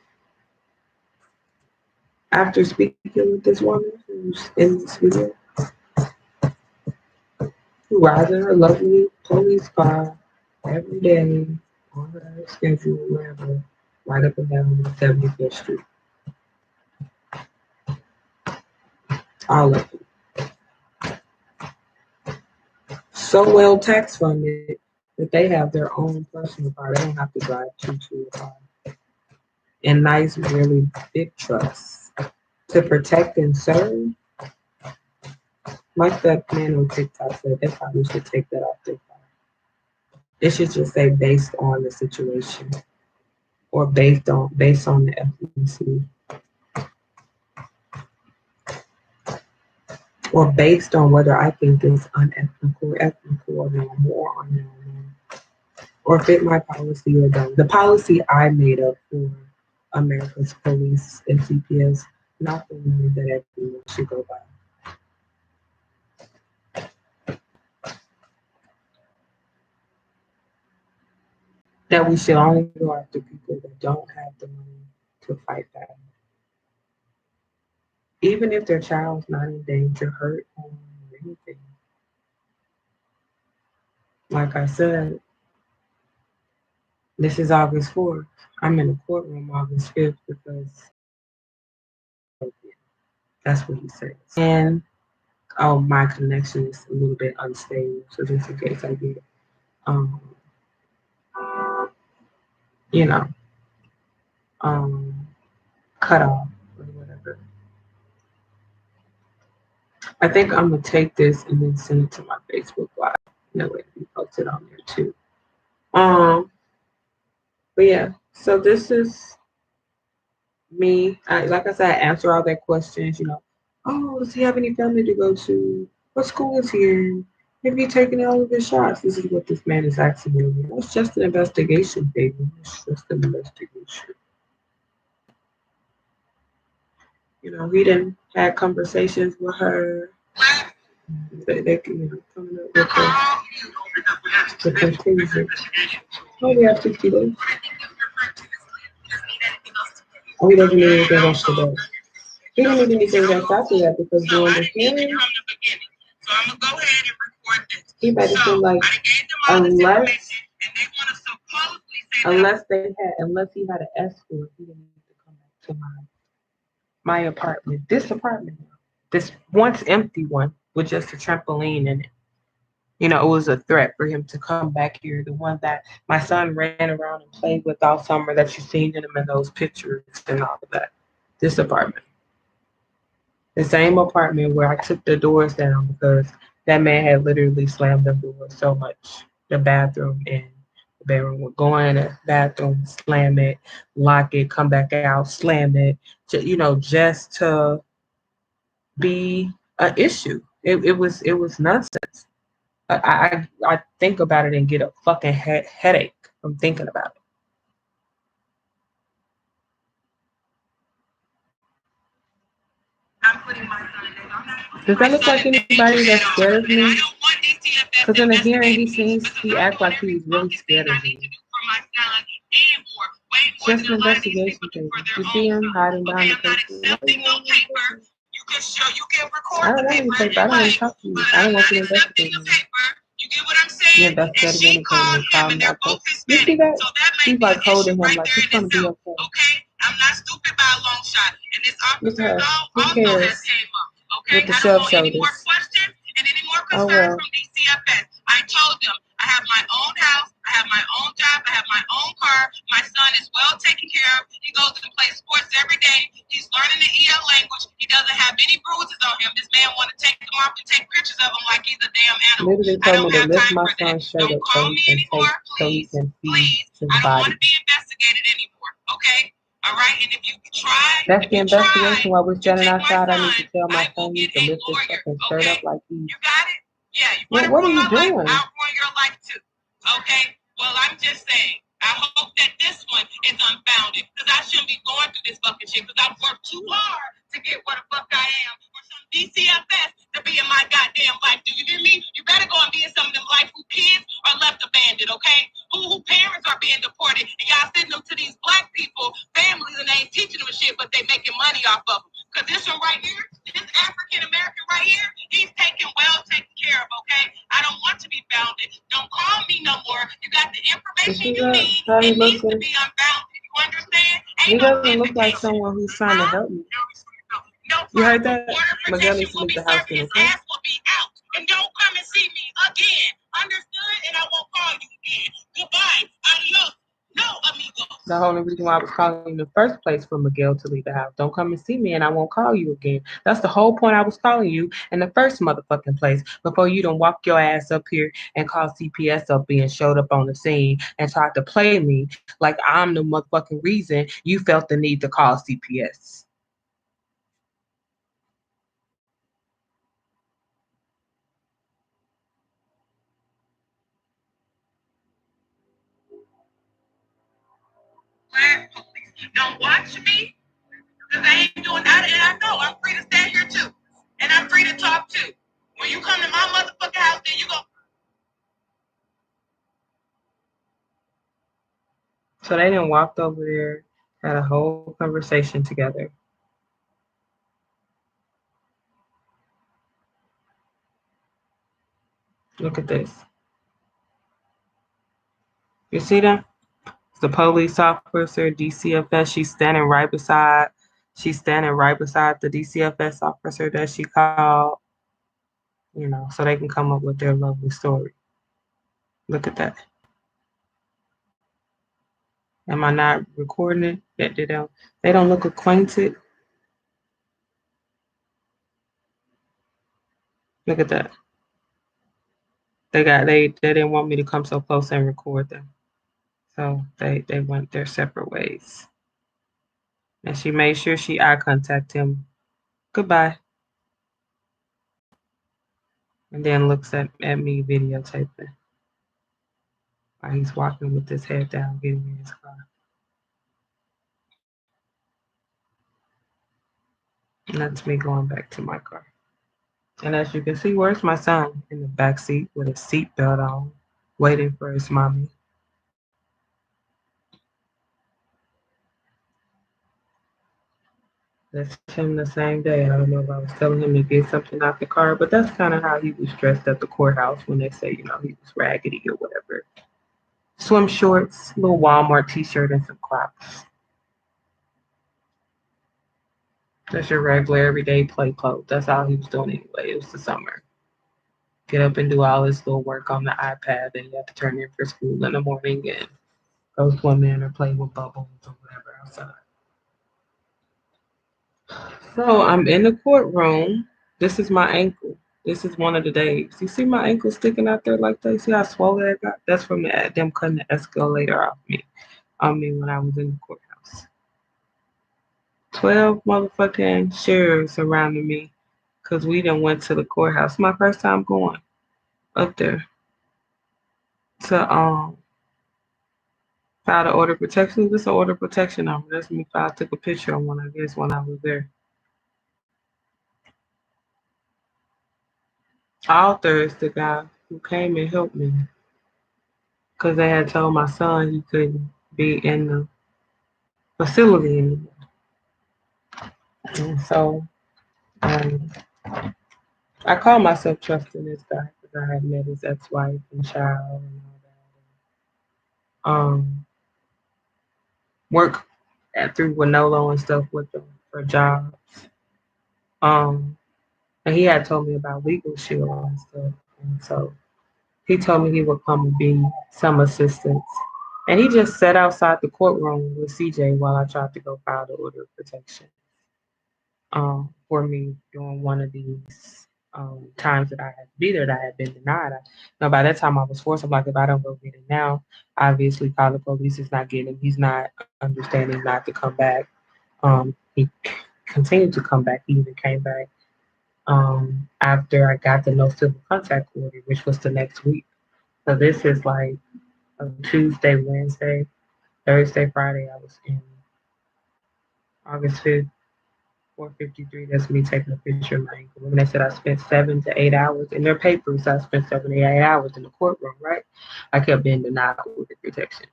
After speaking with this woman who's in this video, who rides in her lovely police car every day on her schedule, wherever, right up and down 75th Street. All of it. So well tax funded that they have their own personal car. They don't have to drive to a car. And nice, really big trucks to protect and serve. Like that man on TikTok said, they probably should take that off their car. It should just say based on the situation or based on the ethnicity or based on whether I think it's unethical or ethical or normal or unnormal or fit my policy or don't. The policy I made up for America's police and CPS, not the one that everyone should go by. That we should only go after people that don't have the money to fight back. Even if their child's not in danger, hurt, or anything. Like I said, this is August 4th. I'm in the courtroom August 5th because that's what he says. And my connection is a little bit unstable, so just in case I get, um, you know, um, cut off or whatever. I think I'm gonna take this and then send it to my Facebook Live. No way to be posted on there too. Um, but yeah, so this is me. Like I said, I answer all their questions. Oh, does he have any family to go to? What school is he in? Have you taken all of his shots? This is what this man is asking me. It's just an investigation, baby. It's just an investigation. He didn't have conversations with her. They coming up with the conclusion. Oh, we have 60 days. Oh, he doesn't need anything else today. He didn't need anything else after that because during the hearing, so I'm gonna go ahead and record this. he made it seem like unless he had an escort, he didn't need to come back to my apartment. This apartment, this once empty one with just a trampoline in it. It was a threat for him to come back here. The one that my son ran around and played with all summer that you seen in him in those pictures and all of that. This apartment. The same apartment where I took the doors down because that man had literally slammed them doors so much the bathroom in the bedroom. Would go in the bathroom, slam it, lock it, come back out, slam it. Just to be an issue. It was nonsense. I think about it and get a fucking headache from thinking about it. I'm putting my son in there. I'm not putting Does that my look son like in anybody danger that's at all. scared of And I me? don't want DCFS Because to in the hearing, investigate me because he I'm act doing like he every was really fucking thing scared I of need to me. do for my son and more, way It's more just than an a lot of these investigation people do thing. for their You own see him son. hiding Okay, behind the I'm not curtain. Why accepting you no want me to paper. investigate? You can show, you can I record don't the know paper any if paper. you I don't want to like, talk to you. but I don't I'm want not you to accepting investigate the me. paper. You get what I'm You saying? And investigated she me and came called and him, called and me they're out there. both You see Hispanic. that? So that may She's be like an issue holding him right like there he's in gonna be itself. okay. Okay, I'm not stupid by a long shot, and this Look officer at her. Who also has cares? came up. Okay, With the I don't shove want any more shoulders. questions and any more Oh concerns well. from DCFS. I told them I have my own house, I have my own job, I have my own car. My son is well taken care of. He goes and plays sports every day. He's learning the EL language. He doesn't have any bruises on him. This man want to take him off and take pictures of him like he's a damn animal. Literally I told me don't to have lift time my for that. son's shirt Don't up call so he me can take anymore, so he please. can see Please. his I don't want body. to be investigated anymore. Okay? All right? And That's if the you try investigation while we're to standing take my outside. I need son, to tell my I will son get needs to a lift his lawyer. fucking shirt Okay? up like he's You got it? Yeah, you want Well, to what are ruin you my life? doing? I'll ruin your life too. Okay? Well, I'm just saying. I hope that this one is unfounded because I shouldn't be going through this fucking shit because I've worked too hard to get where the fuck I am for some DCFS to be in my goddamn life. Do you hear me? You better go and be in some of them life who kids are left abandoned, okay? Who parents are being deported and y'all sending them to these black people, families, and they ain't teaching them shit, but they making money off of them. Because this one right here, this African American right here, he's taken care of, okay? I don't want to be founded. Don't call me no more. You got the information you need. How he It needs to looking? be unfounded. You understand? He Ain't no doesn't look like vindication. someone who's trying to help me. No You heard problem. that? Order Miguel protection needs to will leave be the house served. then, His okay? ass will be out. And don't come and see me again. Understood? And I won't call you again. Goodbye. Adios. No, amigo. The only reason why I was calling you in the first place for Miguel to leave the house. Don't come and see me and I won't call you again. That's the whole point I was calling you in the first motherfucking place before you done walk your ass up here and call CPS up and showed up on the scene and tried to play me like I'm the motherfucking reason you felt the need to call CPS. Don't watch me. Because I ain't doing that. And I know I'm free to stand here too. And I'm free to talk too. When you come to my motherfucking house, then you go. So they done walked over there, had a whole conversation together. Look at this. You see that? The police officer, DCFS, she's standing right beside the DCFS officer that she called, so they can come up with their lovely story. Look at that. Am I not recording it? They don't look acquainted. Look at that. They didn't want me to come so close and record them. So they went their separate ways. And she made sure she eye contact him. Goodbye. And then looks at me videotaping while he's walking with his head down, getting in his car. And that's me going back to my car. And as you can see, where's my son in the back seat with his seatbelt on, waiting for his mommy. That's him the same day. I don't know if I was telling him to get something out the car, but that's kind of how he was dressed at the courthouse when they say, he was raggedy or whatever. Swim shorts, little Walmart t-shirt, and some Crocs. That's your regular everyday play clothes. That's how he was doing anyway. It was the summer. Get up and do all his little work on the iPad. Then you have to turn in for school in the morning and go swimming or play with bubbles or whatever outside. So I'm in the courtroom. This is my ankle. This is one of the days. You see my ankle sticking out there like that? See how swollen it got? That's from them cutting the escalator off me. I mean, when I was in the courthouse. 12 motherfucking sheriffs surrounding me because we done went to the courthouse. My first time going up there to file the order of protection. This is an order of protection number. That's me file. I took a picture of one, I guess, when I was there. Arthur is the guy who came and helped me because they had told my son he couldn't be in the facility anymore. And so I call myself trusting this guy because I had met his ex-wife and child and all that. Work through Winolo and stuff with them for jobs. Um, and he had told me about legal shield and stuff. And so he told me he would come and be some assistance. And he just sat outside the courtroom with CJ while I tried to go file the order of protection for me during one of these times that I had to be there that I had been denied. Now, by that time, I was forced. I'm like, if I don't go get it now, obviously, call the police is not getting him. He's not understanding not to come back. He continued to come back. He even came back after I got the no civil contact order, which was the next week. So this is like a Tuesday, Wednesday, Thursday, Friday. I was in August 5th, 4:53. That's me taking a picture of my ankle. And they said I spent 7 to 8 hours in their papers. I spent 7 to 8 hours in the courtroom, right? I kept being denied order protections.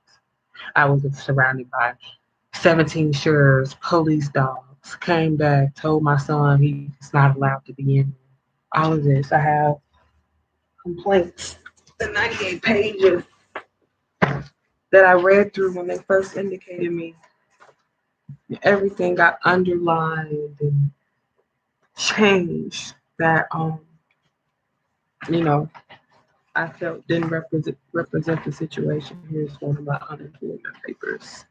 I was surrounded by 17 sheriffs, police dogs, came back, told my son he's not allowed to be in there. All of this. I have complaints, the 98 pages that I read through when they first indicated me. Everything got underlined and changed that you know, I felt didn't represent the situation. Here's one of my unemployment papers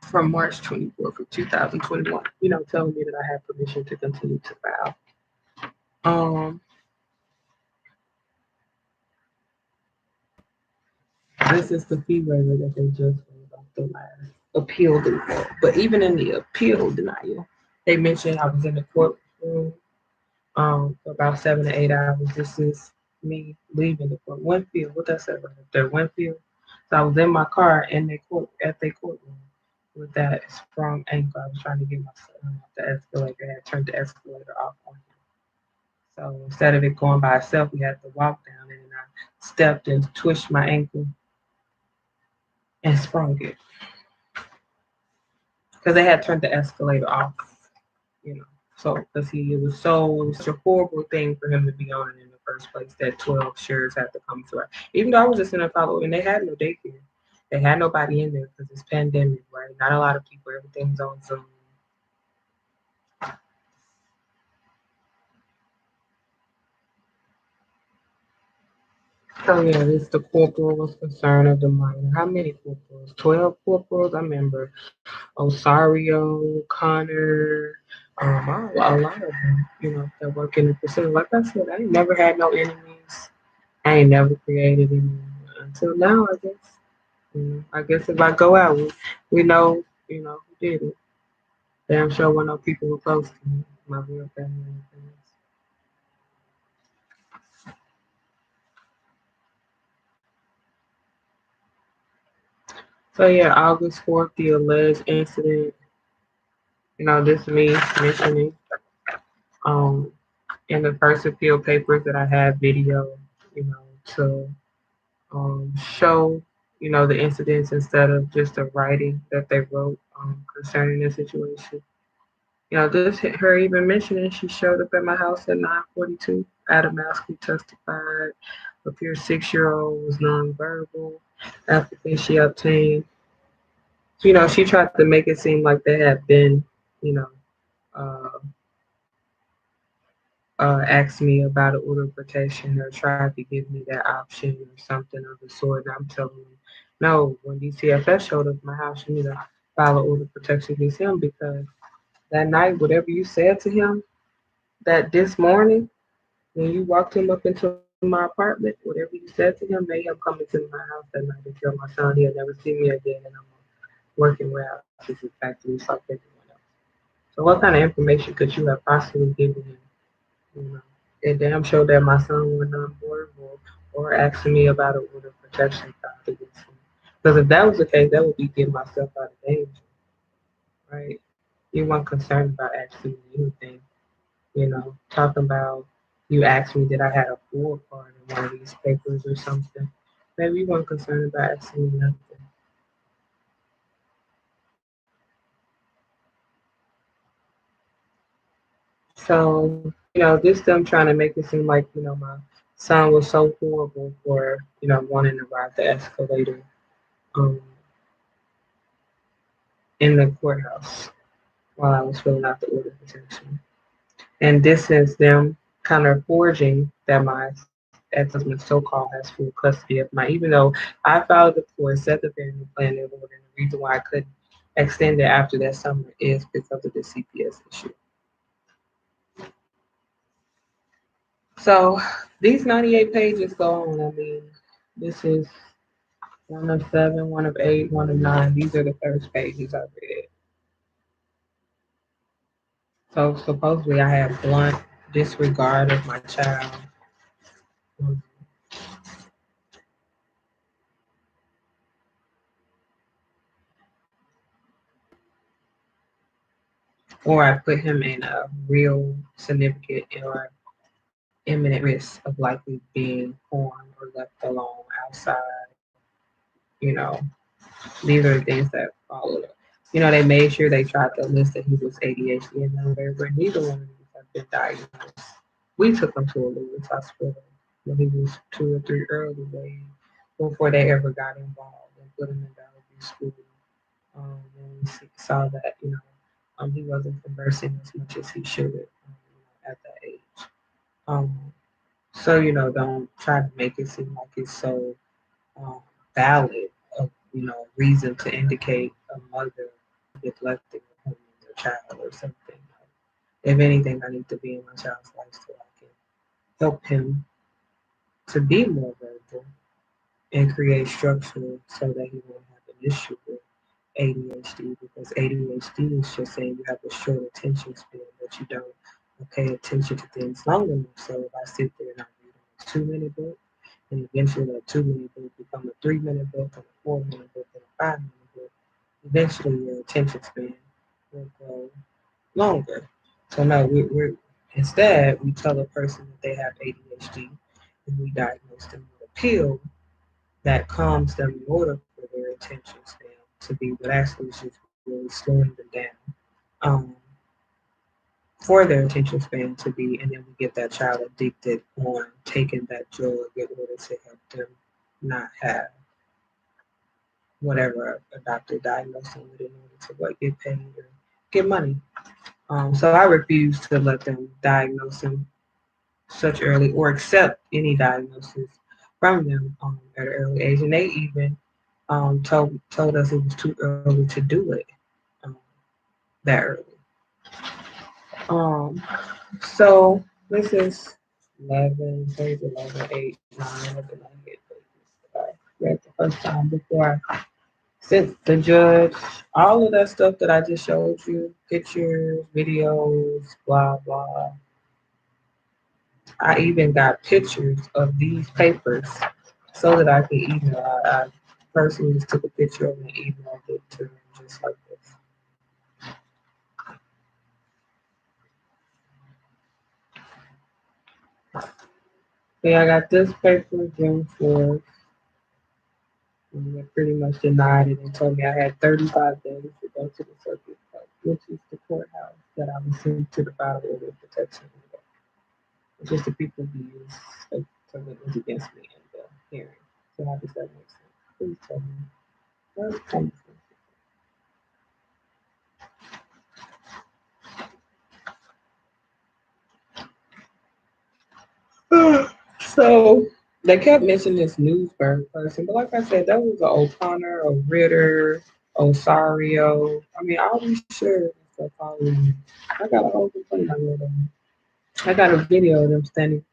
from March 24th of 2021. Telling me that I have permission to continue to file. Um, this is the fee waiver that they just gave off the last appeal denial. But even in the appeal denial, they mentioned I was in the courtroom for about 7 to 8 hours. This is me leaving the court. Winfield, what that said right up there, Winfield. So I was in my car in the court at the courtroom with that sprung ankle. I was trying to get my son off the escalator. I had turned the escalator off on him. So instead of it going by itself, we had to walk down it, and I stepped and twitched my ankle and sprung it because they had turned the escalator off. You know. So, because it was such a horrible thing for him to be on it in the first place that 12 sheriffs had to come through. Even though I was just in a follow, and they had no daycare, they had nobody in there because it's pandemic, right? Not a lot of people, everything's on Zoom. So, yeah, this the corporal was concerned of the minor. How many corporals? 12 corporals? I remember Osario, Connor, a lot of them, that work in the facility. Like I said, I ain't never had no enemies. I ain't never created any until now, I guess. I guess if I go out, we know, who did it. Damn sure when no people were close to me, my real family and friends. So yeah, August 4th, the alleged incident, this me mentioning um in the first appeal papers that I had video, to show, the incidents instead of just the writing that they wrote concerning the situation. This hit her even mentioning she showed up at my house at 9:42. Adamaski testified. Appears 6-year-old was nonverbal. After she obtained, she tried to make it seem like they had been, you know, uh, asked me about an order of protection or tried to give me that option or something of the sort. And I'm telling them, no, when DCFS showed up at my house, you need to file an order of protection against him because that night, whatever you said to him, that this morning when you walked him up into my apartment, whatever you said to him made him come into my house that night and tell my son he'll never see me again and I'm working warehouses and factories like everyone else. So what kind of information could you have possibly given him? You know, it damn sure that my son went on board or asking me about it with a protection filed against him. Because if that was the case, that would be getting myself out of danger, right? You weren't concerned about asking me anything. Talking about you asked me did I had a full part in one of these papers or something. Maybe you weren't concerned about asking me nothing. So, this them trying to make it seem like, my son was so horrible for, wanting to ride the escalator um, in the courthouse while I was filling out the order of protection. And this is them kind of forging that my ex-husband so-called has full custody of my, even though I filed the court, set the family plan in order, and the reason why I couldn't extend it after that summer is because of the CPS issue. So these 98 pages go on. I mean, this is one of seven, one of eight, one of nine. These are the first pages I read. So supposedly I have blunt disregard of my child. um, Or I put him in a real significant or imminent risk of likely being harmed or left alone outside. You know, these are the things that followed up. They made sure they tried to list that he was ADHD and nowhere, but neither one of these have been diagnosed. We took him to a Lewis hospital when he was 2 or 3 early days before they ever got involved and put him in Bellevue school. And we saw that, he wasn't conversing as much as he should at that age. Um, so, don't try to make it seem like it's so um, valid of, reason to indicate a mother neglecting their child or something. If anything, I need to be in my child's life so I can help him to be more verbal and create structure so that he won't have an issue with ADHD because ADHD is just saying you have a short attention span that you don't pay attention to things long enough. So if I sit there and I read a 2 minute book, and eventually that 2 minute book become a 3 minute book and a 4 minute book and a 5 minute book, eventually your attention span will grow longer. So no, we're instead we tell a person that they have ADHD and we diagnose them with a pill that calms them in order for their attention span to be, but actually is just really slowing them down um, for their attention span to be, and then we get that child addicted on taking that drug in order to help them not have whatever a doctor diagnosed them with in order to what get paid or get money. So I refuse to let them diagnose them such early or accept any diagnosis from them at an early age, and they even told us it was too early to do it um, that early. Um, so this is 11, page 11, 8, 9, 11, 98 pages that I read the first time before I sent the judge all of that stuff that I just showed you, pictures, videos, blah, blah. I even got pictures of these papers so that I could email. I personally just took a picture of it and emailed it to them just like this. Okay, I got this paper, June 4th. And they pretty much denied it and told me I had 35 days to go to the circuit court, which is the courthouse that I was sent to the file order of protection. It's just the people who use something was against me in the hearing. So how does that make sense? Please tell me. That's kind of So they kept mentioning this Newsburg person, but like I said, that was a O'Connor, a Ritter, Osario. I mean, all these sheriffs are following me. I got a whole complaint I wrote on. I got a video of them standing,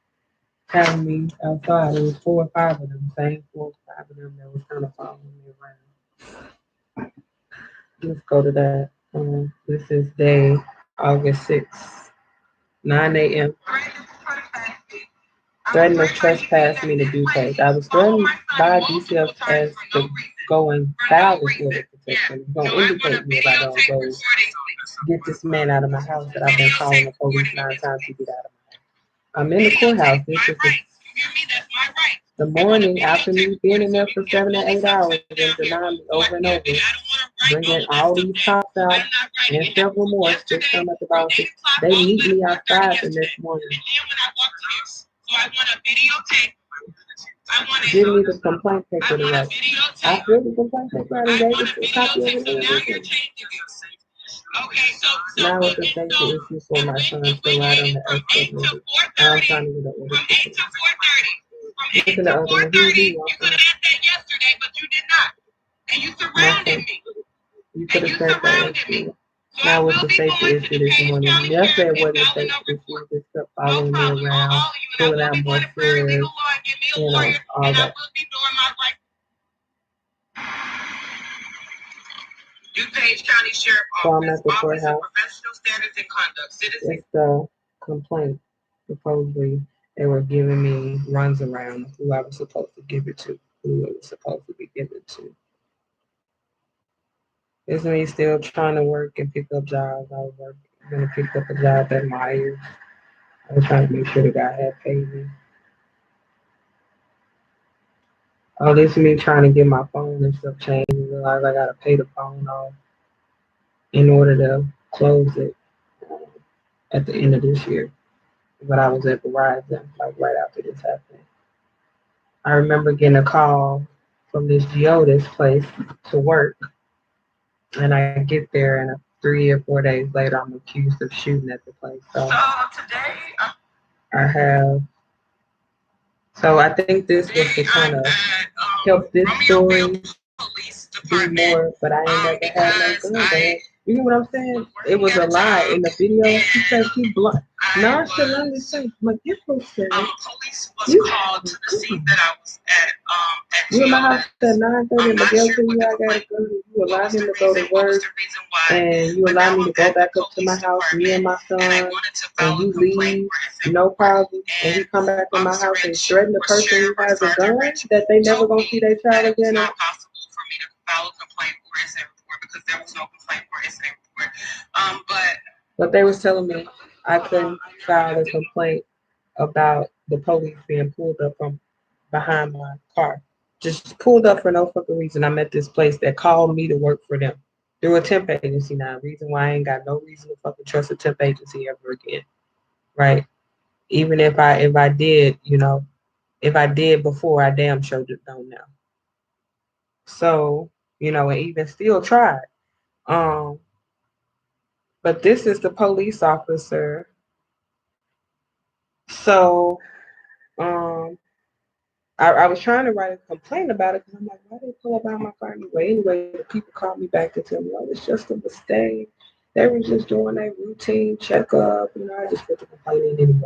having me outside. It was 4 or 5 of them, same 4 or 5 of them that was kind of following me around. Let's go to that. This is day August 6th, 9 a.m. Threatened to trespass me to due case. I was threatened by DCFS to go and file this order of protection. It's going to indicate me if I don't go get this man out of my house that I've been calling the police 9 times to get out of my house. I'm in the courthouse. This is the morning after me being in there for 7 or 8 hours and denying me over and over, bringing all these cops out and several more, still come at the bosses. They meet me outside the next morning. Give me the complaint paper to write. I filled the complaint paper out and gave it to a copy of it and everything. Now it's a safety issue for my son to ride on the escort movie. I'm trying to get an order. Listen to other one. He walking. My son. You could have said that issue. Now it's a safety issue this morning. Yesterday it wasn't a safety issue. You just kept following me around, pulling out more chairs, all that. DuPage County Sheriff Office, Office of Professional Standards and Conduct, Citizen. It's the complaint. Supposedly, they were giving me runs around who I was supposed to give it to, who it was supposed to be given to. It's me still trying to work and pick up jobs. I was going to pick up a job at Myers. I was trying to make sure the guy had paid me. Oh, this is me trying to get my phone and stuff changed and realize I got to pay the phone off in order to close it at the end of this year. But I was at Verizon, like right after this happened. I remember getting a call from this geodis place to work, and I get there, and 3 or 4 days later, I'm accused of shooting at the place. So today, I have. So I think this was to kind of help this story be more, but I ain't never had no gun. But you know what I'm saying? It was a lie in the video. She said she blocked. Nonchalantly say, my difference said, you called to the scene that I was at you in my house at 9:30 and Miguel told you I got a gun and you allowed him to go to work and you allowed me to go back up to my house, me and my son, and you leave, no problem, and he come back in my house and threaten the person who has a gun that they never gonna see their child again. But they was telling me I couldn't file a complaint about the police being pulled up from behind my car. Just pulled up for no fucking reason. I'm at this place that called me to work for them. Through a temp agency now. Reason why I ain't got no reason to fucking trust a temp agency ever again. Right? Even if I did, if I did before, I damn sure don't now. So, and even still tried. Um, but this is the police officer. So, um, I was trying to write a complaint about it because I'm like, why did they pull up out my car anyway? Anyway, the people called me back to tell me, oh, it's just a mistake. They were just doing a routine checkup. I just put the complaint in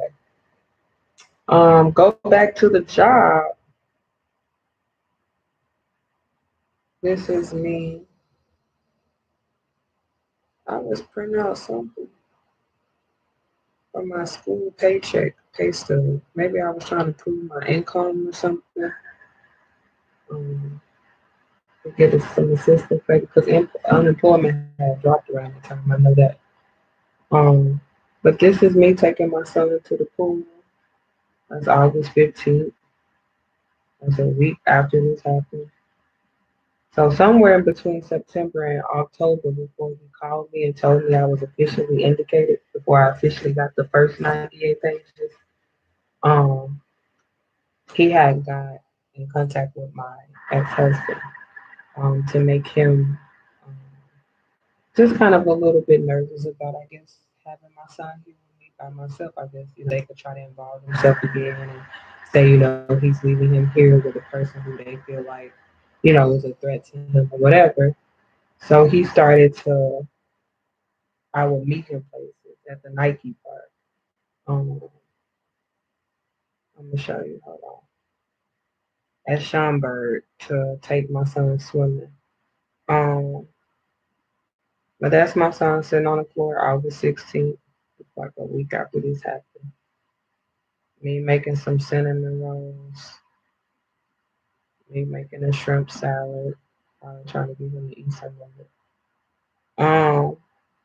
anyway. Go back to the job. This is me. I was printing out something from my school paycheck, pay stub. Maybe I was trying to prove my income or something. To get some assistance because unemployment had dropped around the time. I know that. But this is me taking my son to the pool. That's August 15th. That's a week after this happened. So somewhere in between September and October before he called me and told me I was officially indicated, before I officially got the first 98 pages, um, he had got in contact with my ex-husband to make him just kind of a little bit nervous about, I guess, having my son here with me by myself. I guess, they could try to involve themselves again and say, he's leaving him here with a person who they feel like, is a threat to him or whatever. So he started to, I would meet him places at the Nike park. me show you. Hold on. At Schaumburg to take my son swimming. Um, but that's my son sitting on the floor August 16th. It's like a week after this happened. Me making some cinnamon rolls. Me making a shrimp salad. Trying to get him to eat some of it.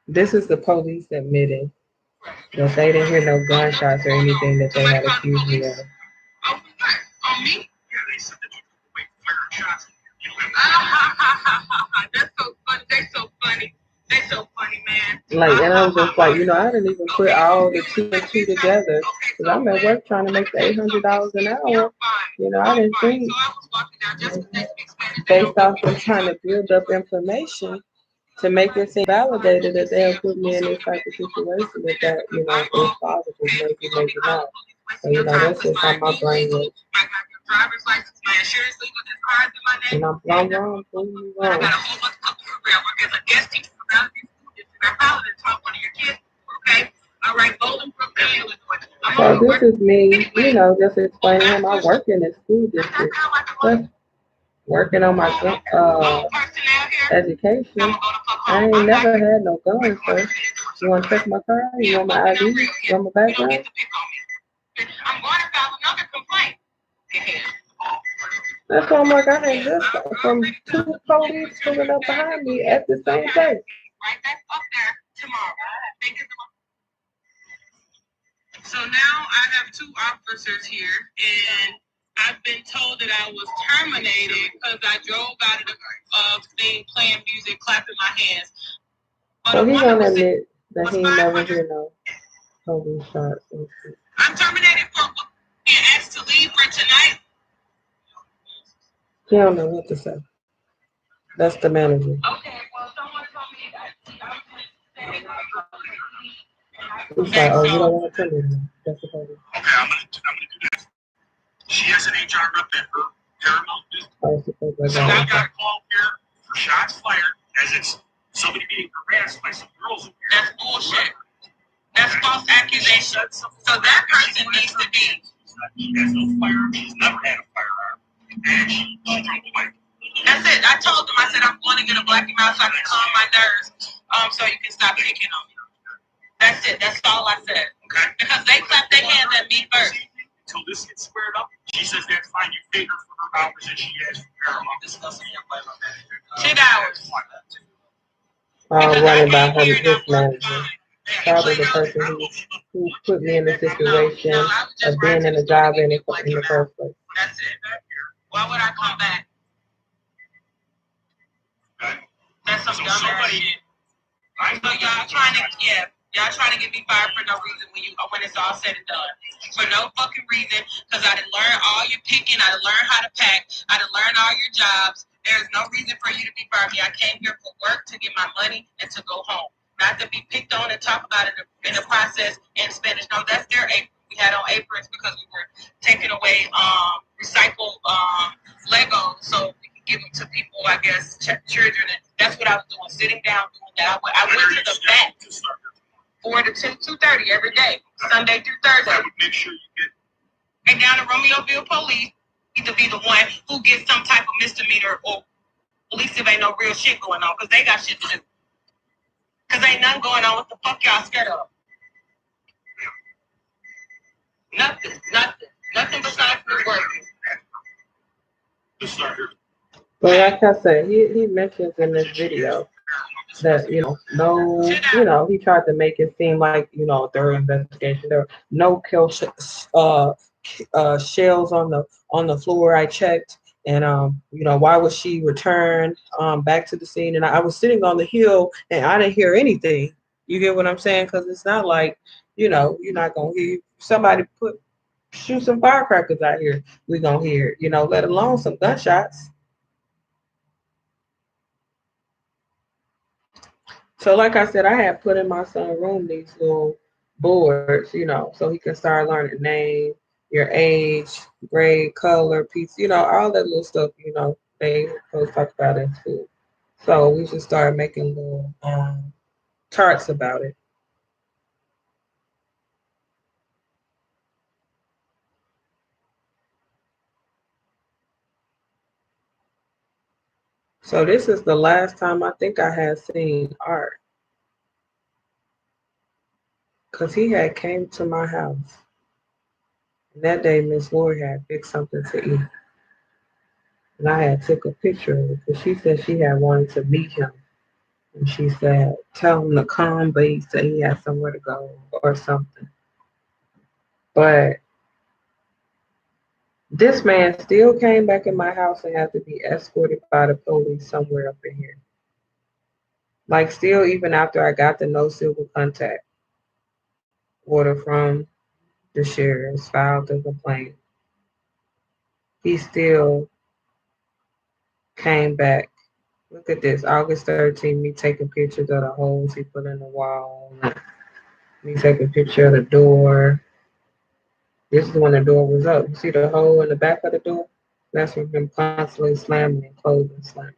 This is the police admitting that they didn't hear no gunshots or anything that they had accused me of. Oh, on me? Yeah, they said that you took away fire shots. That's so funny. They so funny. They so funny, man. Like, and I'm just like, I didn't even put all the two and two together because I'm at work trying to make the $800 an hour. I didn't think based off them trying to build up information to make it seem validated that they'll put me in this type of situation that is possible, maybe not. So, that's just how my brain works. Driver's license, my insurance legal, this car's in my name. And I'm wrong, prove me wrong. I got a whole bunch of program work as a guest teacher for Mountain View School District. I followed and taught one of your kids, okay? All right, Bolingbrook, Illinois. So this is me, just explaining him. I work in the school district, just working on my education. I ain't never had no guns, so you want to check my car? You want my ID? You want my background? I'm going to file another complaint. That's why I'm like, I had just from two police pulling up behind me at the same place. Right back up there tomorrow. Thank you. So now I have two officers here, and I've been told that I was terminated because I drove out of the thing playing music, clapping my hands. But so he's gonna admit that he never hear no police shots. I'm terminated for being asked to leave for tonight. He don't know what to say. That's the manager. Okay, well, someone told me that He's like, oh, you don't want to tell me that. That's the police. Okay, I'm gonna do that. She has an HR rep at her Paramount business. So I got a call here for shots fired as it's somebody being harassed by some girls in here. That's bullshit. That's false accusation. So that person needs to be. She has no firearm. She's never had a firearm. And she drove away. That's it. I told them, I said, I'm going to get a black and mild so I can calm my nerves so you can stop picking on me. That's it. That's all I said. Okay. Because they clapped their hands at me first. Until this gets squared up, she says that's fine. You paid her for her hours that she has for Paramount. Discussing your play on that. 10 hours. Running by her, his manager. Probably the person who put me in the situation of being in the job in the first place. That's it. Why would I come back? That's some dumb ass shit. So y'all trying to get me fired for no reason when it's all said and done. For no fucking reason, because I done learned all your picking, I done learned how to pack, I done learned all your jobs. There's no reason for you to be fired me. I came here for work to get my money and to go home. Not to be picked on and talk about it in the process in Spanish. No, that's their apron. We had on aprons because we were taking away recycled Legos so we could give them to people, I guess, children. And that's what I was doing, sitting down doing that. I went to the back 4 to 2:30 every day, Sunday through Thursday. I would make sure you get. And down to Romeoville Police, either be the one who gets some type of misdemeanor or at least if ain't no real shit going on, because they got shit to do. Because ain't nothing going on. What the fuck y'all scared of? Nothing besides me working. But like I said, he mentions in this video that, he tried to make it seem like, a thorough investigation. There were no shells on the floor. I checked. And, why was she returned back to the scene? And I was sitting on the hill and I didn't hear anything. You get what I'm saying? Because it's not like, you're not going to hear somebody shoot some firecrackers out here. We're going to hear, let alone some gunshots. So like I said, I had put in my son's room these little boards, so he can start learning name, your age, grade, color, piece, all that little stuff, they supposed to talk about in school. So we should start making little charts about it. So this is the last time I think I had seen Art, because he had came to my house. And that day Miss Lori had fixed something to eat. And I had took a picture of it because she said she had wanted to meet him. And she said, tell him to come, but he said he had somewhere to go or something. But this man still came back in my house and had to be escorted by the police somewhere up in here. Like still, even after I got the no civil contact order from the sheriff's, filed the complaint, he still came back. Look at this, August 13th, me taking pictures of the holes he put in the wall, me taking a picture of the door. This is when the door was up. You see the hole in the back of the door? That's from him constantly slamming and closing, slamming.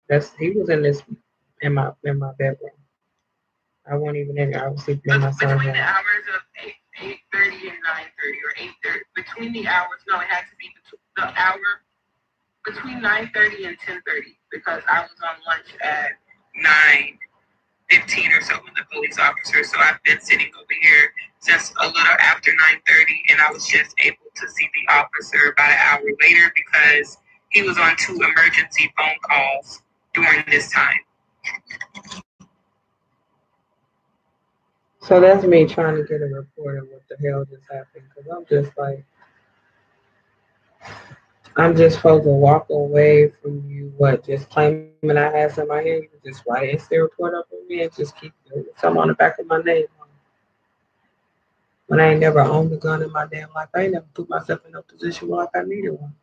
That's he was in this in my bedroom. I wasn't even in there. I was sleeping in my son's Between room. the hours of 8:30 and 9:30, or 8:30, between the hours, no, it had to be the hour between 9:30 and 10:30, because I was on lunch at 9:15 or so with the police officer. So I've been sitting over here since a little after 9:30, and I was just able to see the officer about an hour later because he was on 2 emergency phone calls during this time. So that's me trying to get a report of what the hell just happened. Because I'm just like, I'm just supposed to walk away from you, what, just claiming I had some in my hand? You just write an instant report up on me and just keep something on the back of my name. When I ain't never owned a gun in my damn life, I ain't never put myself in no position where like I needed one.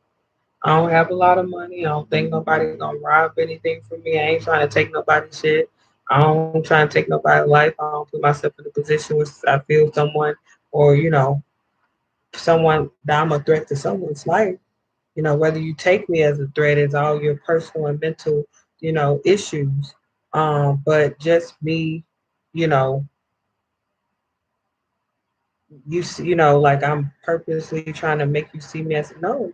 I don't have a lot of money. I don't think nobody gonna rob anything from me. I ain't trying to take nobody's shit. I don't try to take nobody's life. I don't put myself in a position where I feel someone or, someone that I'm a threat to someone's life. Whether you take me as a threat is all your personal and mental, issues. But just me, you know, like I'm purposely trying to make you see me as no.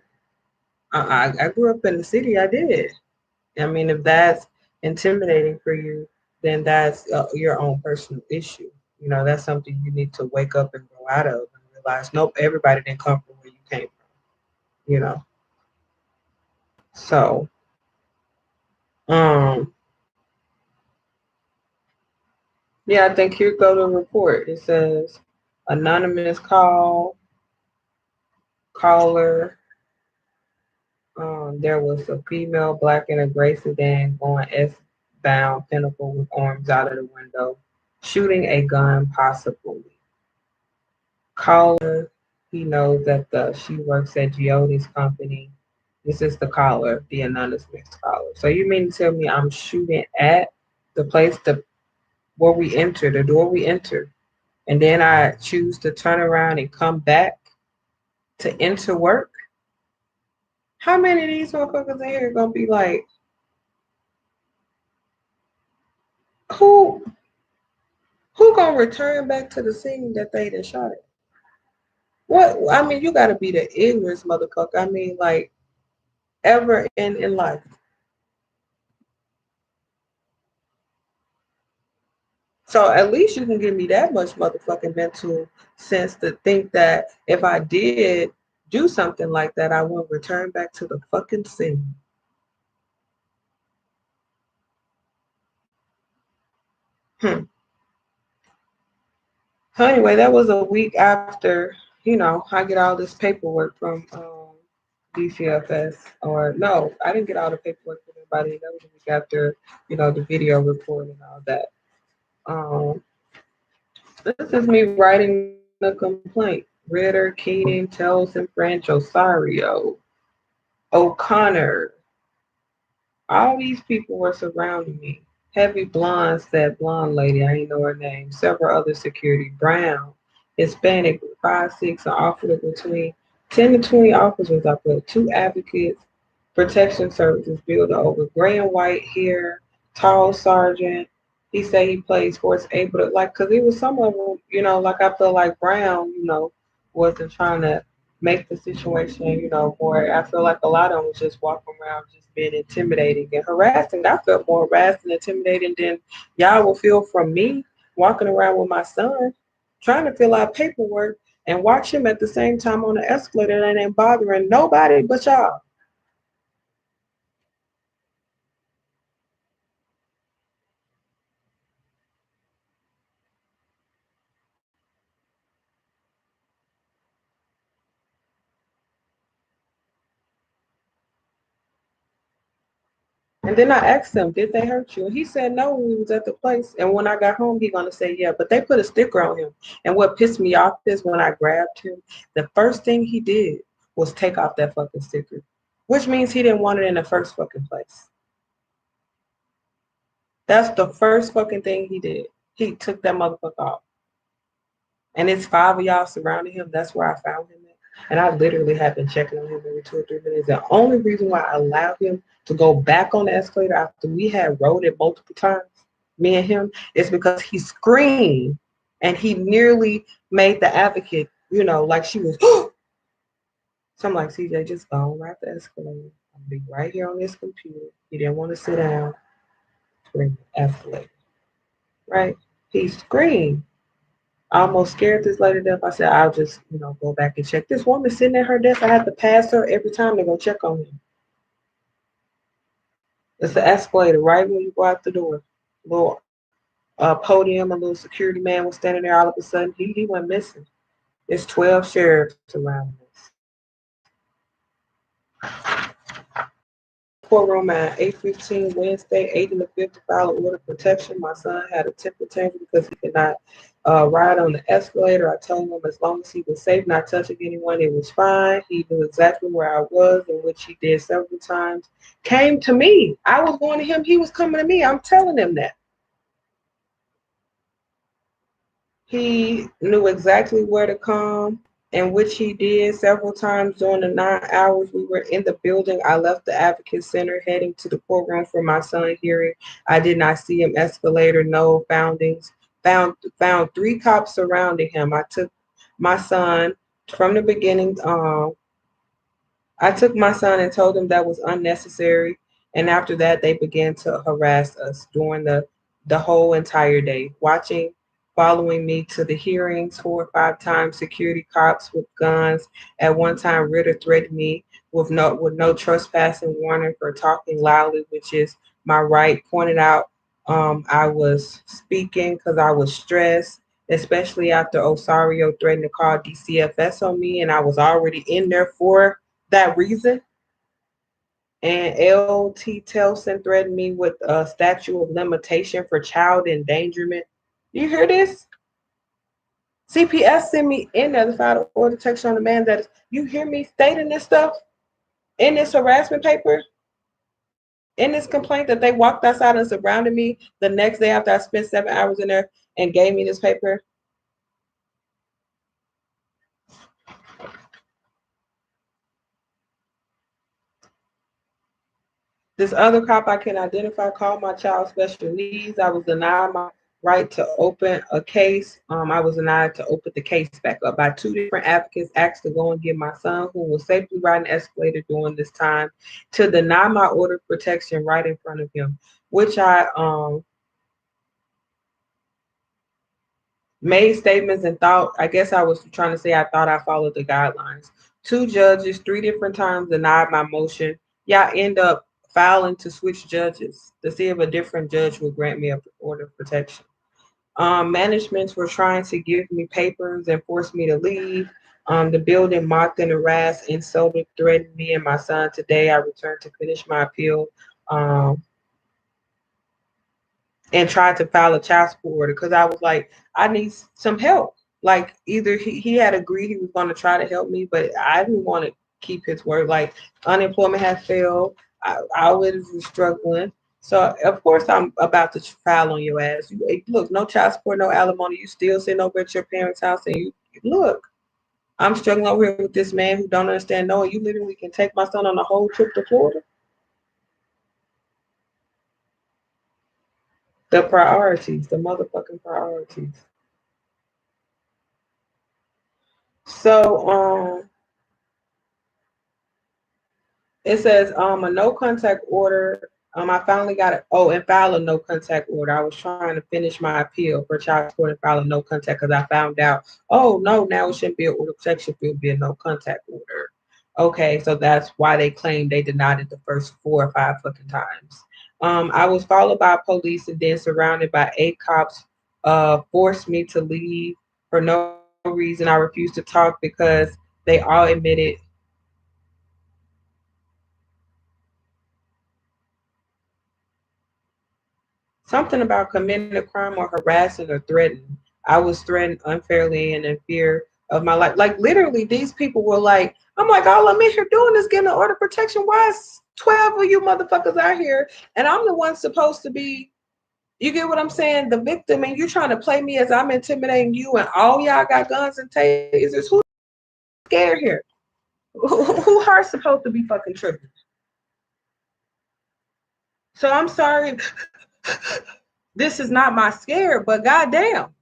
I grew up in the city. I did. I mean, if that's intimidating for you, then that's your own personal issue. That's something you need to wake up and grow out of and realize, nope, everybody didn't come from where you came from, you know. So, um, yeah, I think here go the report. It says anonymous caller. There was a female black in a gray sedan going S-bound Pinnacle with arms out of the window, shooting a gun possibly. Caller, he knows that she works at Giotti's company. This is the caller, the anonymous caller. So you mean to tell me I'm shooting at the place where we enter, the door we enter, and then I choose to turn around and come back to enter work? How many of these motherfuckers in here are gonna be like, who who gonna return back to the scene that they done shot at? What I mean, you gotta be the ignorance motherfucker. I mean, like ever in life. So at least you can give me that much motherfucking mental sense to think that if I did do something like that, I won't return back to the fucking scene. Hmm. So anyway, that was a week after, I get all this paperwork from DCFS. Or no, I didn't get all the paperwork from anybody. That was a week after, the video report and all that. Um, this is me writing a complaint. Ritter, Keenan, Towson, Branch, Osario, O'Connor. All these people were surrounding me. Heavy blonde, said blonde lady, I ain't know her name. Several other security. Brown, Hispanic, 5'6", an officer between 10 to 20 officers. I put 2 advocates, protection services builder over gray and white hair, tall sergeant. He said he plays sports, able to, like, because it was some of them, like I feel like Brown, wasn't trying to make the situation, more. I feel like a lot of them was just walking around just being intimidating and harassing. I felt more harassed and intimidating than y'all will feel from me walking around with my son, trying to fill out paperwork and watch him at the same time on the escalator and ain't bothering nobody but y'all. And then I asked him, did they hurt you? And he said no when we was at the place. And when I got home, he gonna say yeah. But they put a sticker on him. And what pissed me off is when I grabbed him, the first thing he did was take off that fucking sticker. Which means he didn't want it in the first fucking place. That's the first fucking thing he did. He took that motherfucker off. And it's five of y'all surrounding him. That's where I found him at. And I literally have been checking on him every 2 or 3 minutes. The only reason why I allowed him to go back on the escalator after we had rode it multiple times, me and him, is because he screamed and he nearly made the advocate, like she was. So I'm like, CJ, just go on right the escalator. I'll be right here on this computer. He didn't want to sit down. Scream escalator, right? He screamed. I almost scared this lady to death. I said, I'll just, go back and check. This woman sitting at her desk, I had to pass her every time to go check on him. It's the escalator right when you go out the door. Little podium, a little security man was standing there. All of a sudden, he went missing. There's 12 sheriffs around us. Courtroom at 8:15 Wednesday, 8 in the 5th to file an order of protection. My son had a temper tantrum because he could not ride on the escalator. I told him as long as he was safe, not touching anyone, it was fine. He knew exactly where I was, in which he did several times. Came to me. I was going to him. He was coming to me. I'm telling him that. He knew exactly where to come, and which he did several times during the 9 hours we were in the building. I left the Advocate Center heading to the courtroom for my son's hearing. I did not see him escalator, no foundings. Found three cops surrounding him. I took my son from the beginning. I took my son and told him that was unnecessary. And after that, they began to harass us during the whole entire day, watching, following me to the hearings 4 or 5 times. Security cops with guns. At one time, Ritter threatened me with no trespassing warning for talking loudly, which is my right. Pointed out I was speaking because I was stressed, especially after Osario threatened to call DCFS on me, and I was already in there for that reason. And LT Telson threatened me with a statute of limitation for child endangerment. You hear this? CPS sent me in there to file order protection on the man that you hear me stating this stuff in this harassment paper, in this complaint that they walked outside and surrounded me the next day after I spent 7 hours in there and gave me this paper. This other cop I can identify called my child special needs. I was denied my right to open a case. I was denied to open the case back up by two different advocates asked to go and get my son, who was safely riding the escalator during this time, to deny my order of protection right in front of him, which I made statements and thought, I guess I was trying to say I thought I followed the guidelines. Two judges, 3 different times denied my motion. Y'all end up filing to switch judges to see if a different judge would grant me an order of protection. Managements were trying to give me papers and force me to leave. The building mocked and harassed, insulted, threatened me and my son. Today, I returned to finish my appeal. Um, and tried to file a child support order because I was like, I need some help. Like either he had agreed he was going to try to help me, but I didn't want to keep his word. Like unemployment had failed. I was struggling. So of course I'm about to file on your ass. Look, no child support, no alimony. You still sitting over at your parents' house, and you look. I'm struggling over here with this man who don't understand. No, you literally can take my son on a whole trip to Florida. The priorities, the motherfucking priorities. So It says a no contact order. I finally got it. Oh, and file a no contact order. I was trying to finish my appeal for child support and file a no contact because I found out. Oh no, now it shouldn't be an order protection. It would be a no contact order. Okay, so that's why they claimed they denied it the first 4 or 5 fucking times. I was followed by police and then surrounded by 8 cops. Forced me to leave for no reason. I refused to talk because they all admitted something about committing a crime or harassing or threatening. I was threatened unfairly and in fear of my life. Like literally, these people were like, I'm like, all I'm in here doing is getting an order of protection. Why is 12 of you motherfuckers out here and I'm the one supposed to be, you get what I'm saying, the victim, and you trying to play me as I'm intimidating you and all y'all got guns and tasers. Who's scared here? Who heart's supposed to be fucking tripping? So I'm sorry, this is not my scare, but goddamn.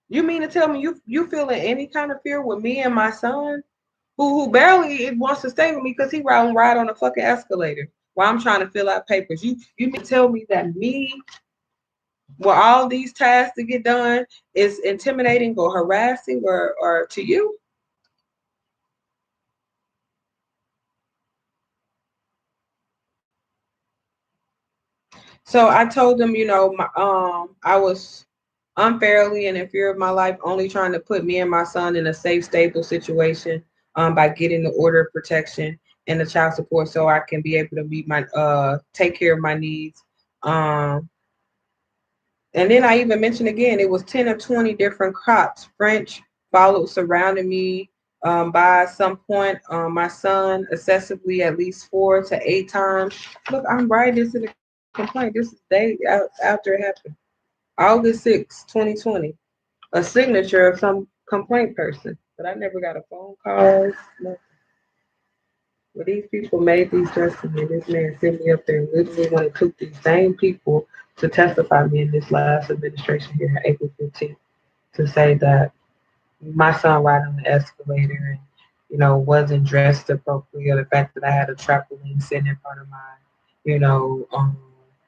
You mean to tell me you feeling any kind of fear with me and my son, who barely wants to stay with me because he ride on a fucking escalator while I'm trying to fill out papers? You mean to tell me that me with all these tasks to get done is intimidating or harassing or to you? So I told them, I was unfairly and in fear of my life, only trying to put me and my son in a safe, stable situation by getting the order of protection and the child support so I can be able to meet my take care of my needs. Um, and then I even mentioned again, it was 10 or 20 different cops, French followed, surrounding me. By some point, my son excessively at least 4 to 8 times. Look, I'm writing this in the complaint. This is after it happened. August 6, 2020. A signature of some complaint person. But I never got a phone call. Nothing. But these people made these threats to me. This man sent me up there and literally want to took these same people to testify me in this last administration here on April 15th to say that my son ride on the escalator and wasn't dressed appropriately, or the fact that I had a trampoline sitting in front of my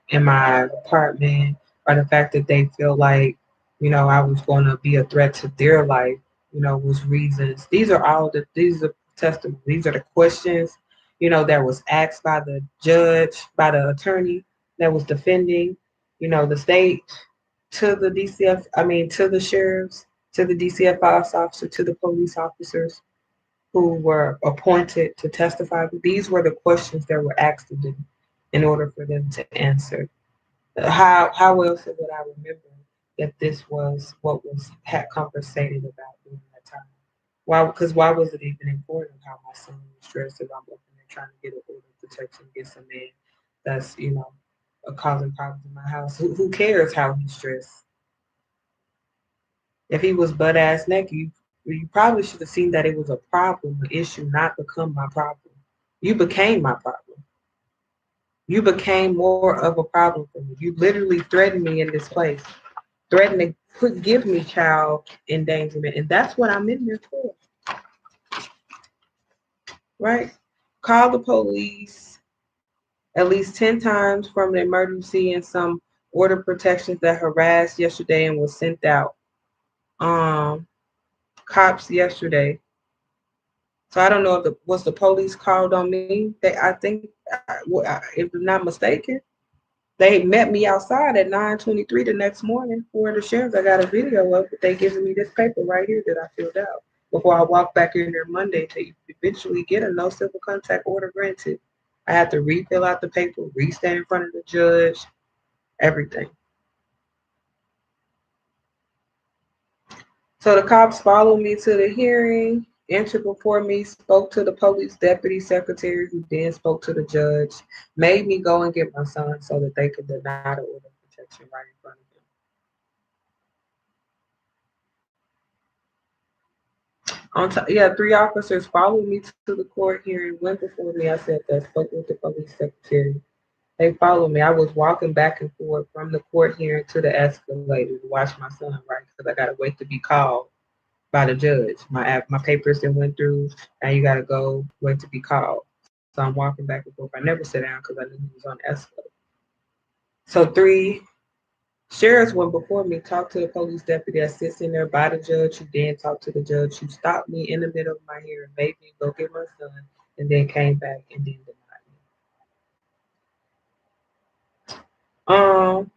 in my apartment, or the fact that they feel like I was going to be a threat to their life, was reasons. These are testimony, these are the questions that was asked by the judge, by the attorney that was defending the state, to the DCF, I mean, to the sheriffs, to the DCFS officer, to the police officers who were appointed to testify. These were the questions that were asked of them in order for them to answer. How else would I remember that this was what was had conversated about during that time? Why? Because why was it even important how my son was dressed if I'm up there trying to get an order of protection against a man that's causing problems in my house? Who cares how he's dressed? If he was butt ass naked, you probably should have seen that it was a problem, an issue, not become my problem. You became my problem. You became more of a problem for me. You literally threatened me in this place, threatened to give me child endangerment, and that's what I'm in there for, right? Call the police at least 10 times from the emergency and some order protections that harassed yesterday and was sent out. Um, Cops yesterday. So I don't know if the police called on me. I think, if I'm not mistaken, they met me outside at 9:23 the next morning for the sheriff. I got a video of it. They giving me this paper right here that I filled out before I walked back in there Monday to eventually get a no civil contact order granted. I had to refill out the paper, re-stand in front of the judge, everything. So the cops followed me to the hearing, entered before me, spoke to the police deputy secretary, who then spoke to the judge, made me go and get my son so that they could deny the order of protection right in front of them. Yeah, 3 officers followed me to the court hearing, went before me. I said that, spoke with the police secretary. They followed me. I was walking back and forth from the court hearing to the escalator to watch my son, right? Because I got to wait to be called. by the judge. My papers that went through. Now you gotta go wait to be called. So I'm walking back and forth. I never sat down because I knew he was on the escalator. So three sheriffs went before me, talked to the police deputy that sits in there by the judge, who then talked to the judge who stopped me in the middle of my hearing, made me go get my son, and then came back and then denied me.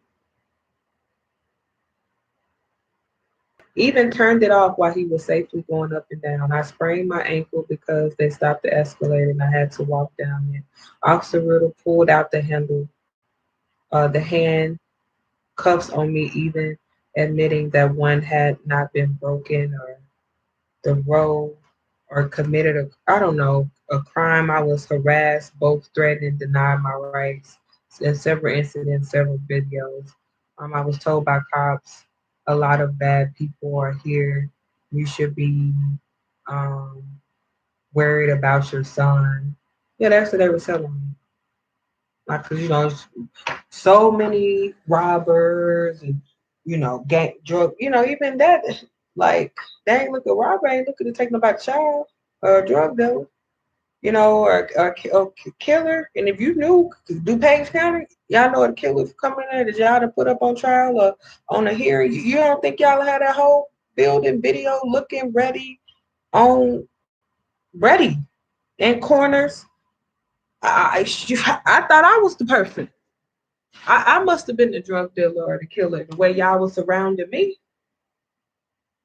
Even turned it off while he was safely going up and down. I sprained my ankle because they stopped the escalator and I had to walk down it. Officer Riddle pulled out the handle, the hand cuffs on me, even admitting that one had not been broken or the row or committed I don't know, a crime. I was harassed, both threatened and denied my rights in several incidents, several videos. I was told by cops, a lot of bad people are here. You should be um, worried about your son. Yeah, that's what they were telling me. Like, 'cause, so many robbers and, gang, drug, even that, like, they ain't looking, robber ain't looking to take nobody's child or a drug dealer, or killer. And if you knew DuPage County, y'all know the killers coming in that y'all to put up on trial or on a hearing. You don't think y'all had that whole building video looking ready, on ready in corners? I thought I was the person. I must have been the drug dealer or the killer. The way y'all was surrounding me,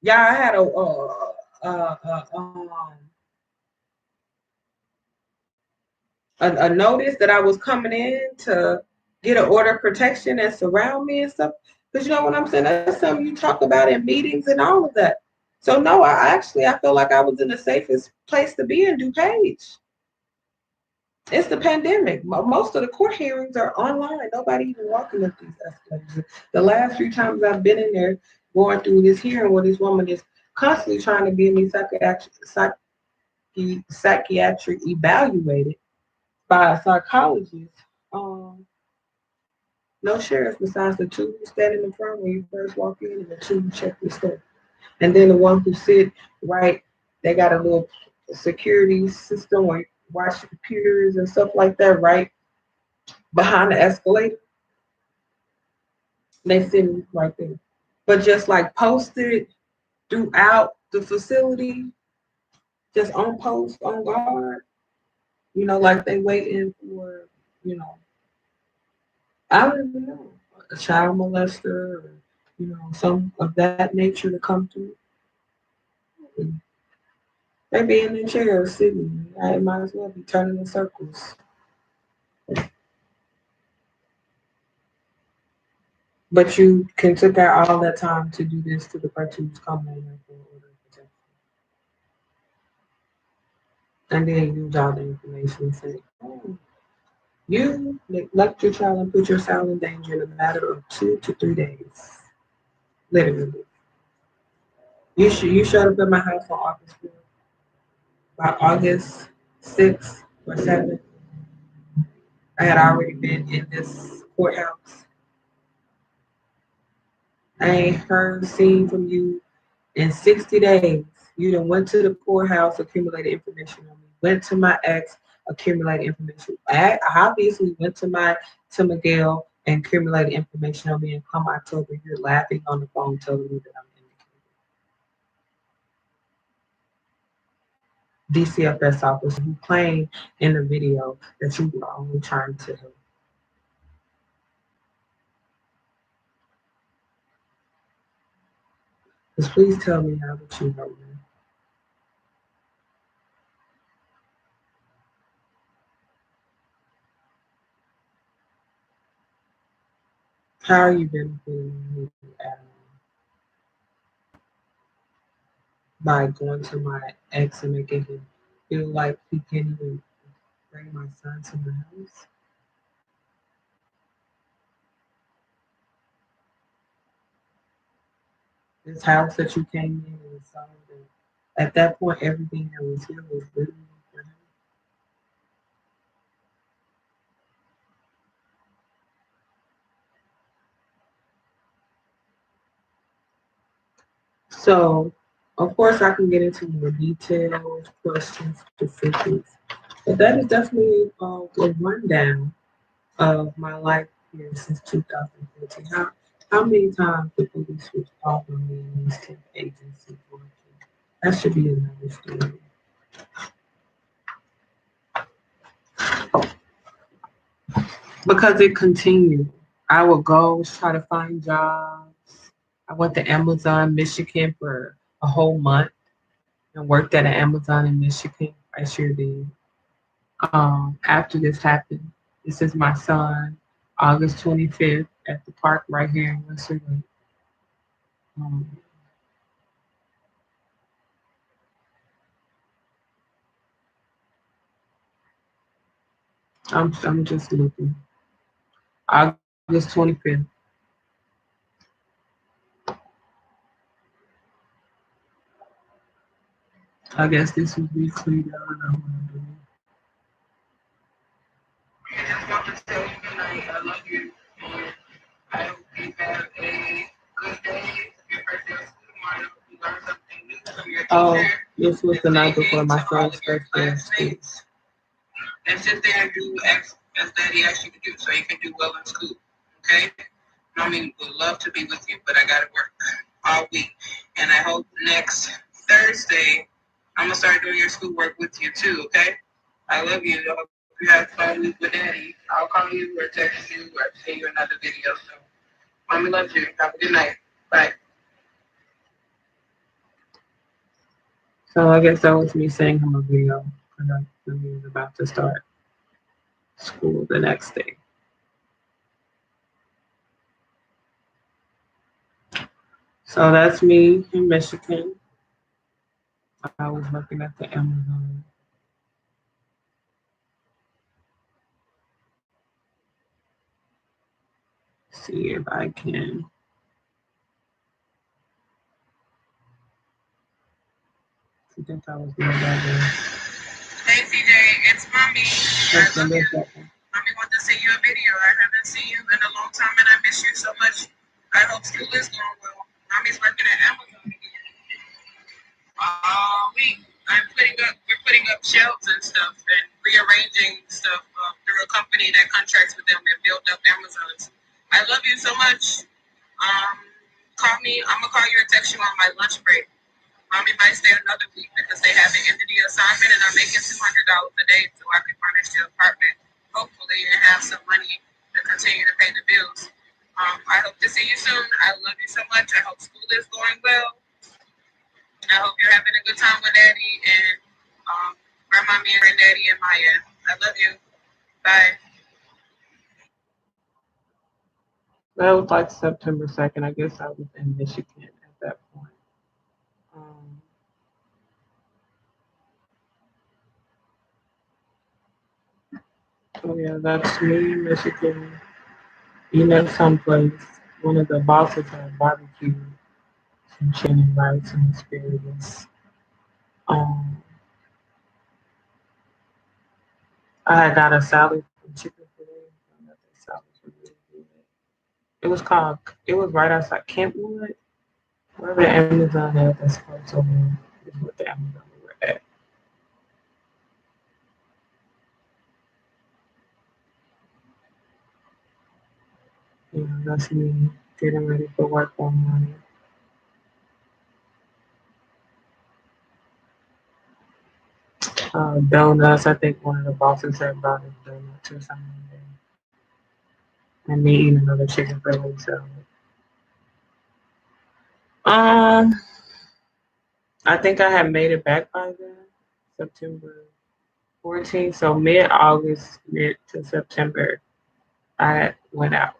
y'all had a notice that I was coming in to get an order of protection and surround me and stuff. Because you know what I'm saying? That's something you talk about in meetings and all of that. So no, I feel like I was in the safest place to be in DuPage. It's the pandemic. Most of the court hearings are online. Nobody even walking up these escalators. The last few times I've been in there going through this hearing where this woman is constantly trying to get me psychiatric evaluated by a psychologist. Um, no sheriff besides the two who stand in the front when you first walk in and the two who check your stuff. And then the one who sit right, they got a little security system where you watch computers and stuff like that right behind the escalator. They sitting right there. But just like posted throughout the facility, just on post, on guard, like they waiting for, you know, I don't even know, a child molester or, some of that nature to come through. And they be in their chairs sitting. I might as well be turning in circles. But you can took out all that time to do this to the person who's coming in there for order of protection. And then use all the information and say, oh, you neglect your child and put your child in danger in a matter of 2 to 3 days. Literally. You showed up at my house on August 4th. By August 6th or 7th, I had already been in this courthouse. I ain't heard, seen from you in 60 days. You done went to the courthouse, accumulated information on me. Went to my ex, accumulated information. I obviously went to Miguel and accumulated information on me. And come October, you're laughing on the phone, telling me that I'm indicated. DCFS officer who claimed in the video that you were only trying to help. Just please tell me how that you help me. How are you benefiting me by going to my ex and making him feel like he can't even bring my son to my house? This house that you came in and saw that at that point everything that was here was literally for him. So Of course, I can get into more details, questions, specifics, but that is definitely a rundown of my life here since 2014. How many times the police was called on me in these temp agencies working? That should be another story. Because it continued. I would go try to find jobs. I went to Amazon, Michigan for a whole month and worked at an Amazon in Michigan. I sure did. After this happened, this is my son, August 25th, at the park right here in Western Lake. Um, I'm just looking. August 25th. I guess this was weekly. I don't know what I'm doing. I just want to tell you good night. I love you. And I hope you have a good day. Your first day of school tomorrow. You learn something new from your Oh, teacher. this was And the say night hey before my to all son's of your first day of school. classmates. And sit there and do as Daddy asked you to do so you can do well in school. Okay? Mommy would love to be with you, but I gotta work all week. And I hope next Thursday I'm gonna start doing your schoolwork with you too, okay? I love you. I hope you have fun with Daddy. I'll call you or text you or send you another video. So Mommy loves you. Have a good night. Bye. So I guess that was me saying him a video because I was about to start school the next day. So that's me in Michigan. I was working at the Amazon. See if I can. I think I was doing that. Hey CJ, it's Mommy. I Just a love little you. second. Mommy wants to send you a video. I haven't seen you in a long time and I miss you so much. I hope school is going well. Mommy's working at Amazon again. Week. We're putting up shelves and stuff and rearranging stuff through a company that contracts with them and build up Amazons. I love you so much. Um, call me. I'm gonna call you or text you on my lunch break. Mommy might stay another week because they have an end of the assignment and I'm making $200 a day so I can furnish the apartment, hopefully, and have some money to continue to pay the bills. I hope to see you soon. I love you so much. I hope school is going well. I hope you're having a good time with Daddy and Grandmommy and Granddaddy and Maya. I love you. Bye. That was like September 2nd. I guess I was in Michigan at that point. Um, so yeah, that's me in Michigan. You know, someplace. One of the bosses had barbecue, some chicken and rice and asparagus. Um, I had got a salad from Chicken Filet. I thought that salad was really good. It was called. It was right outside Kentwood, wherever the Amazon is. That's close over. Is what the Amazon we were at. You know, that's me getting ready for work one morning. Donuts. I think one of the bosses had brought us donuts or something. And me eating another chicken fillet salad. Um, I think I had made it back by then, September 14th. So mid August, mid to September, I went out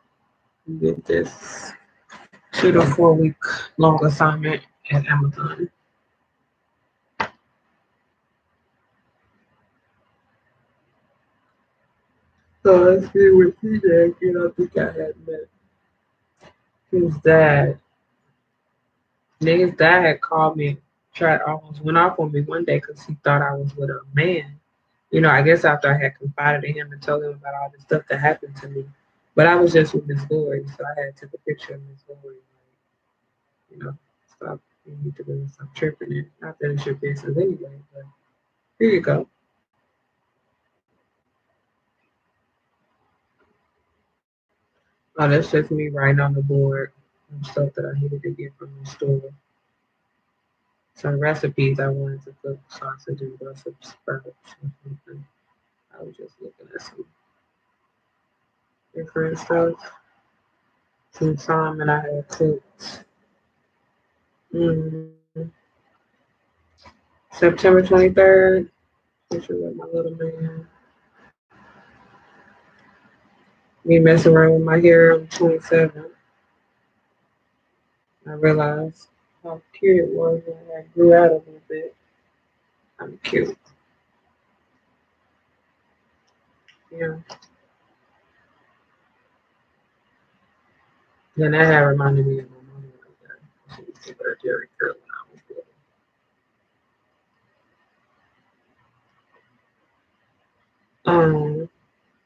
and did this 2 to 4 week long assignment at Amazon. So let's see with TJ again. I think I had met his dad. Then his dad had called me, tried almost went off on me one day because he thought I was with a man. You know, I guess after I had confided in him and told him about all the stuff that happened to me. But I was just with Miss Lori, so I had took a picture of Miss Lori, like, you know, stuff. You need to really stop tripping it. Not that it's your business anyway, but here you go. Oh, that's just me writing on the board and stuff that I needed to get from the store. Some recipes I wanted to cook sausage and Brussels sprouts or something. I was just looking at some different stuff. Some salmon I had cooked. Mm, September 23rd. Picture with my little man. Me messing around with my hair. I'm 27. I realized how cute it was when I grew out a little bit. I'm cute. Yeah. Then that had reminded me of my mom like that. She used to wear Jerry curl when I was little.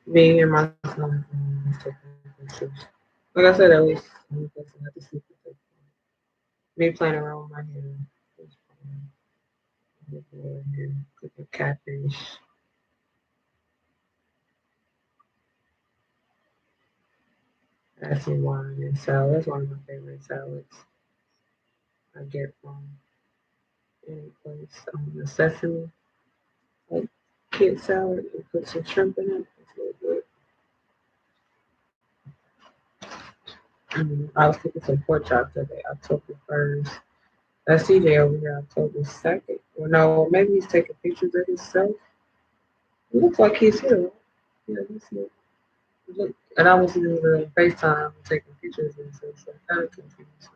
Me and my son was taking pictures. Like I said, at least one person had to sleep with it. Me playing around with my hair. Was fun. Here, cooking catfish. Had some wine and salad. That's one of my favorite salads I get from any place. The sesame, like kid salad, and put some shrimp in it. It's really good. I was cooking some pork chops today, October 1st. That's CJ over here, October 2nd. Well, no, maybe he's taking pictures of himself. It looks like he's here. Yeah, he's here. Look, and I was using FaceTime taking pictures and stuff, so kind of confused.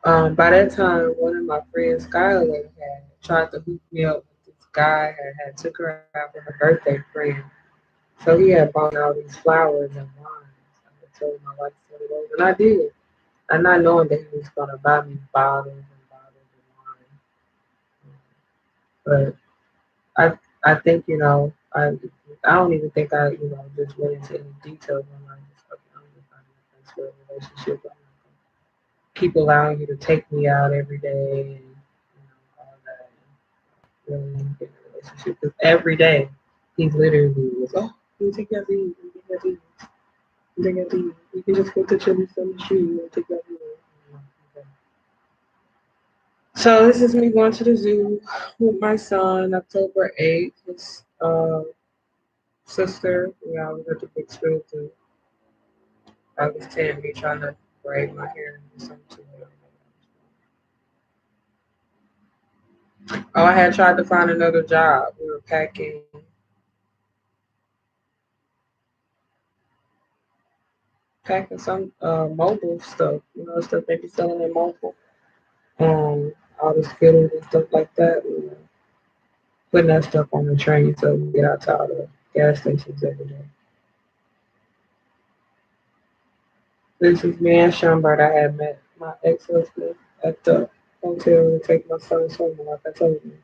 By that time, one of my friends, Skylar, had tried to hook me up with this guy had took her out for her birthday friend. So he had bought me all these flowers and wine. I had told my wife to it over, and I did. And not knowing that he was gonna buy me bottles and bottles of wine. But I think I don't even think I just went into any details on my just okay, I'm just not in a place for a relationship. I'm not gonna keep allowing you to take me out every day and all that. Really want to get in a relationship because every day he's literally was you take that leave, you take that leave, you take that leave. You can just go to Chili's on the street, you take that leave. Okay. So this is me going to the zoo with my son, October 8th. His sister, I was at the big school too. I was 10, me trying to braid my hair and do something to it. Oh, I had tried to find another job. We were packing some mobile stuff, stuff they be selling in mobile. All the skittles and stuff like that. Putting that stuff on the train so we get out to all the gas stations every day. This is me and Schubert. I had met my ex-husband at the hotel to take my son swimming, like I told you.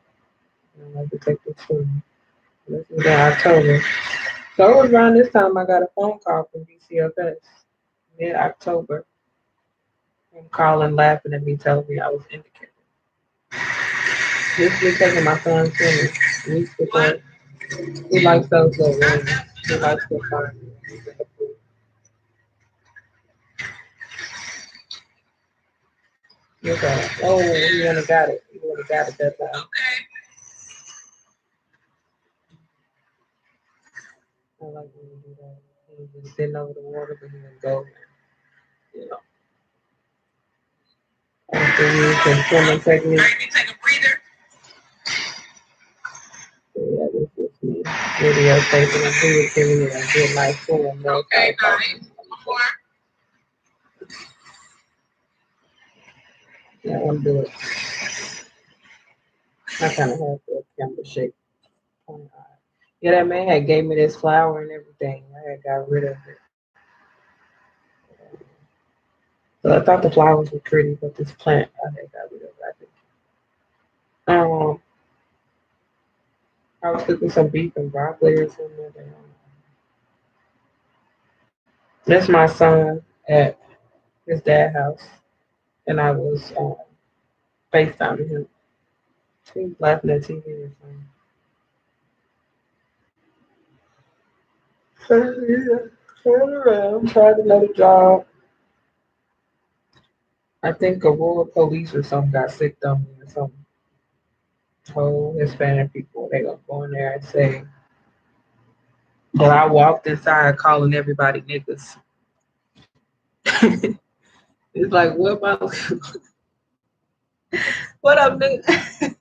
I like to take the swimming. This is in October. So it was around this time I got a phone call from BCFS mid-October. Him calling, laughing at me, telling me I was indicated. This me taking my son swimming. Weeks before. He likes those little rings. He likes to find me. Okay. Oh, you would have got it. You would have got it that time. I like when you do that. He was just sitting over the water, but he would go, you know, after you can swimming technique. So yeah, this is me videotaping and he was giving me a good nice swim. Okay, fine. Yeah, I'm doing. I kind of have the camera shape. Yeah, that man had gave me this flower and everything. I had got rid of it. So I thought the flowers were pretty, but this plant I had got rid of it, I think. I was cooking some beef and broccoli or something. That's my son at his dad's house. and I was FaceTiming him. He was laughing at TV or something. So, yeah, turn around, tried another job. I think Aurora police or something got sick on me or something. Whole Hispanic people, they gonna go in there and say that I walked inside calling everybody niggas. It's like, what about, what up, nigga?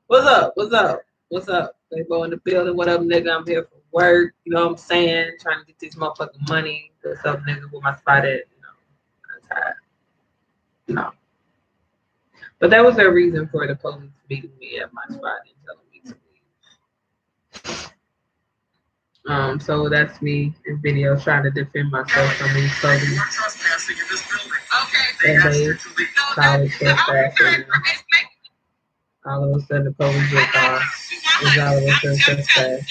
What's up? What's up? What's up? They go in the building. What up, nigga? I'm here for work. You know what I'm saying? Trying to get this motherfucking money. What's up, nigga? With my spot at? You know, I'm tired. No. But that was their reason for the police meeting me at my spot and telling me to leave. So that's me in video trying to defend myself from these police. And they call it trespassing. All of a sudden, the police get called. It's all of a sudden trespass.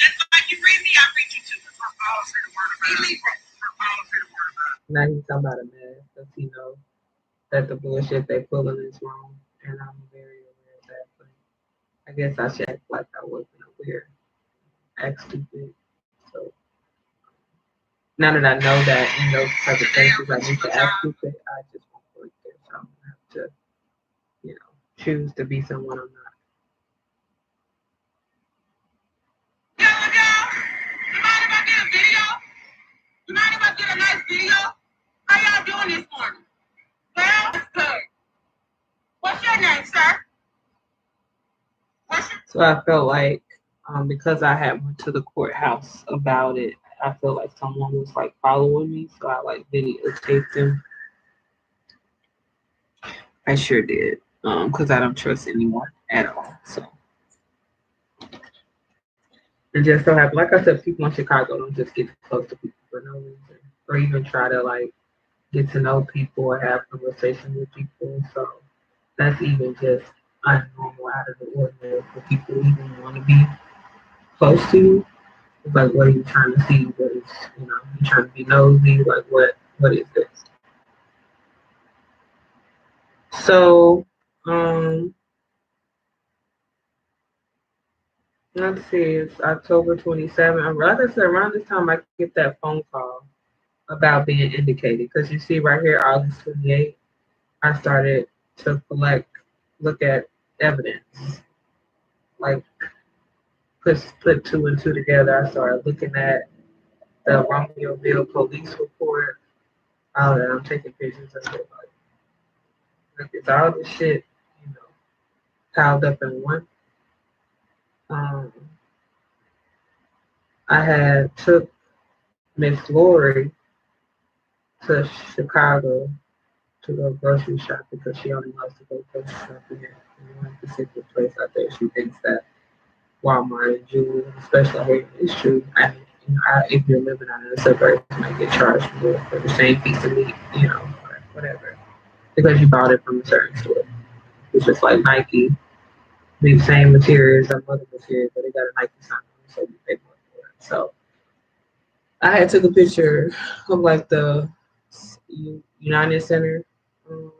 Now he's talking about a mess because he knows that the bullshit they pulling is wrong, and I'm very aware of that. But I guess I should act like I wasn't aware, act stupid. So now that I know that in those type of cases I need to act stupid, I just won't work there. So I'm gonna have to, you know, choose to be someone I'm not. You mind if I get a video? You mind if I get a nice video? How y'all doing this morning? Well, it's good. What's your name, sir? So I felt like because I had went to the courthouse about it, I feel like someone was like following me. So I like videotaped them. I sure did. Because I don't trust anyone at all. So and just so happen, like I said, people in Chicago don't just get close to people for no reason, or even try to like get to know people or have conversation with people. So that's even just unnormal, out of the ordinary for people to even want to be close to you. It's like, what are you trying to see? What is, you know, you trying to be nosy? Like, what is this? So, let's see, it's October 27th. Like I said, around this time, I get that phone call about being indicated. Because you see right here, August 28th, I started to look at evidence. Like, put two and two together. I started looking at the Romeoville police report. All that. I'm taking pictures of it. Like it's all this shit, you know, piled up in one. Um, I had took Miss Lori to Chicago to go grocery shop because she only loves to go grocery shopping in one particular place out there. She thinks that Walmart and Jewel, especially here, is true. I mean, you know, if you're living out in the suburbs, you might get charged more for the same piece of meat, you know, or whatever, because you bought it from a certain store. It's just like Nike, the same materials and other materials, but they got a Nike sign on it, so you pay more for it. So I had took a picture of like the United Center um,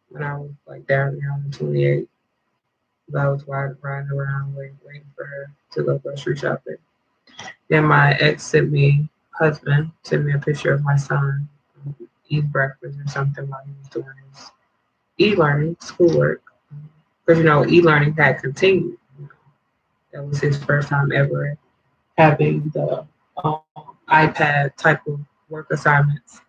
when I was like down there on the 28th. I was riding around waiting for her to go grocery shopping. Then my ex husband sent me a picture of my son eating breakfast or something while he was doing his e-learning schoolwork. Because you know, e-learning had continued. That was his first time ever having the iPad type of work assignments.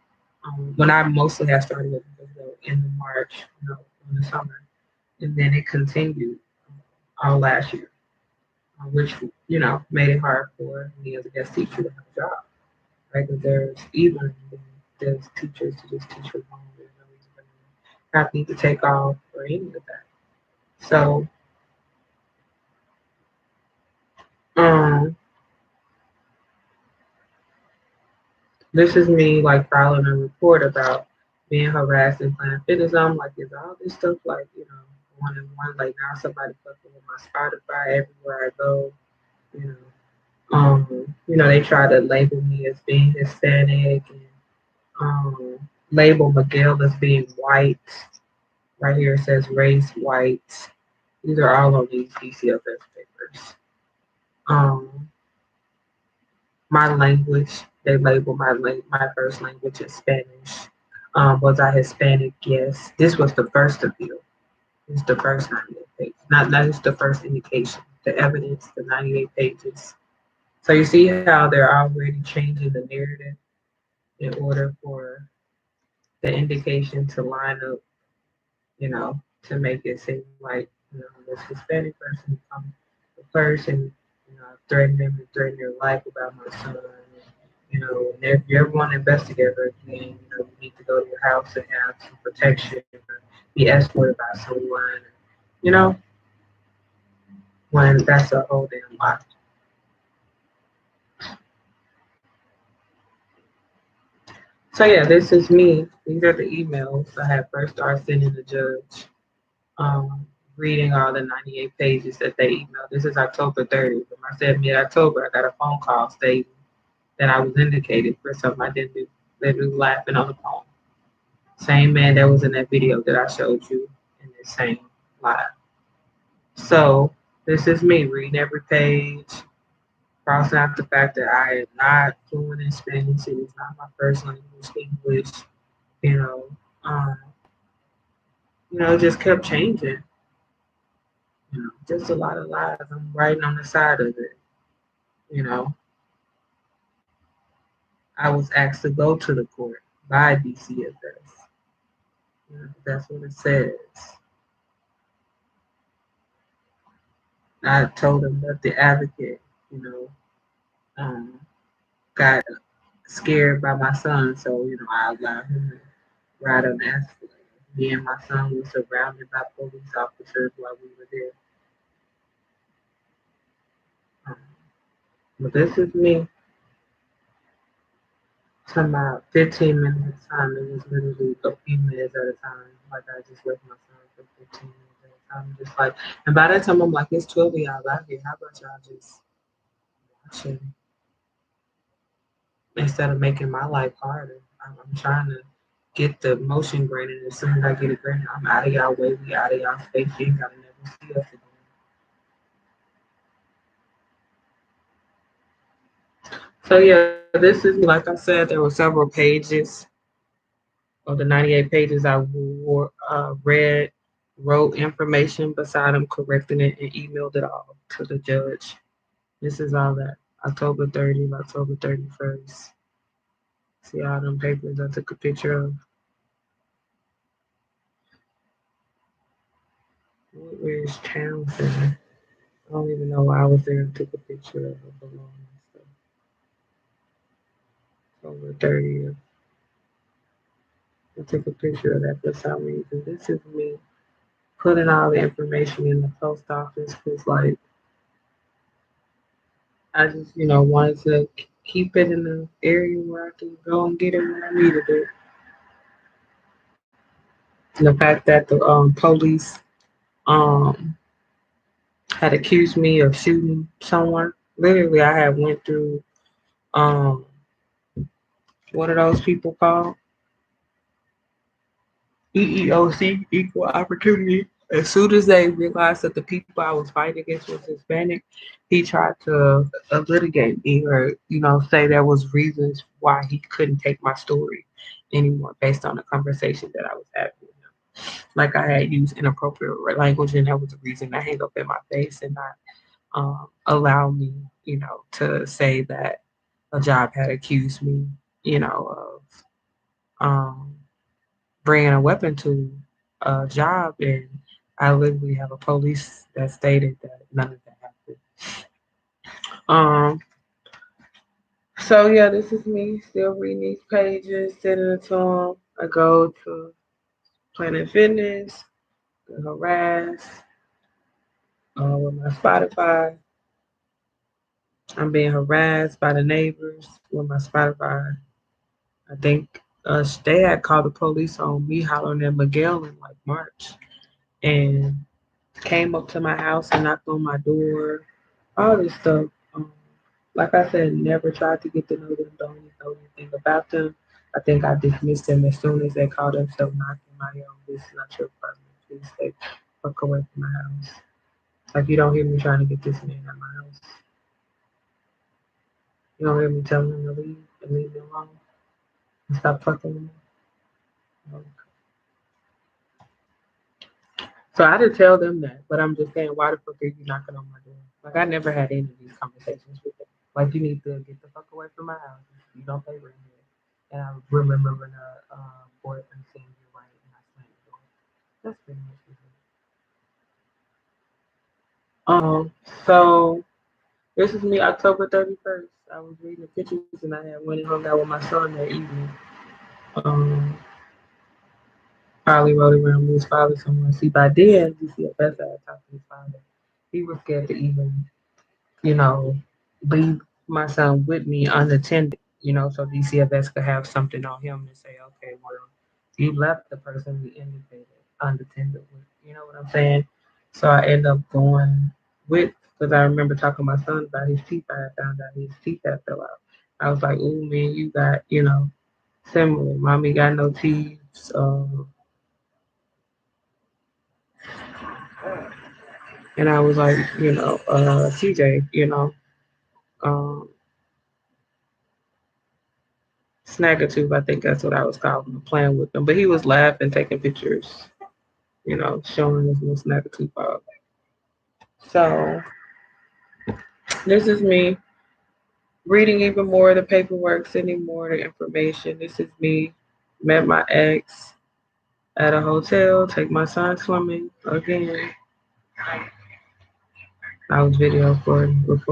When I mostly had started with the end of March, you know, in the summer, and then it continued all last year, which you know made it hard for me as a guest teacher to have a job, right? Because there's even there's teachers who just teach from home. There's no reason for them to not need to take off or any of that. So, um, this is me like filing a report about being harassed in Planet Fitness. I'm like, is all this stuff like, you know, one and one? Like now somebody fucking with my Spotify everywhere I go, you know. You know, they try to label me as being Hispanic and label Miguel as being white. Right here it says race, white. These are all on these DCFS papers. Um, my language, they label my first language as Spanish. Was I Hispanic? Yes. This was the first appeal. It's the first 98 pages. Not just the first indication. The evidence, the 98 pages. So you see how they're already changing the narrative in order for the indication to line up, to make it seem like, this Hispanic person become the person, threatening them and threatening their life about my son. And if you ever want to investigate her again, you need to go to your house and have some protection or be escorted by someone. You know, when that's a whole damn lot. So yeah, this is me. These are the emails I had first started sending the judge. Um, Reading all the 98 pages that they emailed. This is October 30th. When I said mid-October, I got a phone call stating that I was indicated for something I didn't do. They was laughing on the phone. Same man that was in that video that I showed you in the same live. So this is me reading every page, crossing out the fact that I am not fluent in Spanish. It is not my first language, English. You know, um, it just kept changing. Just a lot of lies. I'm writing on the side of it. You know, I was asked to go to the court by DCFS. That's what it says. I told them that the advocate, um, got scared by my son, so I allowed him to ride on the escalator. Me and my son were surrounded by police officers while we were there. Um, but this is me. To about 15 minutes time. It was literally a few minutes at a time. Like I just left my son for 15 minutes at a time. Just like, and by that time I'm like, it's 12 of y'all out here. How about y'all just watching instead of making my life harder? I'm trying to get the motion granted. As soon as I get it granted, I'm out of y'all way. We out of y'all space. You ain't gotta never see us again. So yeah, this is me. Like I said, there were several pages of the 98 pages I read, wrote information beside them, correcting it, and emailed it all to the judge. This is all that. October 30th, October 31st. See all them papers I took a picture of. Where's Townsend? I don't even know why I was there and took a picture of it belonging stuff. October 30th. I took a picture of that for some reason. This is me putting all the information in the post office because, like, I just, wanted to keep it in the area where I can go and get it when I needed it. And the fact that the police um, had accused me of shooting someone. Literally, I had went through um, what are those people called? EEOC, equal opportunity. As soon as they realized that the people I was fighting against was Hispanic, he tried to litigate me or, say there was reasons why he couldn't take my story anymore based on the conversation that I was having with him. Like I had used inappropriate language and that was the reason I hang up in my face and not allow me, to say that a job had accused me, of um, bringing a weapon to a job, and I literally have a police that stated that none of that happened. Um, so yeah, this is me still reading these pages, sending it to them. I go to Planet Fitness, get harassed with my Spotify. I'm being harassed by the neighbors with my Spotify. I think they had called the police on me hollering at Miguel in like March. And came up to my house and knocked on my door, all this stuff. Like I said, never tried to get to know them, don't even know anything about them. I think I dismissed them as soon as they called themselves knocking my this is not your apartment. please stay fuck away from my house. Like you don't hear me trying to get this man out of my house. You don't hear me telling him to leave and leave me alone and stop fucking with me. Like, so I did tell them that, but I'm just saying, why the fuck are you knocking on my door? Like I never had any of these conversations with them. Like you need to get the fuck away from my house. You don't pay rent here. And I remember when a boyfriend saying you're right, and I slammed the door. That's pretty much it. So this is me, October 31st. I was reading the pictures and I had went and hung out with my son that evening. Um, Probably rode around with his father somewhere. See, by then, you see, at best I had talked to his father. He was scared to even, you know, leave my son with me unattended, so DCFS could have something on him and say, okay, well, you left the person we indicated unattended with. You know what I'm saying? So I end up going with, because I remember talking to my son about his teeth. I found out his teeth had fell out. I was like, ooh, man, you got, similar. Mommy got no teeth. And I was like, CJ, um, Snaggertooth, I think that's what I was calling him, playing with him. But he was laughing, taking pictures, showing his little Snaggertooth off. So this is me reading even more of the paperwork, sending more of the information. This is me, met my ex at a hotel, take my son swimming again. I was video recording with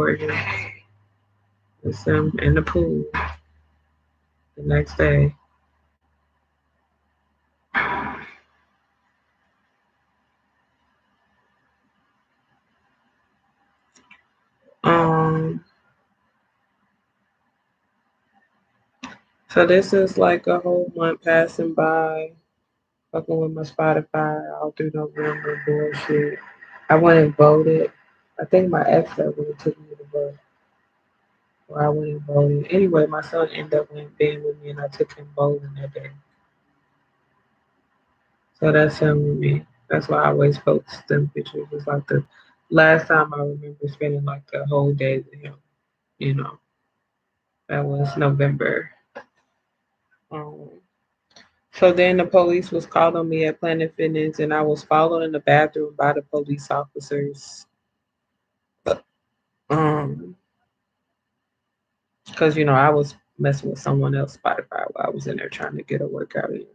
him in the pool the next day. Um, so this is like a whole month passing by, fucking with my Spotify all through November bullshit. I went and voted. I think my ex that really took me to vote, or I went and voted. Anyway, my son ended up being with me, and I took him bowling that day. So that's him with me. That's why I always post them pictures. It's like the last time I remember spending like a whole day with him. You know, that was November. Um, so then the police was called on me at Planet Fitness, and I was followed in the bathroom by the police officers. Um, because I was messing with someone else Spotify while I was in there trying to get a workout in.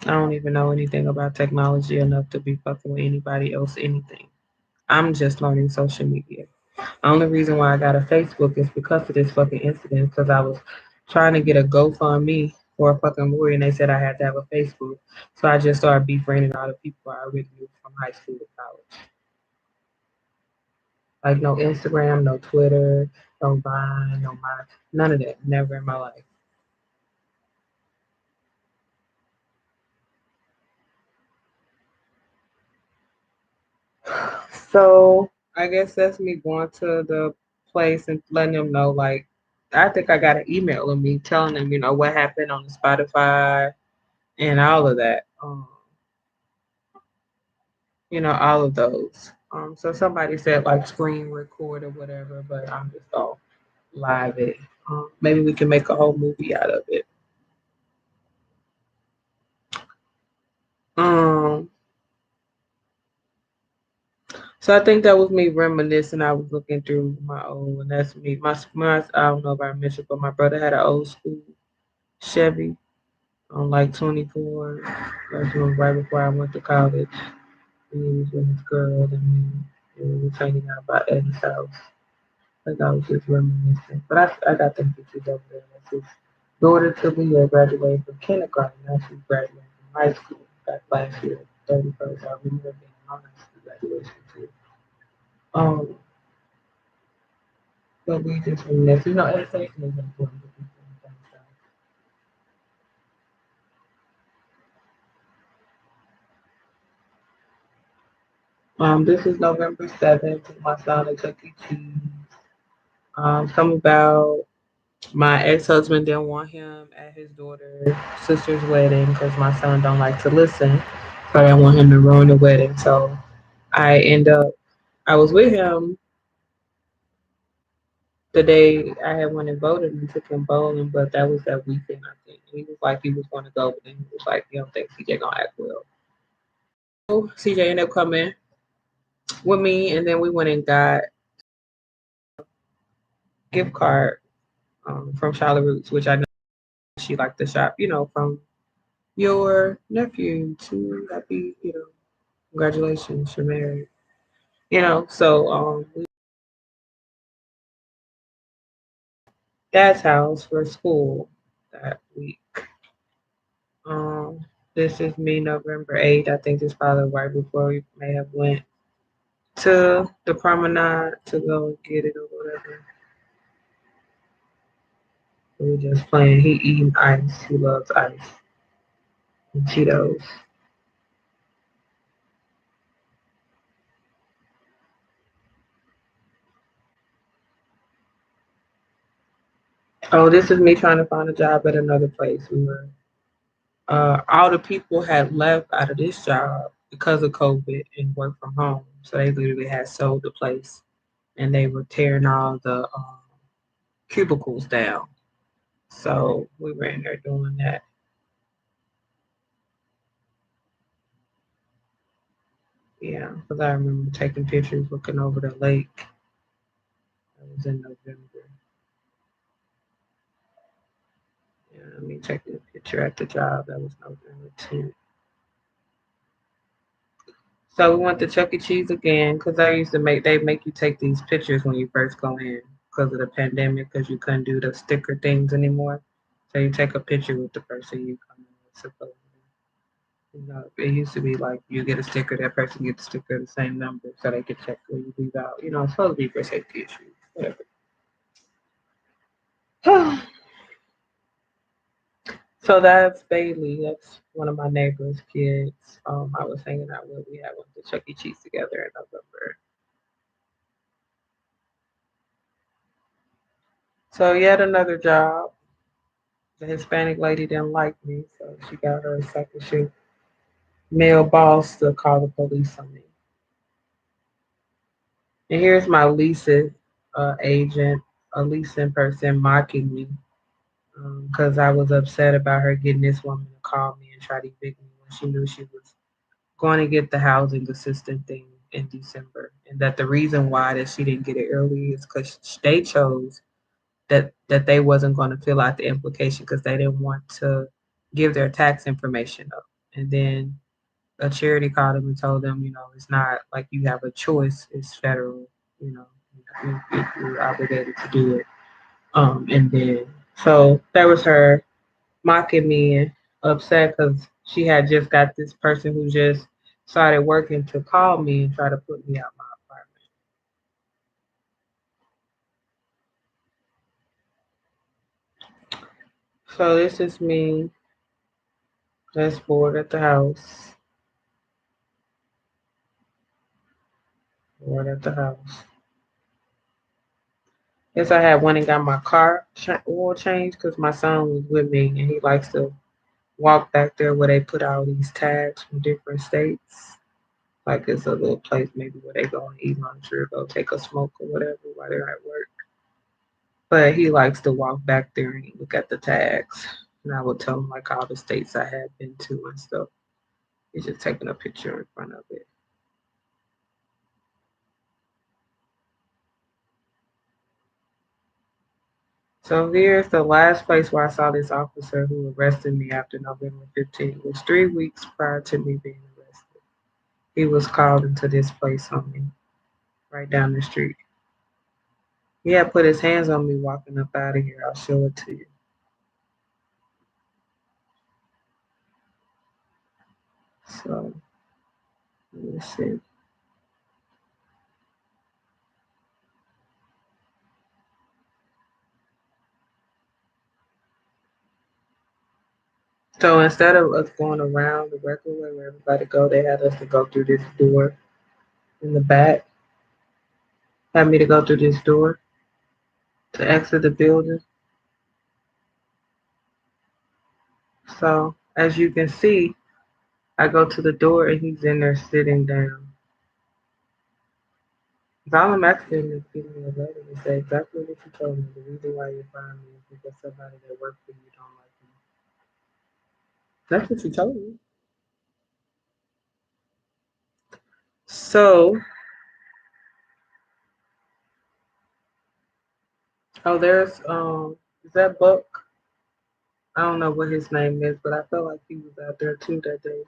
I don't even know anything about technology enough to be fucking with anybody else anything. I'm just learning social media. The only reason why I got a Facebook is because of this fucking incident. Because I was trying to get a GoFundMe for a fucking lawyer, and they said I had to have a Facebook. So I just started befriending all the people I already knew from high school to college. Like no Instagram, no Twitter, no Vine, no my none of that. Never in my life. So I guess that's me going to the place and letting them know, like, I think I got an email of me telling them, what happened on the Spotify and all of that. All of those. So somebody said like screen record or whatever, but I'm just all live it. Maybe we can make a whole movie out of it. Um, so I think that was me reminiscing. I was looking through my old, and that's me. I don't know if I mentioned, but my brother had an old school Chevy on like 24. That's when right before I went to college. And he was with his girl, and we was hanging out by Eddie's house. Like I was just reminiscing. But I got them pictures over there. That's his daughter to Leah graduated from kindergarten. Now she's graduating from high school. Got last year, 31st. I remember being on high school graduation too. Um, but we just reminisce. Education is important to people and things. This is November 7th. My son at Chuck E. Cheese. Some about my ex-husband didn't want him at his daughter's sister's wedding because my son don't like to listen. So I didn't want him to ruin the wedding. So I was with him the day I had went and voted and took him bowling, but that was that weekend, I think. He was like he was going to go, but then he was like, you don't think CJ gonna act well. So CJ ended up coming with me, and then we went and got gift card from Charlotte Roots, which I know she liked the shop, from your nephew to happy, congratulations, you're married. So dad's house for school that week. Um, this is me November 8th. I think this probably right before we may have went to the promenade to go get it or whatever. We were just playing. He eating ice. He loves ice and Cheetos. Oh, this is me trying to find a job at another place. All the people had left out of this job because of COVID and work from home. So they literally had sold the place and they were tearing all the cubicles down. So we were in there doing that. Yeah, because I remember taking pictures looking over the lake. That was in November. Yeah, I mean, taking a picture at the job. That was November 10th. So we went to Chuck E. Cheese again because they make you take these pictures when you first go in because of the pandemic because you couldn't do the sticker things anymore. So you take a picture with the person you come in with supposedly. It used to be like you get a sticker, that person gets a sticker, the same number, so they could check when you leave out. It's supposed to be for safety issues, whatever. So that's Bailey. That's one of my neighbor's kids. I was hanging out with. We had went to Chuck E. Cheese together in November. So yet another job. The Hispanic lady didn't like me, so she got her second shift male boss to call the police on me. And here's my leasing agent, a leasing person mocking me because I was upset about her getting this woman to call me and try to evict me when she knew she was going to get the housing assistant thing in December, and that the reason why that she didn't get it early is because they chose that they wasn't going to fill out the implication because they didn't want to give their tax information up. And then a charity called them and told them, it's not like you have a choice. It's federal. You know, you're obligated to do it. And then so that was her mocking me and upset because she had just got this person who just started working to call me and try to put me out my apartment. So this is me. That's bored at the house. Bored at the house. Yes, I had went and got my car oil changed because my son was with me and he likes to walk back there where they put all these tags from different states. Like it's a little place maybe where they go and eat lunch or go take a smoke or whatever while they're at work. But he likes to walk back there and look at the tags. And I would tell him like all the states I had been to and stuff. He's just taking a picture in front of it. So here's the last place where I saw this officer who arrested me after November 15th. It was 3 weeks prior to me being arrested. He was called into this place on me, right down the street. He had put his hands on me walking up out of here. I'll show it to you. So let me see. So instead of us going around the regular way where everybody go, they had us to go through this door in the back. Had me to go through this door to exit the building. So as you can see, I go to the door and he's in there sitting down. So all I'm asking him is give me a letter and say exactly what you told me. The reason why you're firing me is because somebody that worked for you don't like me. That's what you told me. So, oh, there's is that Buck? I don't know what his name is, but I felt like he was out there too that day.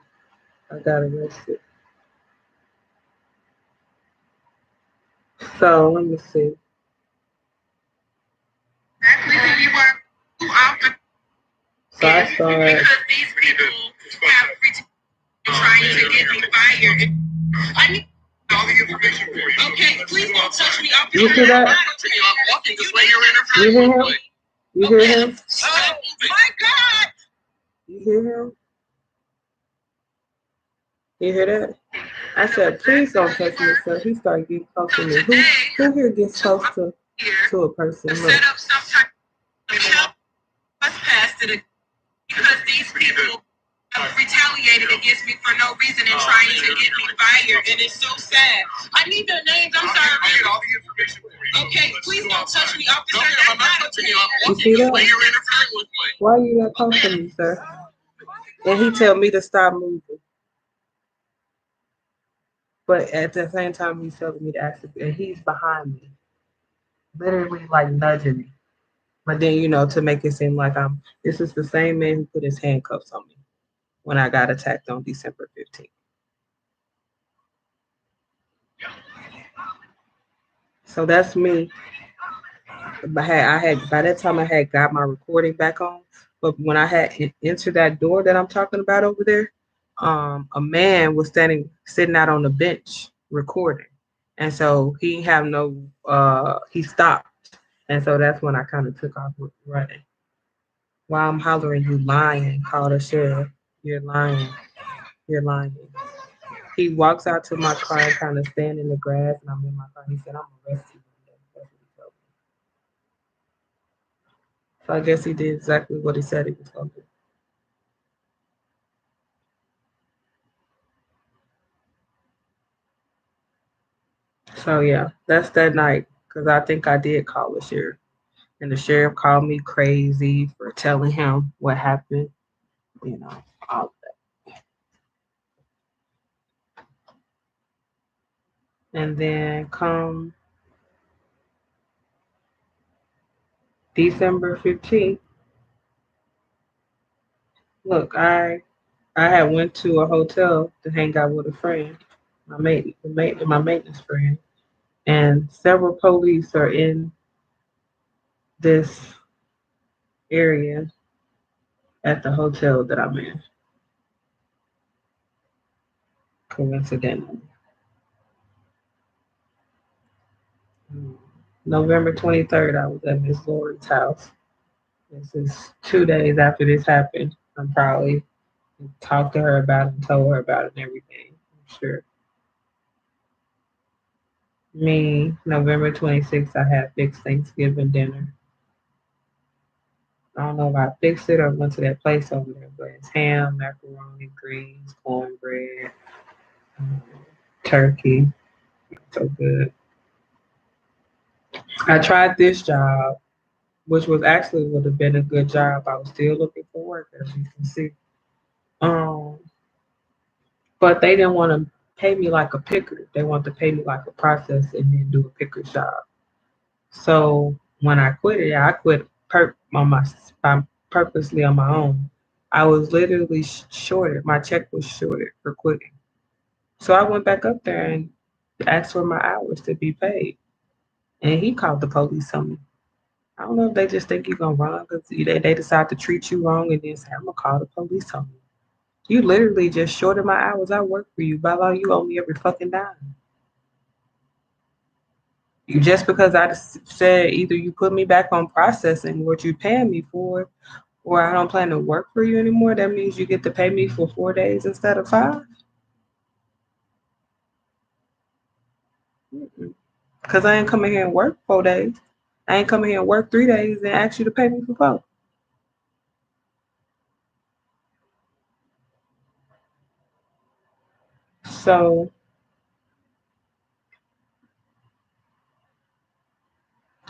I got arrested. So let me see. Exactly who you are, who offered So I this, started. because these people have trying to get me fired. I need all the information for you. Okay, please don't touch me. You hear that? I'm walking this way. You're You hear interfering him? with me. You hear him? Oh my God! You hear him? You hear that? I said, please don't touch me, sir. He started getting close to me. Who here gets close to a person? Look. Set up some type of trespass to the because these people have retaliated against me for no reason and trying to get me fired, and it's so sad. I need their names. I'm sorry. I'll get all the information for you. Okay, please don't touch me, officer. I'm not touching you. I'm You walking see this that? way. You're interfering with me. Why are you that close to me, sir? And he tell me to stop moving. But at the same time, he's telling me to ask, and he's behind me, literally like nudging me. But then, to make it seem like this is the same man who put his handcuffs on me when I got attacked on December 15th. So that's me. By that time I had got my recording back on. But when I had entered that door that I'm talking about over there, a man was sitting out on the bench recording, and so he have no he stopped, and so that's when I kind of took off running. While I'm hollering, "You lying!" Call the sheriff. You're lying. You're lying. He walks out to my car and kind of stand in the grass, and I'm in my car. He said, "I'm arresting you." That's what he told me. So I guess he did exactly what he said he was going to do. So yeah, that's that night because I think I did call the sheriff, and the sheriff called me crazy for telling him what happened. You know, all of that. And then come December 15th, look, I had went to a hotel to hang out with a friend, my maintenance friend, and several police are in this area at the hotel that I'm in. Coincidentally, November 23rd, I was at Miss Lori's house. This is 2 days after this happened. I'm probably talked to her about it and told her about it and everything. I'm sure. Me, November 26th, I had fixed Thanksgiving dinner. I don't know if I fixed it or went to that place over there, but it's ham, macaroni, greens, cornbread, um, turkey. So good. I tried this job, which was actually would have been a good job. I was still looking for work, as you can see. Um, but they didn't want to pay me like a picker. They wanted to pay me like a process and then do a picker job. So when I quit it, I quit purposely on my own. I was literally shorted. My check was shorted for quitting. So I went back up there and asked for my hours to be paid. And he called the police on me. I don't know if they just think you're gonna run because they decide to treat you wrong and then say, I'm gonna call the police on you. You literally just shorted my hours. I work for you. By law, you owe me every fucking dime. You just because I said either you put me back on processing what you're paying me for, or I don't plan to work for you anymore. That means you get to pay me for 4 days instead of 5. Because I ain't coming here and work 4 days. I ain't coming here and work 3 days and ask you to pay me for 4. So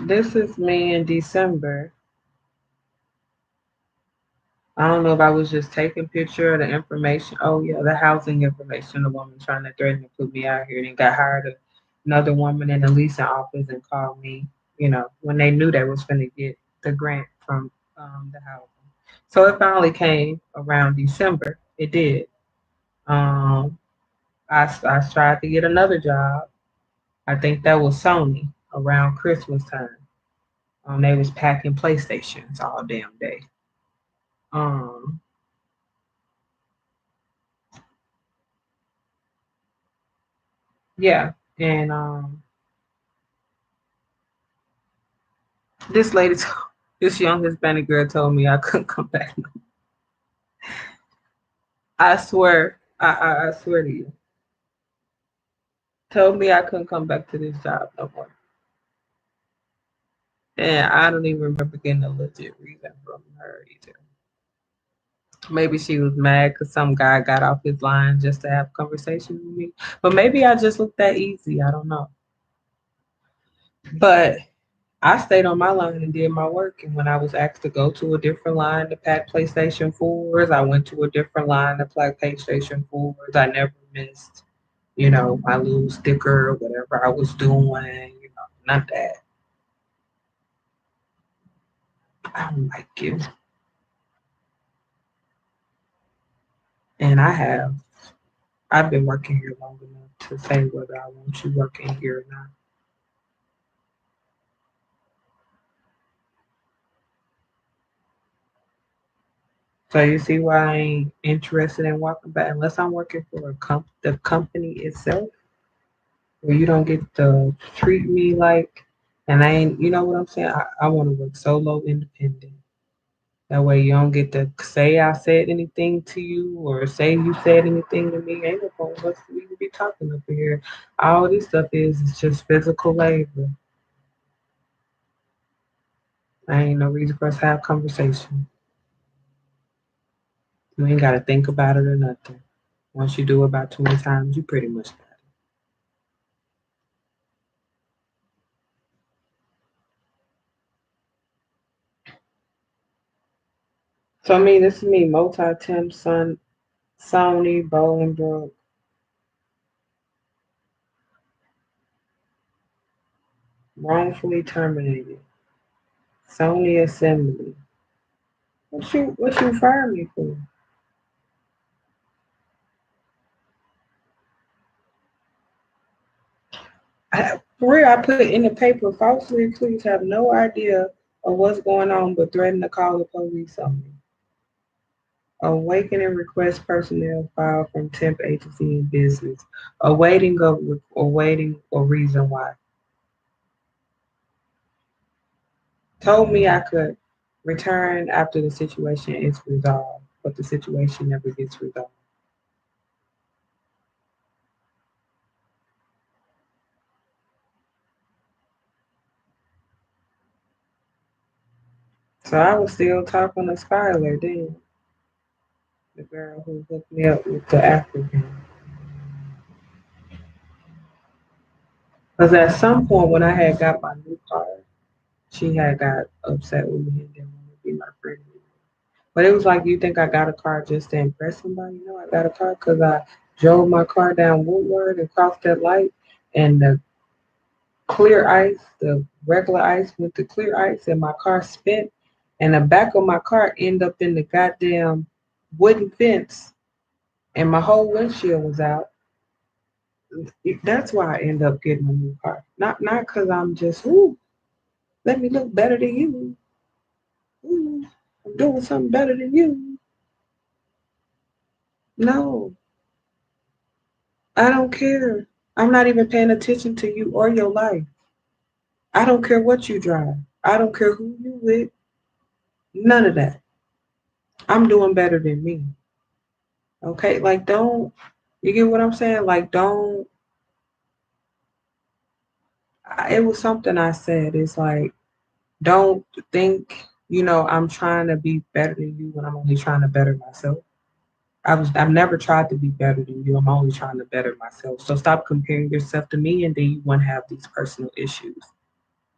this is me in December. I don't know if I was just taking picture of the information. Oh yeah, the housing information. The woman trying to threaten to put me out here and got hired another woman in the leasing office and called me. When they knew they was going to get the grant from the housing. So it finally came around December. It did. Um, I tried to get another job. I think that was Sony around Christmas time. They was packing PlayStations all damn day. Um, yeah, and this lady, this young Hispanic girl told me I couldn't come back. I swear, I swear to you, told me I couldn't come back to this job no more. And I don't even remember getting a legit reason from her either. Maybe she was mad because some guy got off his line just to have a conversation with me. But maybe I just looked that easy. I don't know. But I stayed on my line and did my work. And when I was asked to go to a different line to pack PlayStation 4s, I went to a different line to pack PlayStation 4s. I never missed, my little sticker or whatever I was doing, none of that. I don't like you. And I've been working here long enough to say whether I want you working here or not. So you see why I ain't interested in walking back unless I'm working for the company itself, where you don't get to treat me like, and I ain't, you know what I'm saying? I want to work solo, independent. That way you don't get to say I said anything to you or say you said anything to me. Ain't no point. What's we can be talking up here? All this stuff is just physical labor. I ain't no reason for us to have conversation. You ain't got to think about it or nothing. Once you do about 20 times, you pretty much got it. So I mean, this is me, multi-temp, Sony, Bolingbrook, wrongfully terminated, Sony Assembly. What you fired me for? For real, I put in the paper falsely accused, have no idea of what's going on, but threaten to call the police on me. Awakening request personnel file from temp agency in business. Awaiting a reason why. Told me I could return after the situation is resolved, but the situation never gets resolved. So I was still talking to Skylar then, the girl who hooked me up with the African. Because at some point when I had got my new car, she had got upset with me and didn't want to be my friend anymore. But it was like, you think I got a car just to impress somebody? No, I got a car because I drove my car down Woodward and crossed that light, and the regular ice went to clear ice, and my car spent, and the back of my car ended up in the goddamn wooden fence, and my whole windshield was out. That's why I end up getting a new car. Not because I'm just, ooh, let me look better than you. Ooh, I'm doing something better than you. No, I don't care. I'm not even paying attention to you or your life. I don't care what you drive. I don't care who you with. None of that. I'm doing better than me. Okay? Like, don't, you get what I'm saying? Like, don't, it was something I said. It's like, don't think, I'm trying to be better than you when I'm only trying to better myself. I've never tried to be better than you. I'm only trying to better myself. So stop comparing yourself to me and then you won't have these personal issues.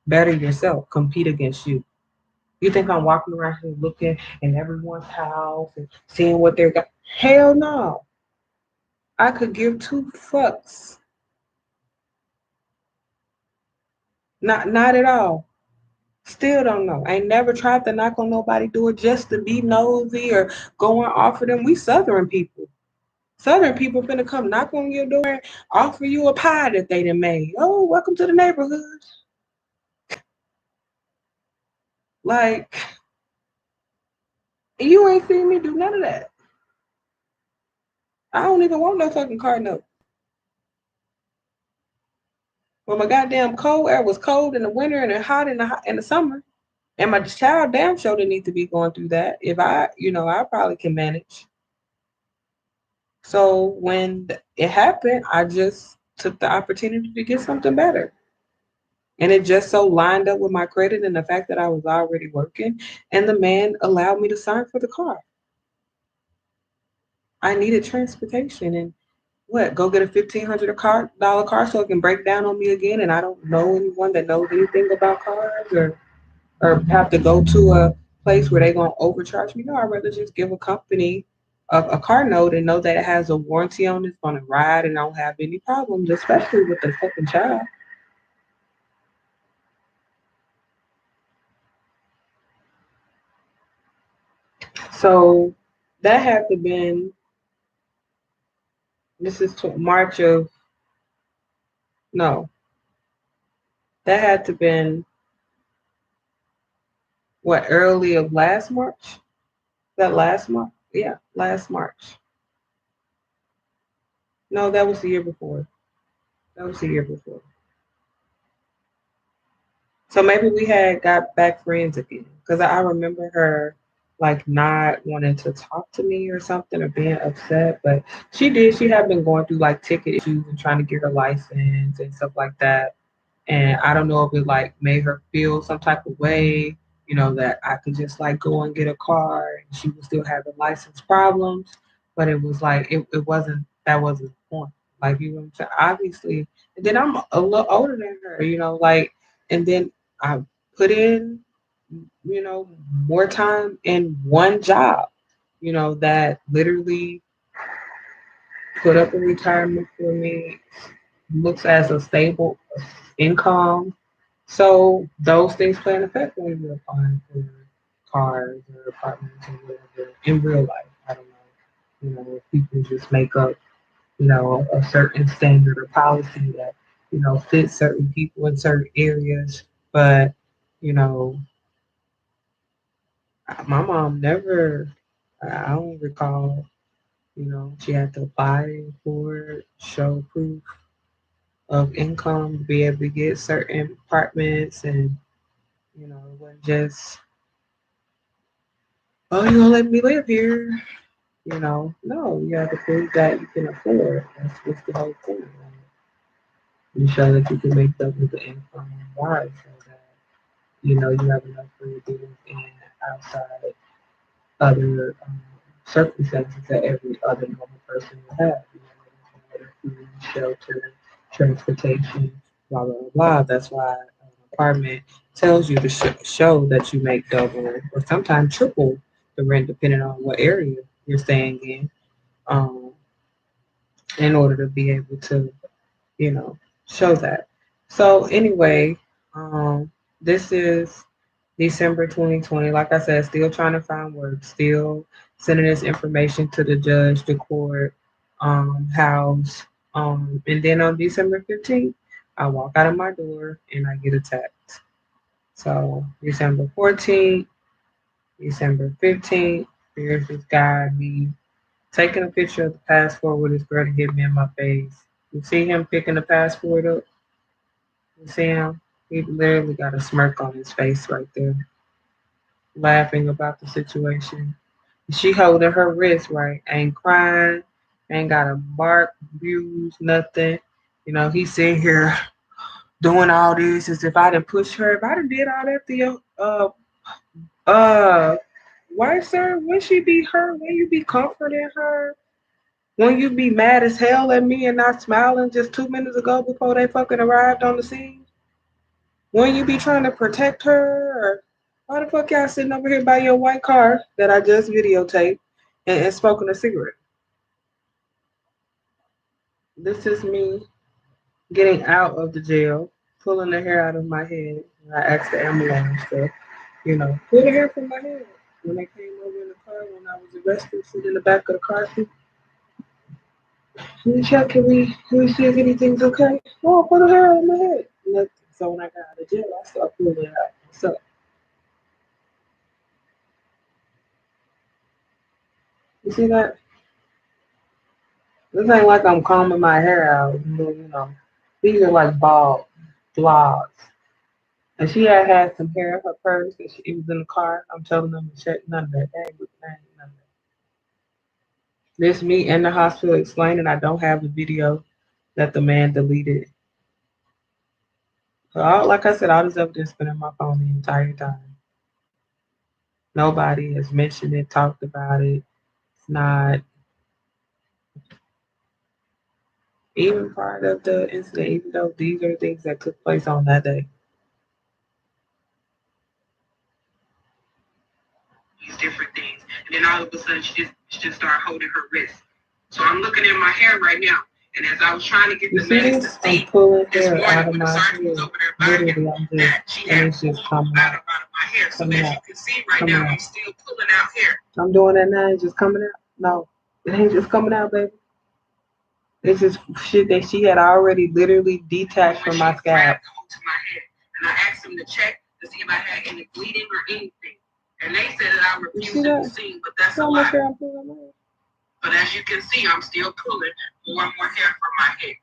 Better yourself. Compete against you. You think I'm walking around here looking in everyone's house and seeing what they're got? Hell no. I could give two fucks. Not at all. Still don't know. Ain't never tried to knock on nobody door just to be nosy or go and offer them. We Southern people. Southern people finna come knock on your door and offer you a pie that they done made. Oh, welcome to the neighborhood. Like, you ain't seen me do none of that. I don't even want no fucking car note. Well, my goddamn cold air was cold in the winter and hot in the summer. And my child damn sure didn't need to be going through that. If I probably can manage. So when it happened, I just took the opportunity to get something better. And it just so lined up with my credit and the fact that I was already working. And the man allowed me to sign for the car. I needed transportation and what? Go get a $1,500 car so it can break down on me again. And I don't know anyone that knows anything about cars or have to go to a place where they're gonna overcharge me. No, I'd rather just give a company a car note and know that it has a warranty on it, it's gonna ride and I don't have any problems, especially with the fucking child. So that had to been this is March of no, that had to been what early of last March? That last month? Yeah, last March. No, that was the year before. That was the year before. So maybe we had got back friends again because I remember her like not wanting to talk to me or something or being upset, but she did. She had been going through like ticket issues and trying to get her license and stuff like that. And I don't know if it like made her feel some type of way, that I could just like go and get a car and she was still having license problems. But it was like it wasn't that wasn't the point. Like you know what I'm saying? Obviously, and then I'm a little older than her, like and then I put in, more time in one job, that literally put up a retirement for me, looks as a stable income. So those things play an effect when you're applying for cars or apartments or whatever in real life. I don't know. If people just make up, a certain standard or policy that, fits certain people in certain areas. But, you know, my mom never, I don't recall, she had to apply for show proof of income to be able to get certain apartments and it wasn't just, oh, you gonna let me live here? No, you have to prove that you can afford. That's the whole thing. You show that you can make double the income and why so that you have enough for your bills and outside other circumstances that every other normal person would have. Food, shelter, transportation, blah blah blah. That's why an apartment tells you to show that you make double or sometimes triple the rent, depending on what area you're staying in, um, in order to be able to, you know, show that. So anyway, this is December 2020. Like I said, still trying to find work, still sending this information to the judge, the court, house. And then on December 15th, I walk out of my door and I get a text. So December 14th, December 15th, there's this guy, me taking a picture of the passport with his girl to get me in my face. You see him picking the passport up? You see him? He literally got a smirk on his face right there, laughing about the situation. She holding her wrist right, ain't crying, ain't got a bark, bruise, nothing. He's sitting here doing all this as if I didn't push her. If I done did all that to you, uh, Why, sir? When she be hurt, when you be comforting her, when you be mad as hell at me and not smiling just 2 minutes ago before they fucking arrived on the scene, when you be trying to protect her, or why the fuck y'all sitting over here by your white car that I just videotaped and smoking a cigarette? This is me getting out of the jail, pulling the hair out of my head. I asked the ambulance to, pull the hair from my head. When they came over in the car, when I was arrested, sitting in the back of the car, can we check? Can we see if anything's okay? Oh, put the hair out of my head. Nothing. So when I got out of jail, I started pulling it out. So you see that? This ain't like I'm combing my hair out. These are like bald blobs. And she had some hair in her purse, and it was in the car. I'm telling them to check none of that. None of that. This me in the hospital explaining I don't have the video that the man deleted. So like I said, all this evidence been in my phone the entire time. Nobody has mentioned it, talked about it. It's not even part of the incident, even though these are things that took place on that day. These different things. And then all of a sudden she just started holding her wrist. So I'm looking at my hair right now. And as I was trying to get You the see medics to this? I'm see pulling this hair out morning of when the my sergeant was head. over there by him, Literally, I'm just, that she and had it's just pulled coming out out, of my hair. So coming as you out, can see right coming now, out. I'm still pulling out hair. I'm doing that now. It's just coming out. No, it ain't just coming out, baby. This is shit that she had already literally detached When from she my scalp. grabbed hold to my head, and I asked them to check to see if I had any bleeding or anything. And they said that I You see refused to be that? seen, but that's See a how much lie. hair I'm pulling out? But as you can see, I'm still pulling more and more hair from my head.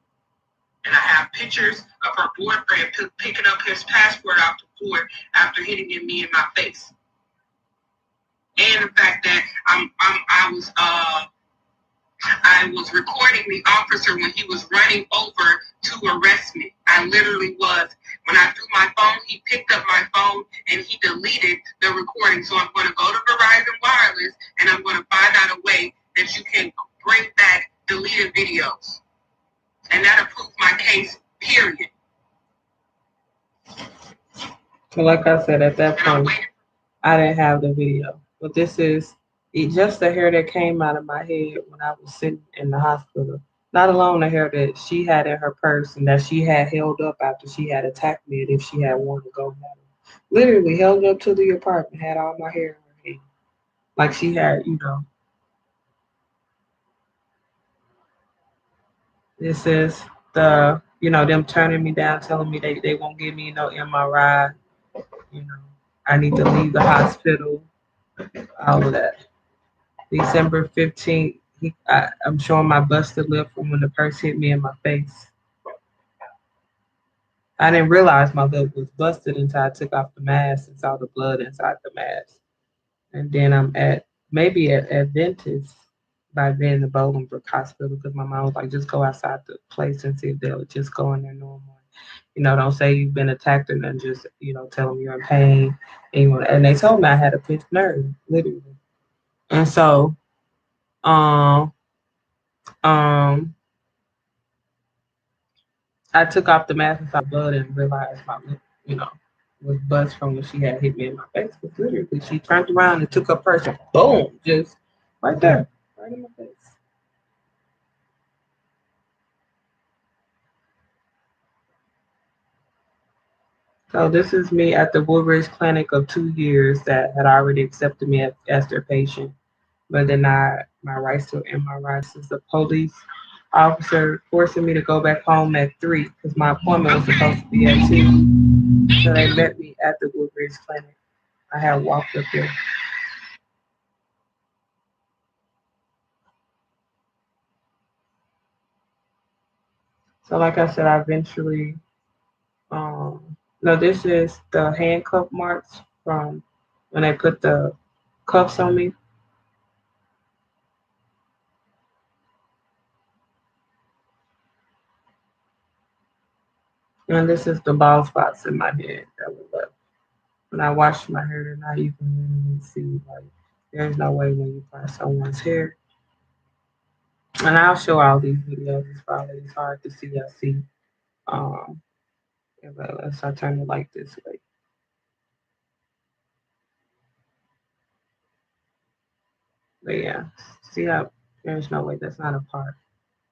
And I have pictures of her boyfriend picking up his passport off the floor after hitting me in my face. And the fact that I was recording the officer when he was running over to arrest me. I literally was. When I threw my phone, he picked up my phone and he deleted the recording. So I'm going to go to Verizon Wireless and I'm going to find out a way that you can bring back deleted videos. And that'll prove my case, period. So like I said, at that point, I didn't have the video. But this is just the hair that came out of my head when I was sitting in the hospital. Not alone the hair that she had in her purse and that she had held up after she had attacked me and if she had wanted to go at her. Literally held up to the apartment, had all my hair in her head. Like she had. This is them turning me down, telling me they won't give me no MRI. You know, I need to leave the hospital, all of that. December 15th, I'm showing my busted lip from when the purse hit me in my face. I didn't realize my lip was busted until I took off the mask and saw the blood inside the mask. And then I'm maybe at dentist by then, the Bolingbrook Hospital, because my mom was like, just go outside the place and see if they'll just go in there normal. Don't say you've been attacked and then just, tell them you're in pain. And they told me I had a pinched nerve, literally. And so, um, um, I took off the mask and saw blood and realized my lip, was bust from when she had hit me in my face. But literally, she turned around and took her purse and boom, just right there, right in my face. So this is me at the Woodbridge Clinic of 2 years that had already accepted me as their patient, but denied my rights to MRI. This is the police officer forcing me to go back home at 3 because my appointment was supposed to be at 2. So they met me at the Woodbridge Clinic. I had walked up there. So like I said, I eventually no, this is the handcuff marks from when they put the cuffs on me. And this is the bald spots in my head that were left. When I washed my hair, and I even really see like There's no way when you part someone's hair. And I'll show all these videos. It's hard to see. I see. Um, unless I turn it like this way. But yeah, see how there's no way that's not a part.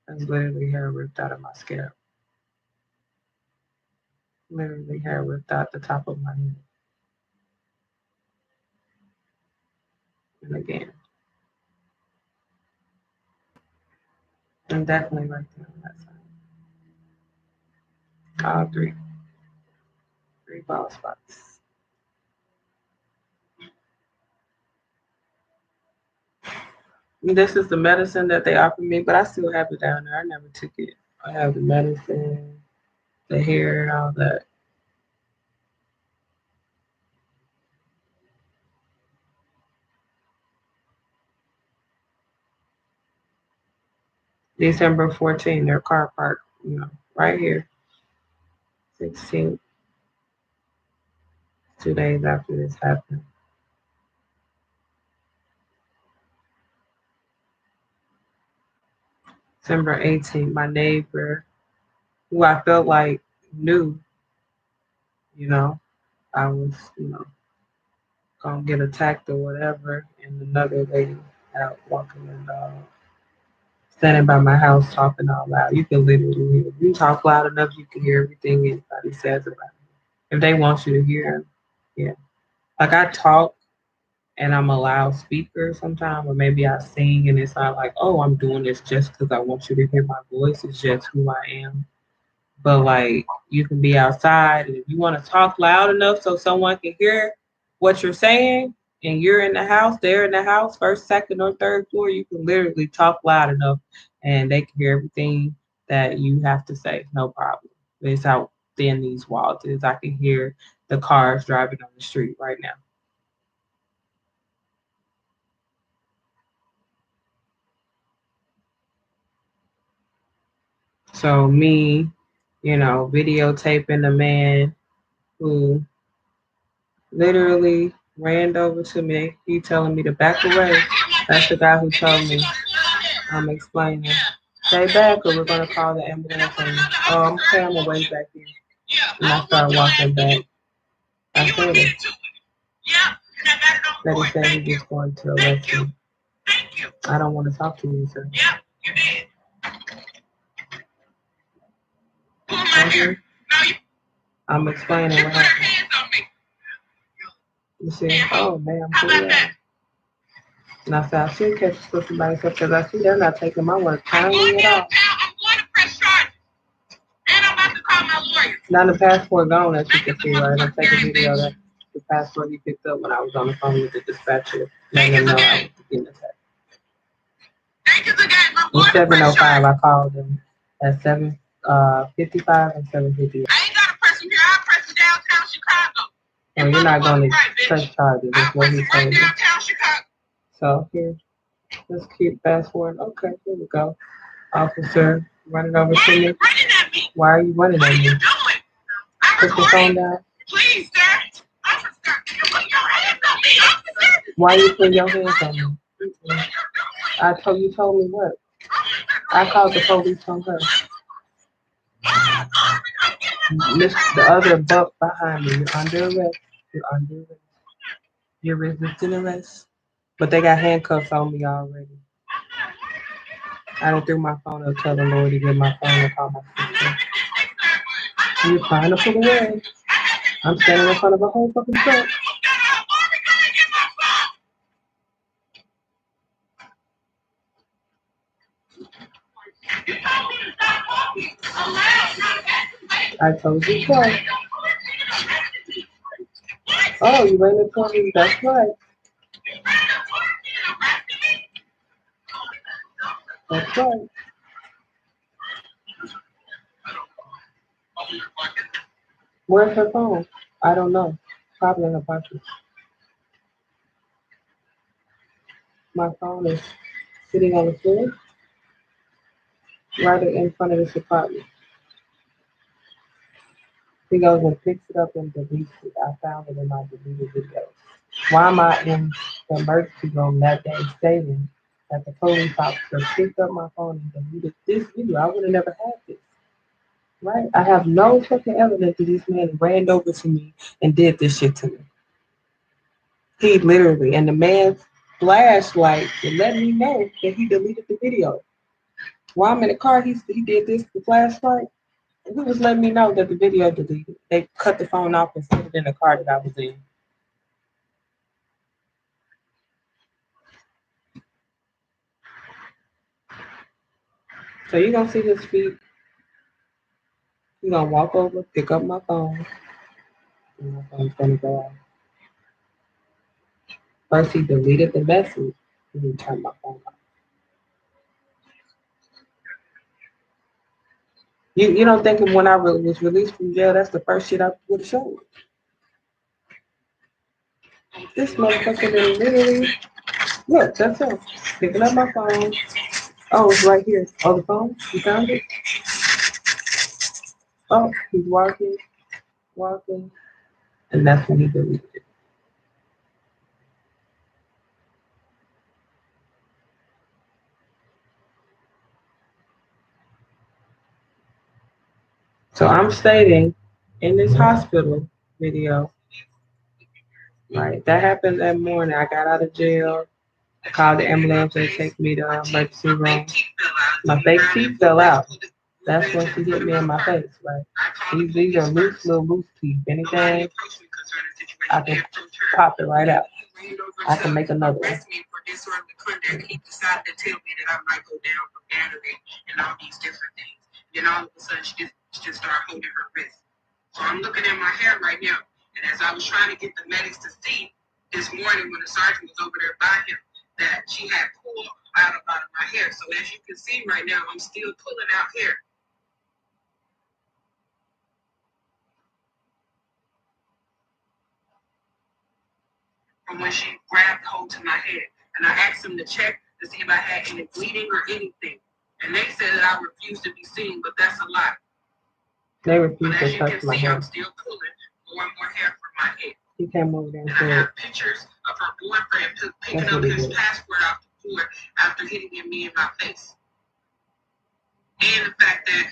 That's literally hair ripped out of my scalp. Literally hair ripped out the top of my head. And again, and definitely right there on that side. All three bald spots. This is the medicine that they offered me, but I still have it down there. I never took it. I have the medicine, the hair, and all that. December 14th, their car park, right here. 16th, 2 days after this happened. December 18th, my neighbor, who I felt like knew, you know, I was, gonna get attacked or whatever, and another lady out walking the dog, standing by my house talking out loud. You can literally hear. If you talk loud enough, you can hear everything anybody says about you. If they want you to hear, yeah. Like I talk and I'm a loud speaker sometimes, or maybe I sing and it's not like, oh, I'm doing this just because I want you to hear my voice. It's just who I am. But like you can be outside and if you want to talk loud enough so someone can hear what you're saying and you're in the house, they're in the house, first, second, or third floor, you can literally talk loud enough and they can hear everything that you have to say. No problem. It's how thin these walls is. I can hear the cars driving on the street right now. So me, videotaping the man who literally ran over to me. He telling me to back away. That's the guy who told me. I'm explaining. Stay back or we're gonna call the ambulance and I'm okay, I'm way back here. And I start walking back. I said it. That he said he was going to arrest me. I don't want to talk to you, sir. Okay. I'm explaining what happened. You see, oh man, I'm pretty out. And I said, I should catch for somebody because I see they're not taking my work kindly at all. Now the passport gone, as you can see, right? I'm taking video of the passport he picked up when I was on the phone with the dispatcher, letting him know I was getting attacked. It's 7:05. I called him at 7:55 and 7:58. I ain't got to press him here. I'll press him downtown Chicago. No, you're not going to press charges. That's what he told me. So here, let's keep fast forward. Okay, here we go. Officer, running over to me. Why are you running at me? Put your phone down. Please, sir. Officer, you put your hands on me, officer. Why you put your hands on me? You told me what? I called the police on her. Miss the other buck behind me. You're under arrest. You're under arrest. You're resisting arrest. But they got handcuffs on me already. I done threw my phone up, tell the Lord to get my phone and call my sister. You're trying to pull away. I'm standing in front of a whole fucking truck. I told you twice. Oh, you ran into me. That's right. That's right. Where's her phone? I don't know. Probably in her pocket. My phone is sitting on the floor right in front of this apartment. He goes and picks it up and deletes it. I found it in my deleted videos. Why am I in the emergency room that day stating that the police officer picked up my phone and deleted this video? I would have never had this, right? I have no fucking evidence that this man ran over to me and did this shit to me. He literally, and the man's flashlight it let me know that he deleted the video. While I'm in the car, he did this, the flashlight. He was letting me know that the video deleted. They cut the phone off and put it in the car that I was in. So you're gonna see his feet. He's gonna walk over, pick up my phone, and my phone's gonna go off. First he deleted the message, and he turned my phone off. You don't think when I was released from jail, that's the first shit I would have showed. This motherfucker did literally look, that's him. Picking up my phone. Oh, it's right here. Oh, the phone? You found it? Oh, he's walking, walking. And that's when he deleted it. So I'm stating in this hospital video, right? That happened that morning. I got out of jail. I called the ambulance. They take me to emergency room. My fake teeth fell out. That's when she hit me in my face, right? These are loose teeth. Anything, I can pop it right out. I can make another one. He decided to tell me that I might go down for battery and all these different things. Then all of a sudden, she just started holding her wrist. So I'm looking at my hair right now, and as I was trying to get the medics to see this morning when the sergeant was over there by him, that she had pulled out of my hair. So as you can see right now, I'm still pulling out hair. From when she grabbed hold to my head. And I asked them to check to see if I had any bleeding or anything. And they said that I refused to be seen, but that's a lie. They refused But as to you touch can my see, hair. I'm still pulling more and more hair from my head. He came over there And and I said, have pictures of her boyfriend picking up his passport off the floor after hitting me in my face. And the fact that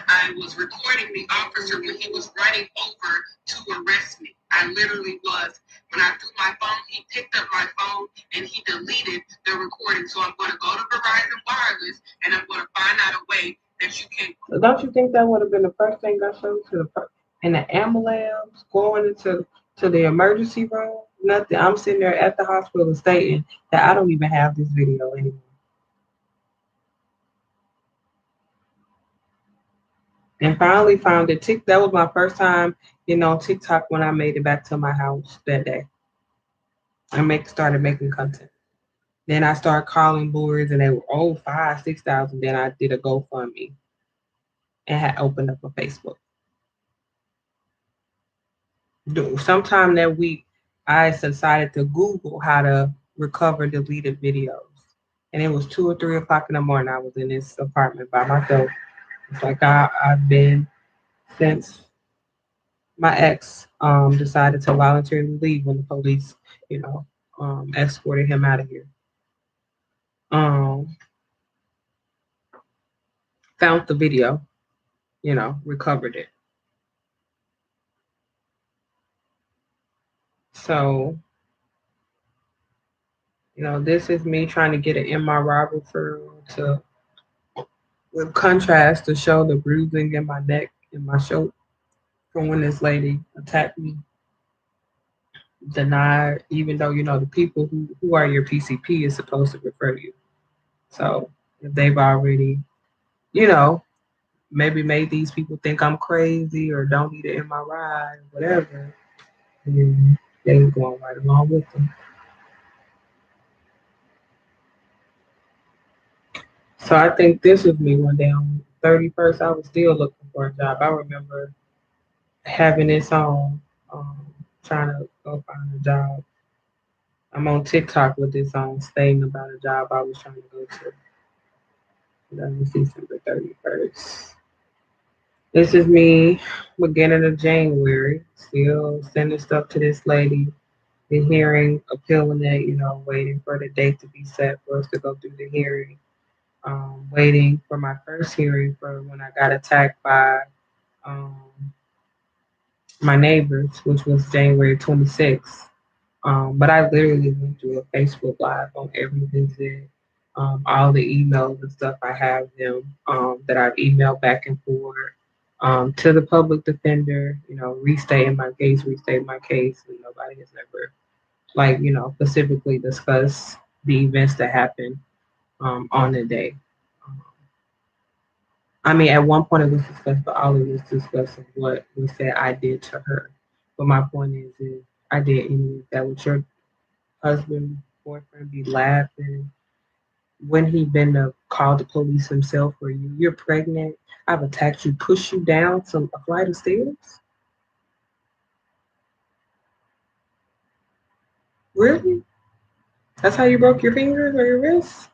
I was recording the officer when he was running over to arrest me. I literally was. When I threw my phone, he picked up my phone and he deleted the recording. So I'm going to go to Verizon Wireless and I'm going to find out a way that you can. So don't you think that would have been the first thing I showed to in the ambulance going into the emergency room? Nothing. I'm sitting there at the hospital stating that I don't even have this video anymore. And finally found it. That was my first time, TikTok when I made it back to my house that day. I started making content. Then I started calling boards and they were 5,000, 6,000. Then I did a GoFundMe and had opened up a Facebook. Sometime that week, I decided to Google how to recover deleted videos. And it was 2 or 3 o'clock in the morning. I was in this apartment by myself. It's like I've been since my ex decided to voluntarily leave when the police, escorted him out of here. Um, Found the video, recovered it. So, this is me trying to get an MRI referral to, with contrast, to show the bruising in my neck and my shoulder from when this lady attacked me. Denied, even though the people who are your PCP is supposed to refer you. So if they've already, you know, maybe made these people think I'm crazy or don't need an MRI or whatever, and they going right along with them. So I think this was me one day on 31st. I was still looking for a job. I remember having this on, trying to go find a job. I'm on TikTok with this on, stating about a job I was trying to go to. That was December 31st. This is me beginning of January, still sending stuff to this lady, the hearing, appealing it, waiting for the date to be set for us to go through the hearing. Waiting for my first hearing for when I got attacked by um, my neighbors, which was January 26th. But I literally went through a Facebook Live on every visit, all the emails and stuff. I have them that I've emailed back and forth to the public defender, restating my case, and nobody has ever, specifically discussed the events that happened on the day. Um, I mean, at one point it was discussed, but all it was discussing what was said I did to her. But my point is, if I did any of that with your husband, boyfriend be laughing when he been to call the police himself for you. You're pregnant. I've attacked you, push you down some a flight of stairs. Really? That's how you broke your fingers or your wrists?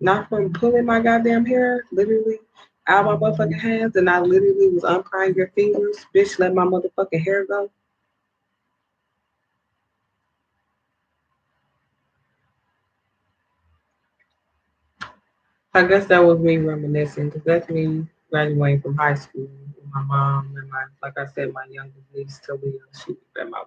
Not from pulling my goddamn hair, literally out of my motherfucking hands, and I literally was unprying your fingers. Bitch, let my motherfucking hair go. I guess that was me reminiscing, because that's me graduating from high school with my mom and my, like I said, my youngest niece Talia. She was at my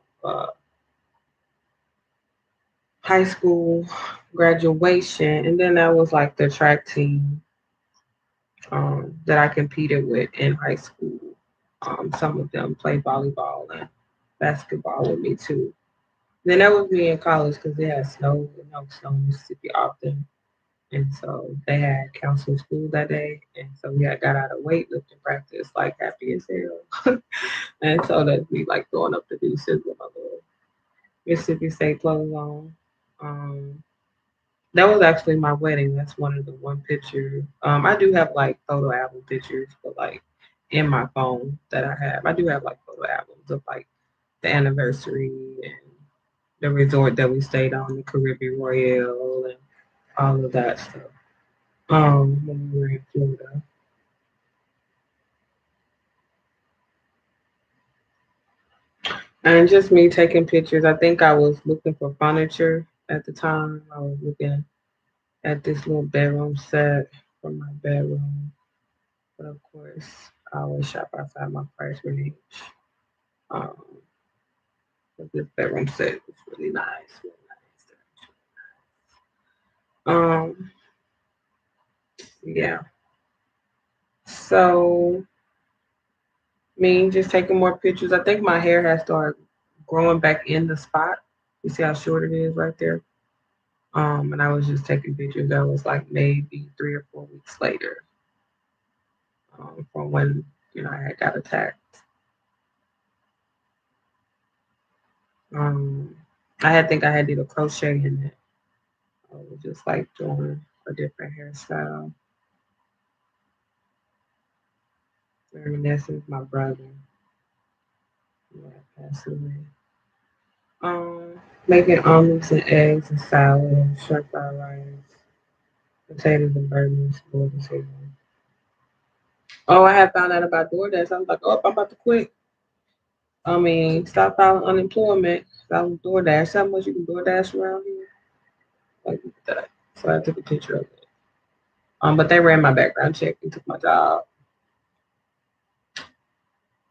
high school graduation, and then that was like the track team that I competed with in high school. Some of them played volleyball and basketball with me too. Then that was me in college because they had snow, no snow in Mississippi often. And so they had counseling school that day. And so we had got out of weightlifting practice like happy as hell. And so that's me like throwing up the deuces with my little Mississippi State clothes on. Um, that was actually my wedding. That's one of the one picture. I do have like photo album pictures, but like in my phone that I have. I do have like photo albums of like the anniversary and the resort that we stayed on, the Caribbean Royale and all of that stuff. When we were in Florida. And just me taking pictures. I think I was looking for furniture at the time. I was looking at this little bedroom set for my bedroom. But of course, I always shop outside my price range. Um, but this bedroom set was really nice, really nice. Yeah. So me just taking more pictures. I think my hair has started growing back in the spot. You see how short it is right there? And I was just taking pictures. That was like maybe 3 or 4 weeks later from when I had got attacked. Um, think I had did a crochet in it. I was just like doing a different hairstyle. Reminiscing with my brother. Yeah, passed away. Making omelets and eggs and salad, shrimp fried rice, potatoes and burgers, boiled potato. Oh, I had found out about DoorDash. I was like, oh, I'm about to quit. I mean, stop filing unemployment. That was DoorDash. How much you can DoorDash around here? Like that. So I took a picture of it. But they ran my background check and took my job.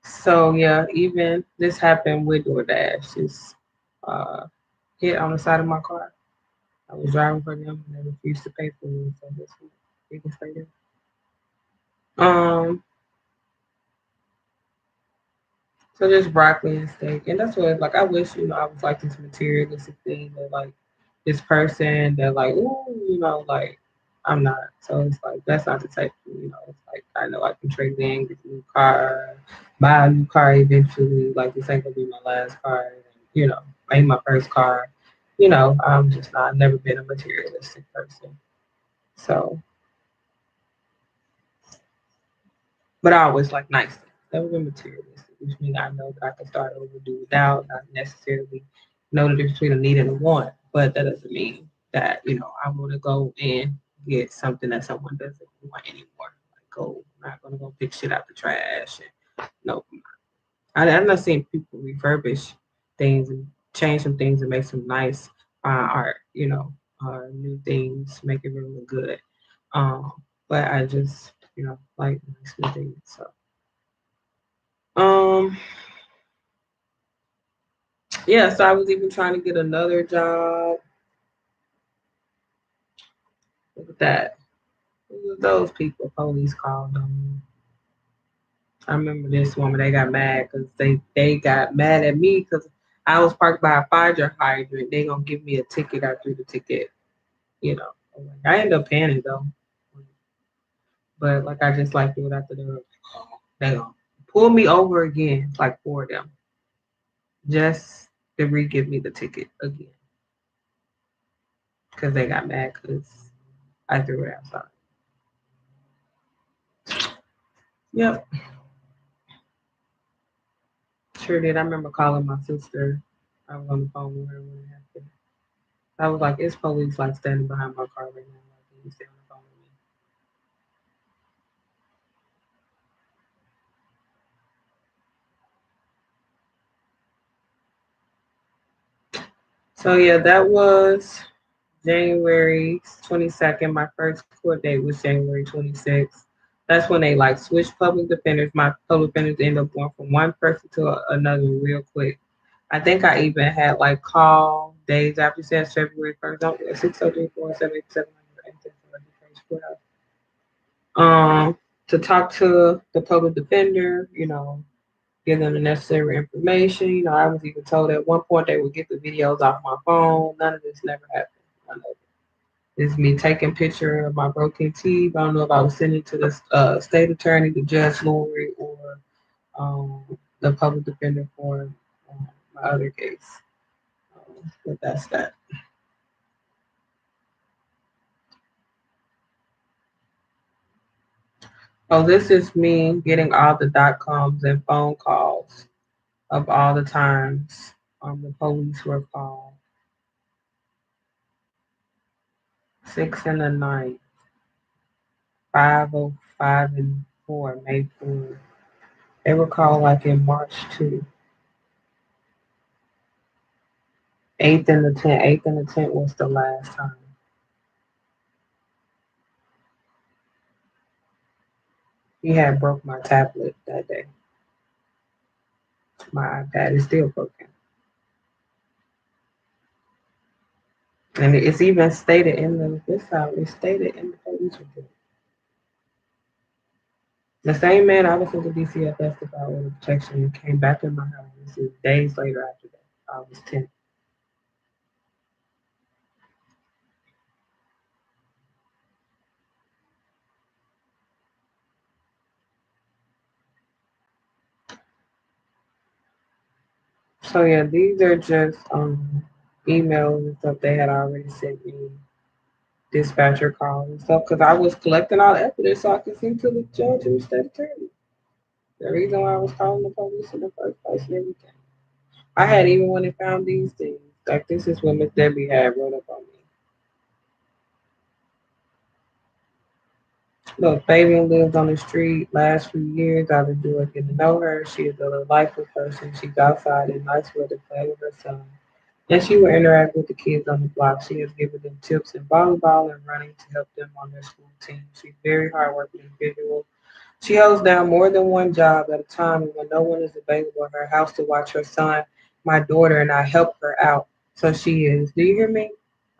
So yeah, even this happened with DoorDash. Just uh, hit on the side of my car. I was driving for them and they refused to pay for me. So this we can stay there. Um, so just broccoli and steak, and that's what like I wish I was like this materialistic thing that like this person that like ooh like I'm not. So it's like that's not the type of it's like I know I can trade in, get a new car, buy a new car eventually. Like this ain't gonna be my last car, and, ain't my first car. I'm just not. I've never been a materialistic person. So, but I always like nice things. Never been materialistic, which means I know that I can start over, do without, not necessarily know the difference between a need and a want. But that doesn't mean that, I want to go and get something that someone doesn't want anymore. Like, go, I'm not going to go pick shit out the trash. And, no, I've not seen people refurbish things and change some things and make some nice art, new things, make it really look good. Um, but I just, like nice new things. So, um, yeah. So I was even trying to get another job. Look at that. Those people, police called on me. I remember this woman. They got mad because they got mad at me because I was parked by a fire hydrant. They gonna give me a ticket. I threw the ticket. You know, I ended up paying it though. But like I just like do it after they gonna pull me over again, like four of them, just to re-give me the ticket again because they got mad because I threw it outside. Yep, sure did. I remember calling my sister. I was on the phone with her when it happened. I was like, "It's police like standing behind my car right now. Like, can you stay on the phone with me?" So yeah, that was January 22nd. My first court date was January 26th. That's when they like switched public defenders. My public defenders end up going from one person to another real quick. I think I even had like call days after since February 1st. 603 to talk to the public defender, give them the necessary information. I was even told at one point they would get the videos off my phone. None of this never happened. None of it. It's me taking picture of my broken teeth. I don't know if I was sending it to the state attorney, the judge, Lori, or the public defender for my other case. But that's that. Oh, this is me getting all the .coms and phone calls of all the times the police were called. 6 in the night, 5:05 and 4, May 4. They were called like in March 2. 8th and the 10th. 8th and the 10th was the last time. He had broke my tablet that day. My iPad is still broken. And it's even stated in this out, it's stated in the police report. The same man I was sent to DCFS about order protection and came back in my house. This is days later after that. August 10th. So yeah, these are just emails and stuff they had already sent me, dispatcher calls and stuff, because I was collecting all the evidence so I could send to the judge and the state attorney. The reason why I was calling the police in the first place and everything. I had even when they found these things, like this is what Miss Debbie had wrote up on me. Look, Fabian lived on the street last few years. I've enjoyed getting to know her. She is a delightful person. She's outside in nice weather playing with her son. And she will interact with the kids on the block. She has given them tips in volleyball and running to help them on their school team. She's a very hardworking individual. She holds down more than one job at a time, and when no one is available at her house to watch her son, my daughter and I help her out. So she is. Do you hear me?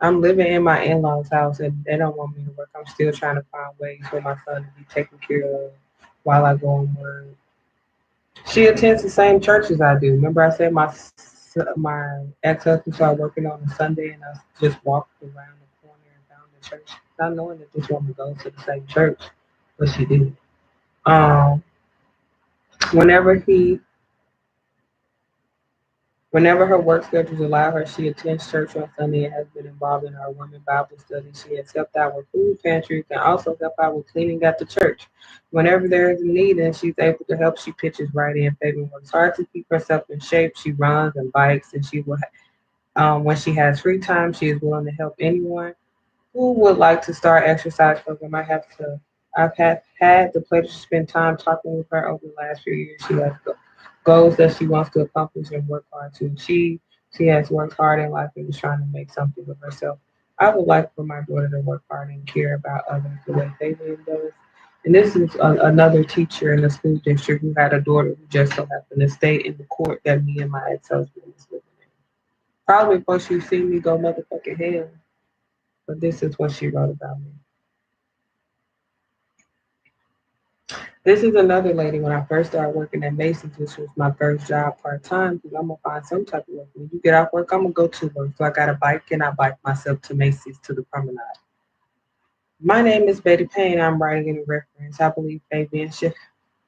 I'm living in my in-laws' house, and they don't want me to work. I'm still trying to find ways for my son to be taken care of while I go on work. She attends the same church as I do. Remember, I said my ex-husband started working on a Sunday, and I just walked around the corner and found the church, not knowing that this woman goes to the same church, but she did. Um, whenever he, whenever her work schedules allow her, she attends church on Sunday and has been involved in our women Bible study. She has helped out with food pantries and also helped out with cleaning at the church. Whenever there is a need and she's able to help, she pitches right in. Fabian works hard to keep herself in shape. She runs and bikes, and she will. When she has free time, she is willing to help anyone who would like to start exercise program. I have to I've had the pleasure to spend time talking with her over the last few years. She has goals that she wants to accomplish and work hard to achieve. She has worked hard in life and is trying to make something of herself. I would like for my daughter to work hard and care about others the way Fabian does. And this is another teacher in the school district who had a daughter who just so happened to stay in the court that me and my ex-husband was living in. Probably before you see me go motherfucking hell, but this is what she wrote about me. This is another lady when I first started working at Macy's, which was my first job part time, because I'm gonna find some type of work. When you get off work, I'm gonna go to work. So I got a bike and I bike myself to Macy's to the promenade. My name is Betty Payne. I'm writing in a reference. I believe Fabian should.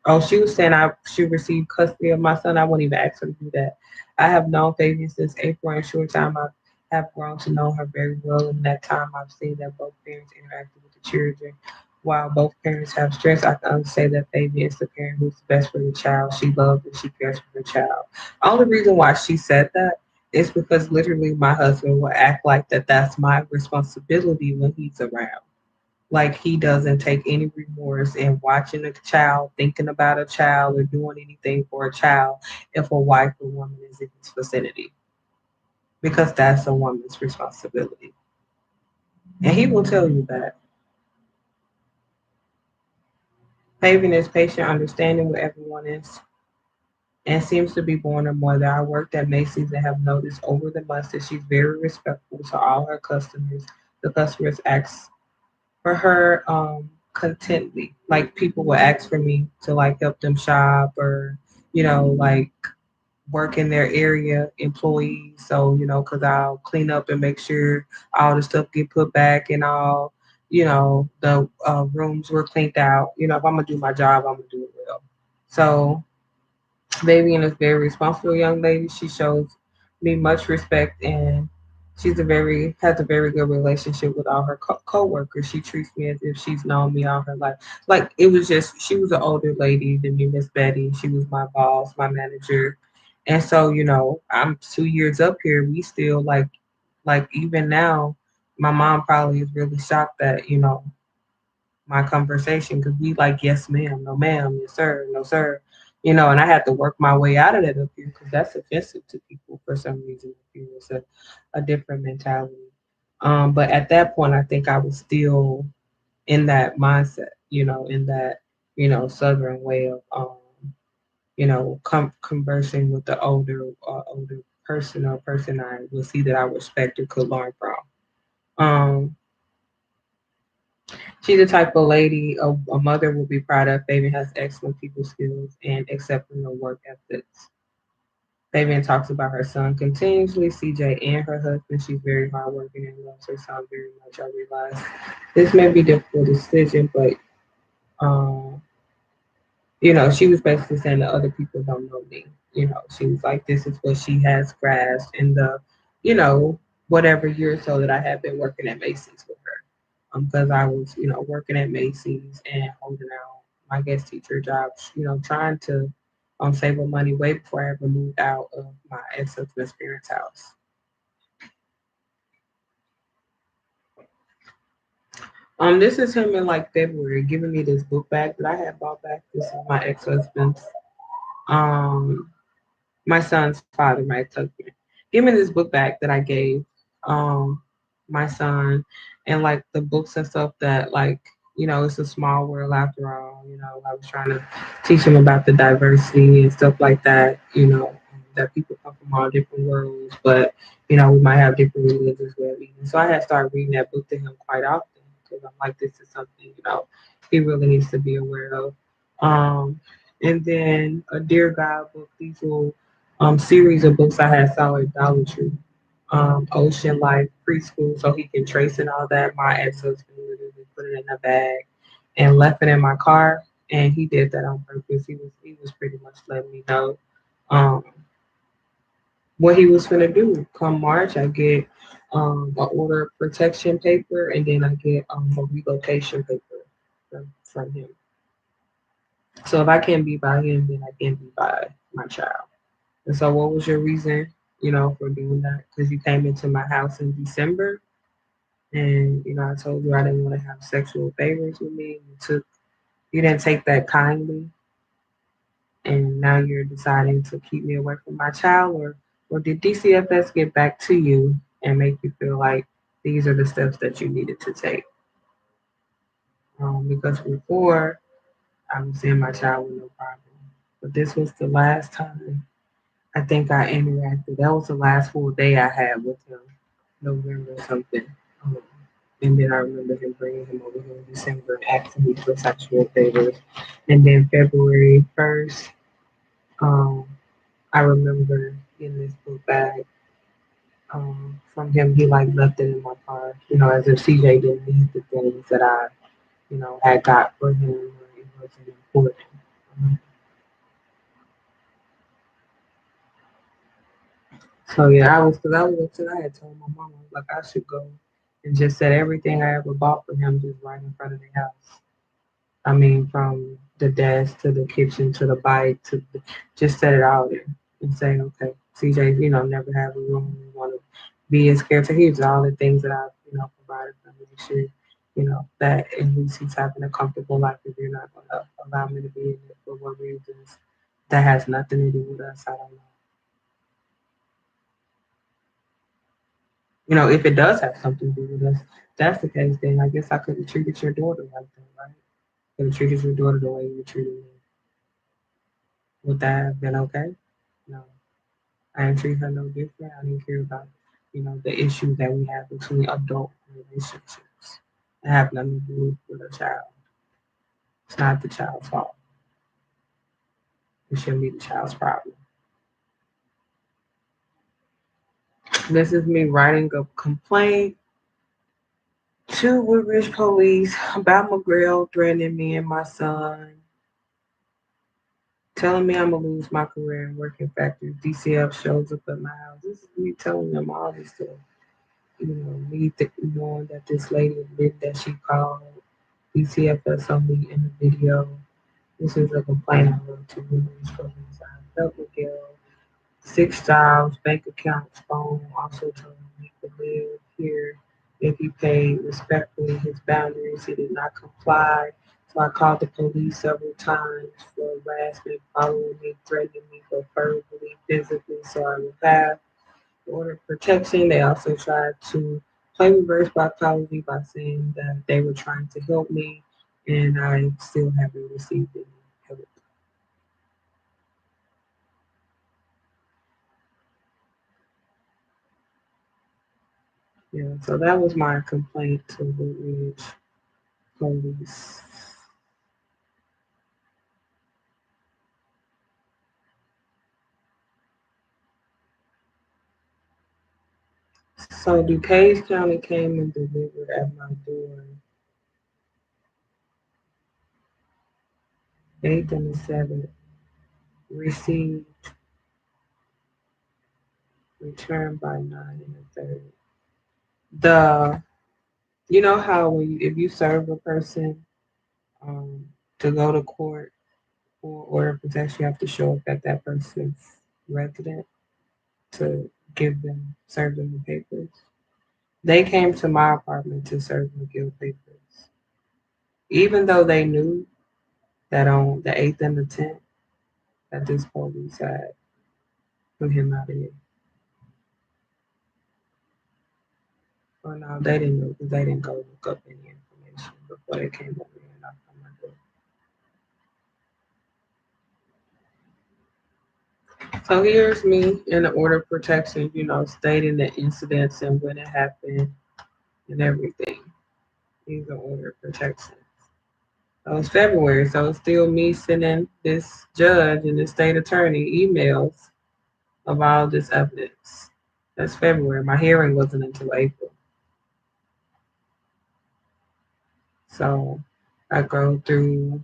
Oh, she was saying I should receive custody of my son. I wouldn't even ask her to do that. I have known Fabian since April. In a short time, I have grown to know her very well. In that time, I've seen that both parents interacted with the children. While both parents have strengths, I can only say that Fabian is the parent who's best for the child. She loves and she cares for the child. Only reason why she said that is because literally my husband will act like that's my responsibility when he's around. Like he doesn't take any remorse in watching a child, thinking about a child, or doing anything for a child if a wife or woman is in his vicinity, because that's a woman's responsibility. And he will tell you that. Fabian is patient, understanding with everyone is, and seems to be born a mother. I worked at Macy's and have noticed over the months that she's very respectful to all her customers. The customers ask for her contently. Like people will ask for me to like help them shop or, like work in their area, employees. So, because I'll clean up and make sure all the stuff get put back and all, the rooms were cleaned out. If I'm gonna do my job, I'm gonna do it well. So Vivian is a very responsible young lady. She shows me much respect and she's a very has a very good relationship with all her co-workers. She treats me as if she's known me all her life. Like it was just she was an older lady than me, Miss Betty. She was my boss, my manager. And so, I'm 2 years up here. We still like even now, my mom probably is really shocked that, my conversation because we like yes ma'am, no ma'am, yes sir, no sir, and I had to work my way out of that up here because that's offensive to people for some reason. Up here, it's a different mentality. But at that point, I think I was still in that mindset, in that southern way of conversing with the older person or person I would see that I respect or could learn from. Um, She's the type of lady a mother will be proud of. Fabian has excellent people skills and exceptional work ethics. Fabian talks about her son continuously, CJ, and her husband. She's very hardworking and loves her son very much. I realize this may be a difficult decision, but um, she was basically saying that other people don't know me. She was like, this is what she has grasped in the, whatever year or so that I have been working at Macy's with her. Because I was, working at Macy's and holding out my guest teacher jobs, trying to save up money way before I ever moved out of my ex-husband's parents' house. This is him in like February giving me this book bag that I had bought back. This is my ex-husband's. Um, my son's father, my ex-husband, give me this book bag that I gave um my son and like the books and stuff that like, it's a small world after all. I was trying to teach him about the diversity and stuff like that, that people come from all different worlds, but we might have different religions where we so I had started reading that book to him quite often because I'm like, this is something, he really needs to be aware of. And then a Dear God book, these little series of books I had solid Dollar Tree, Ocean Life, Preschool, so he can trace and all that. My ex-husband literally put it in a bag and left it in my car, and he did that on purpose. He was pretty much letting me know um, what he was gonna do. Come March, I get an order of protection paper, and then I get a relocation paper from him. So if I can't be by him, then I can't be by my child. And so, what was your reason, for doing that? Because you came into my house in December, and I told you I didn't want to have sexual favors with me. You took You didn't take that kindly, and now you're deciding to keep me away from my child, or did DCFS get back to you and make you feel like these are the steps that you needed to take? Because before I was seeing my child with no problem, but this was the last time I think I interacted. That was the last full day I had with him, November something. Um, and then I remember him bringing him over here in December and asking me for sexual favors. And then February 1st, um, I remember getting this book bag from him. He like left it in my car, as if CJ didn't need the things that I, had got for him or it wasn't important. Um, So yeah, because I was upset. I had told my mama like I should go and just set everything I ever bought for him just right in front of the house. I mean, from the desk to the kitchen to the bike just set it all there and say, okay, CJ, never have a room. You want to be as caretaker. Here's all the things that I've, provided for him. Make sure, that at least he's having a comfortable life. If you're not going to allow me to be in it for what reasons, that has nothing to do with us. I don't know. If it does have something to do with us, that's the case, then I guess I could have treated your daughter like that, right? Could have treated your daughter the way you treated me. Would that have been okay? No. I didn't treat her no different. I didn't care about, the issues that we have between adult relationships. It have nothing to do with a child. It's not the child's fault. It shouldn't be the child's problem. This is me writing a complaint to Woodridge Police about my girl threatening me and my son, telling me I'm gonna lose my career in working factories. DCF shows up at my house. This is me telling them all this stuff. Knowing that this lady admitted that she called DCFS on me in the video. This is a complaint I wrote to Women's Police. I felt Miguel, 6 jobs, bank accounts, phone, also told him he could live here if he paid respectfully his boundaries. He did not comply. So I called the police several times for harassment, following me, threatening me for verbally, physically, so I would have order of protection. They also tried to play reverse psychology by saying that they were trying to help me, and I still haven't received any help. Yeah, so that was my complaint to the Ridge Police. So DuPage County came and delivered at my door 8th and the 7th, received, returned by 9 and the 3rd. The, how if you serve a person to go to court for order of protection, you have to show up at that person's residence to serve them the papers. They came to my apartment to serve McGill papers, even though they knew that on the 8th and the 10th that this police had put him out of here. Well, no, they didn't know because they didn't go look up any information before they came over here and knocked on my door. So here's me in the order of protection, stating the incidents and when it happened and everything. These are order of protection. So it's February, so it's still me sending this judge and the state attorney emails of all this evidence. That's February. My hearing wasn't until April. So I go through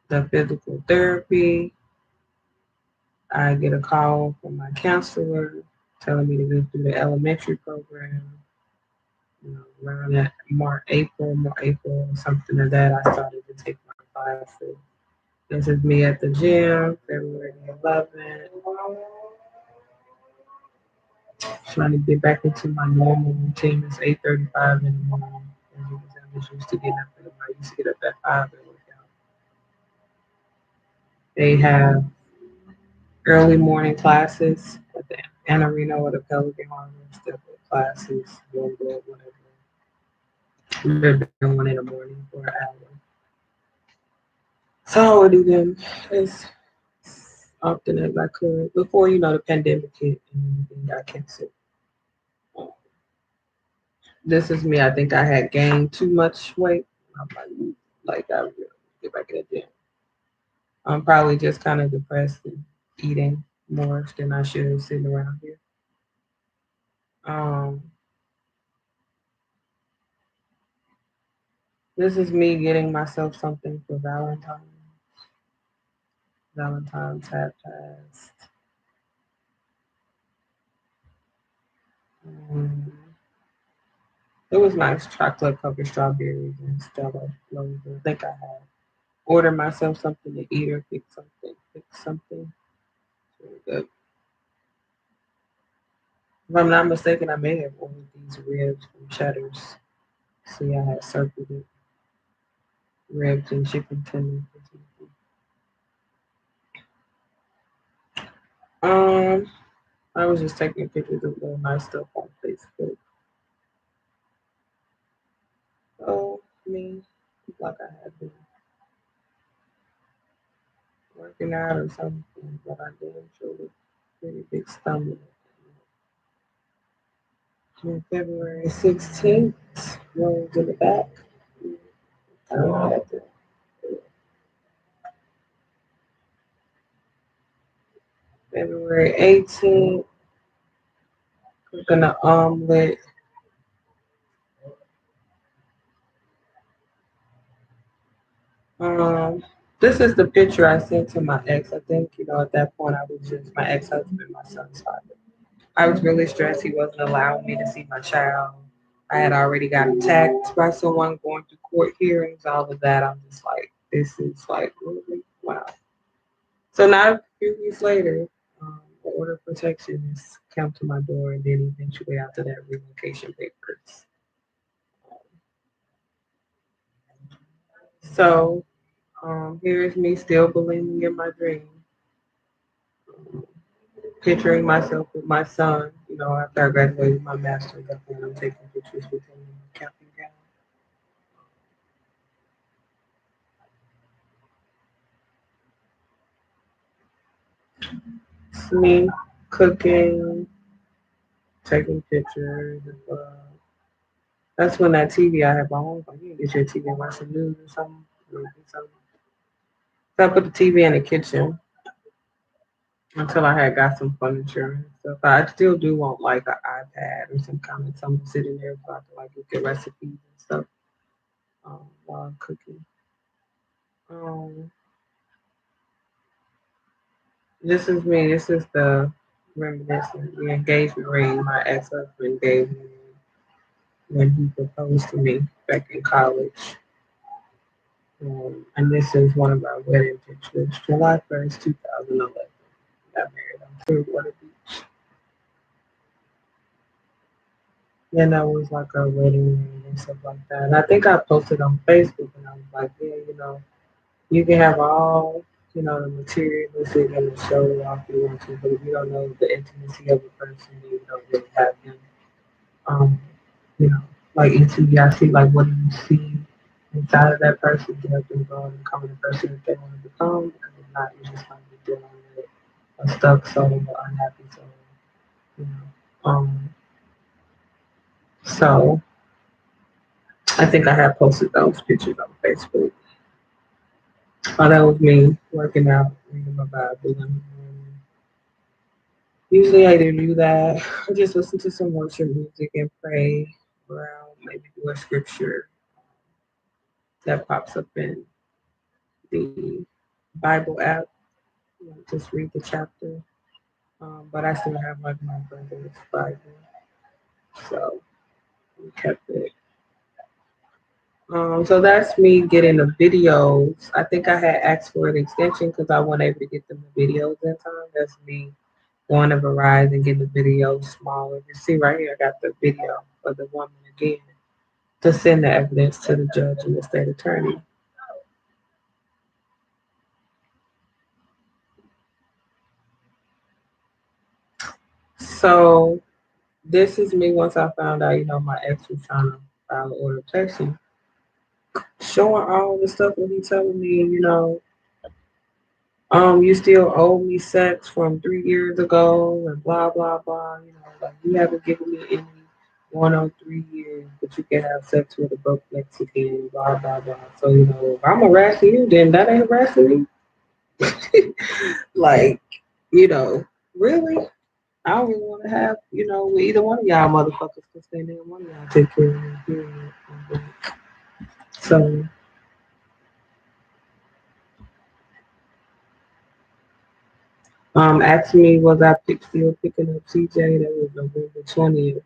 the physical therapy. I get a call from my counselor telling me to go through the elementary program. Around that April, something like that, I started to take my classes. This is me at the gym, February 11th. Trying to get back into my normal routine. It's 8:35 in the morning. was used to getting up in the morning. I used to get up at 5 and work out. They have early morning classes at the Anna Reno or the Pelican Harbor, step classes, yoga, whatever. They're doing one in the morning for an hour. So I would do them as often as I could before, the pandemic hit and everything got canceled. This is me. I think I had gained too much weight. I'm like I really get back in the gym. I'm probably just kind of depressed and eating more than I should sitting around here. Um, this is me getting myself something for Valentine's. Valentine's had passed. Um, it was nice chocolate covered strawberries and Stella flavor. I think I had ordered myself something to eat or pick something. Pick something. Really good. If I'm not mistaken, I may have ordered these ribs from Cheddar's. See, I had circled it. Ribs and chicken tenders. Um, I was just taking pictures of little nice stuff on Facebook. Oh, me, like I had been working out or something, but I didn't show a pretty big stomach. On February 16th, rolls in the back. February 18th, cooking an omelet. Um, this is the picture I sent to my ex. I think, at that point I was just my ex-husband, my son's father. I was really stressed. He wasn't allowing me to see my child. I had already got attacked by someone going through court hearings, all of that. I'm just like, this is like, really? Wow. So now, a few weeks later, the order of protection has come to my door, and then eventually after that, relocation papers. So here's me still believing in my dream, picturing myself with my son. After I graduated my master's, I'm taking pictures with him in a camping gown. It's me cooking, taking pictures. That's when that TV I have my home. Like, you can get your TV and watch some news or something. So I put the TV in the kitchen until I had got some furniture and stuff. I still do want like an iPad or some kind of something sitting there so I can like look at recipes and stuff while I'm cooking. Um, this is me. This is the reminiscence, the engagement ring my ex-husband gave me when he proposed to me back in college. And this is one of our wedding pictures, July 1st, 2011. Got married on Clearwater Beach. And that was like our wedding ring and stuff like that. And I think I posted on Facebook and I was like, yeah, you can have all, the materialistic and the show off you want to, but if you don't know the intimacy of a person, you don't really have them. Um, you know, like until I see like what do you see inside of that person to help them grow and become the person that they want to become. Because if not, you're just going to be dealing with a stuck soul or unhappy soul. You know. So I think I have posted those pictures on Facebook. Oh, that was me working out, reading my Bible. Usually I either do that or just listen to some worship music and pray around, maybe do a scripture that pops up in the Bible app. Just read the chapter. But I still have like my brother's Bible, so we kept it. So that's me getting the videos. I think I had asked for an extension because I wasn't able to get them the videos in time. That's me going to Verizon and getting the videos smaller. You see right here, I got the video for the woman again to send the evidence to the judge and the state attorney. So this is me once I found out, my ex was trying to file an order of protection, showing all the stuff that he telling me, you still owe me sex from 3 years ago and blah blah blah, like you haven't given me any 1 or 3 years, but you can have sex with a broke Mexican, blah blah blah. So, if I'm harassing you, then that ain't harassing me. Like, you know, really? I don't really want to have, either one of y'all motherfuckers can stay there. One of y'all take care of me. Period. So, asking me was I still picking up CJ? That was November 20th.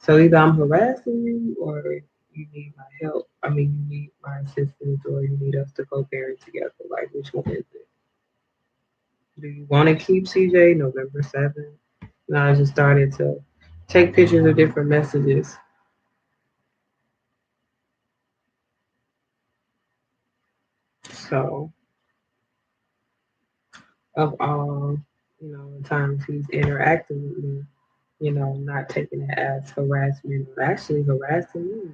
So either I'm harassing you or you need my help. I mean, you need my assistance or you need us to go bury together. Like, which one is it? Do you want to keep CJ November 7th? And I just started to take pictures of different messages. So, of all, the times he's interacting with me, not taking it as harassment or actually harassing me.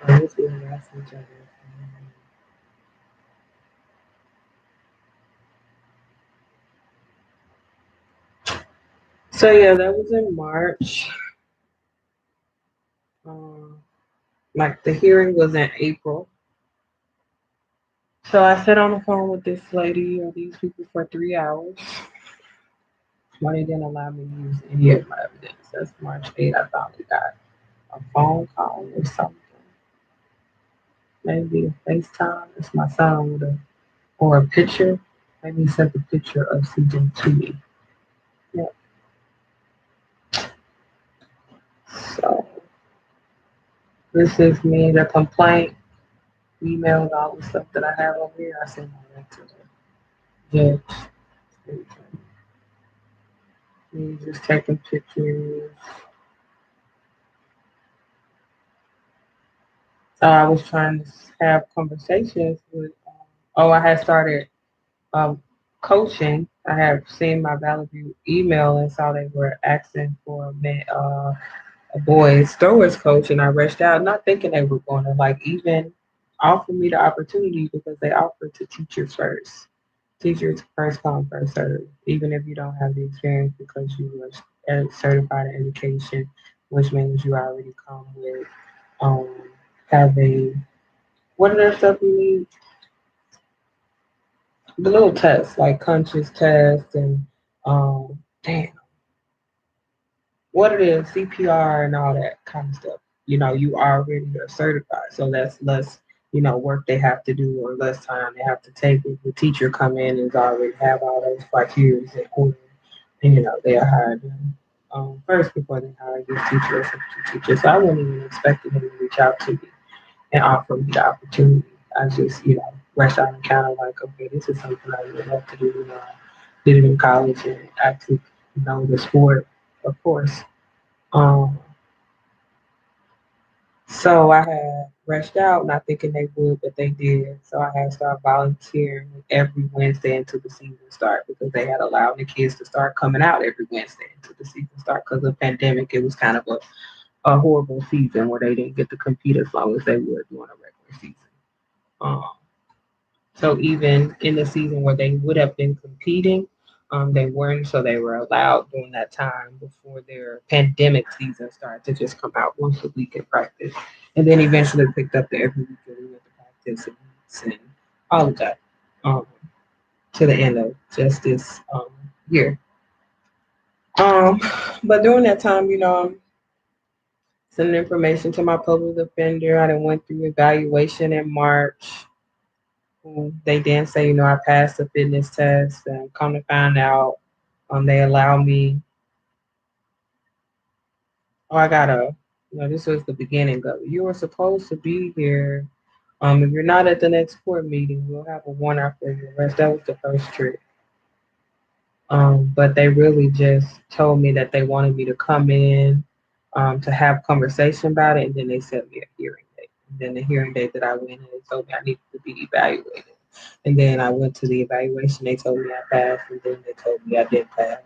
I guess we harassing each other. So yeah, that was in March. Um, like the hearing was in April. So I sat on the phone with this lady or these people for 3 hours. Why they didn't allow me to use any of my evidence. That's March 8th. I finally got a phone call or something. Maybe a FaceTime. It's my son with or a picture. Maybe he sent the picture of CJ to me. Yeah. So this is me, the complaint, emails, all the stuff that I have over here. I sent all that to the judge. Me just taking pictures. I was trying to have conversations with. I had started um, coaching. I had seen my Valley View email and saw they were asking for a boys throwers coach, and I reached out, not thinking they were going to like even offer me the opportunity because they offer to teachers first. Teachers first come first serve, even if you don't have the experience because you were certified in education, which means you already come with um, have a what are that stuff you need? The little tests like conscious test and damn what it is, CPR and all that kind of stuff. You already are certified, so that's less, work they have to do or less time they have to take. If the teacher come in and already have all those criteria in order, and they'll hire them first before they hire this teacher or substitute teacher. So I wasn't even expecting them to reach out to me and offer me the opportunity. I just, rushed out and kind of like, okay, this is something I would love to do. I did it in college and actually know the sport, of course. Um, so I had rushed out, not thinking they would, but they did. So I had started volunteering every Wednesday until the season start because they had allowed the kids to start coming out every Wednesday until the season start because of the pandemic. It was kind of a horrible season where they didn't get to compete as long as they would during a regular season. Um, so even in the season where they would have been competing, they weren't. So they were allowed during that time before their pandemic season started to just come out once a week and practice, and then eventually picked up the every week and we went to practice and meets and all of that um, to the end of just this year. Um, but during that time, I'm sending information to my public defender. I done went through evaluation in March. They then say, I passed the fitness test, and come to find out, they allow me. Oh, I gotta. This was the beginning of it. You were supposed to be here. If you're not at the next court meeting, we'll have a warrant for your arrest. That was the first trick. But they really just told me that they wanted me to come in, to have conversation about it, and then they set me a hearing. And then the hearing date that I went in, they told me I needed to be evaluated. And then I went to the evaluation. They told me I passed, and then they told me I didn't pass.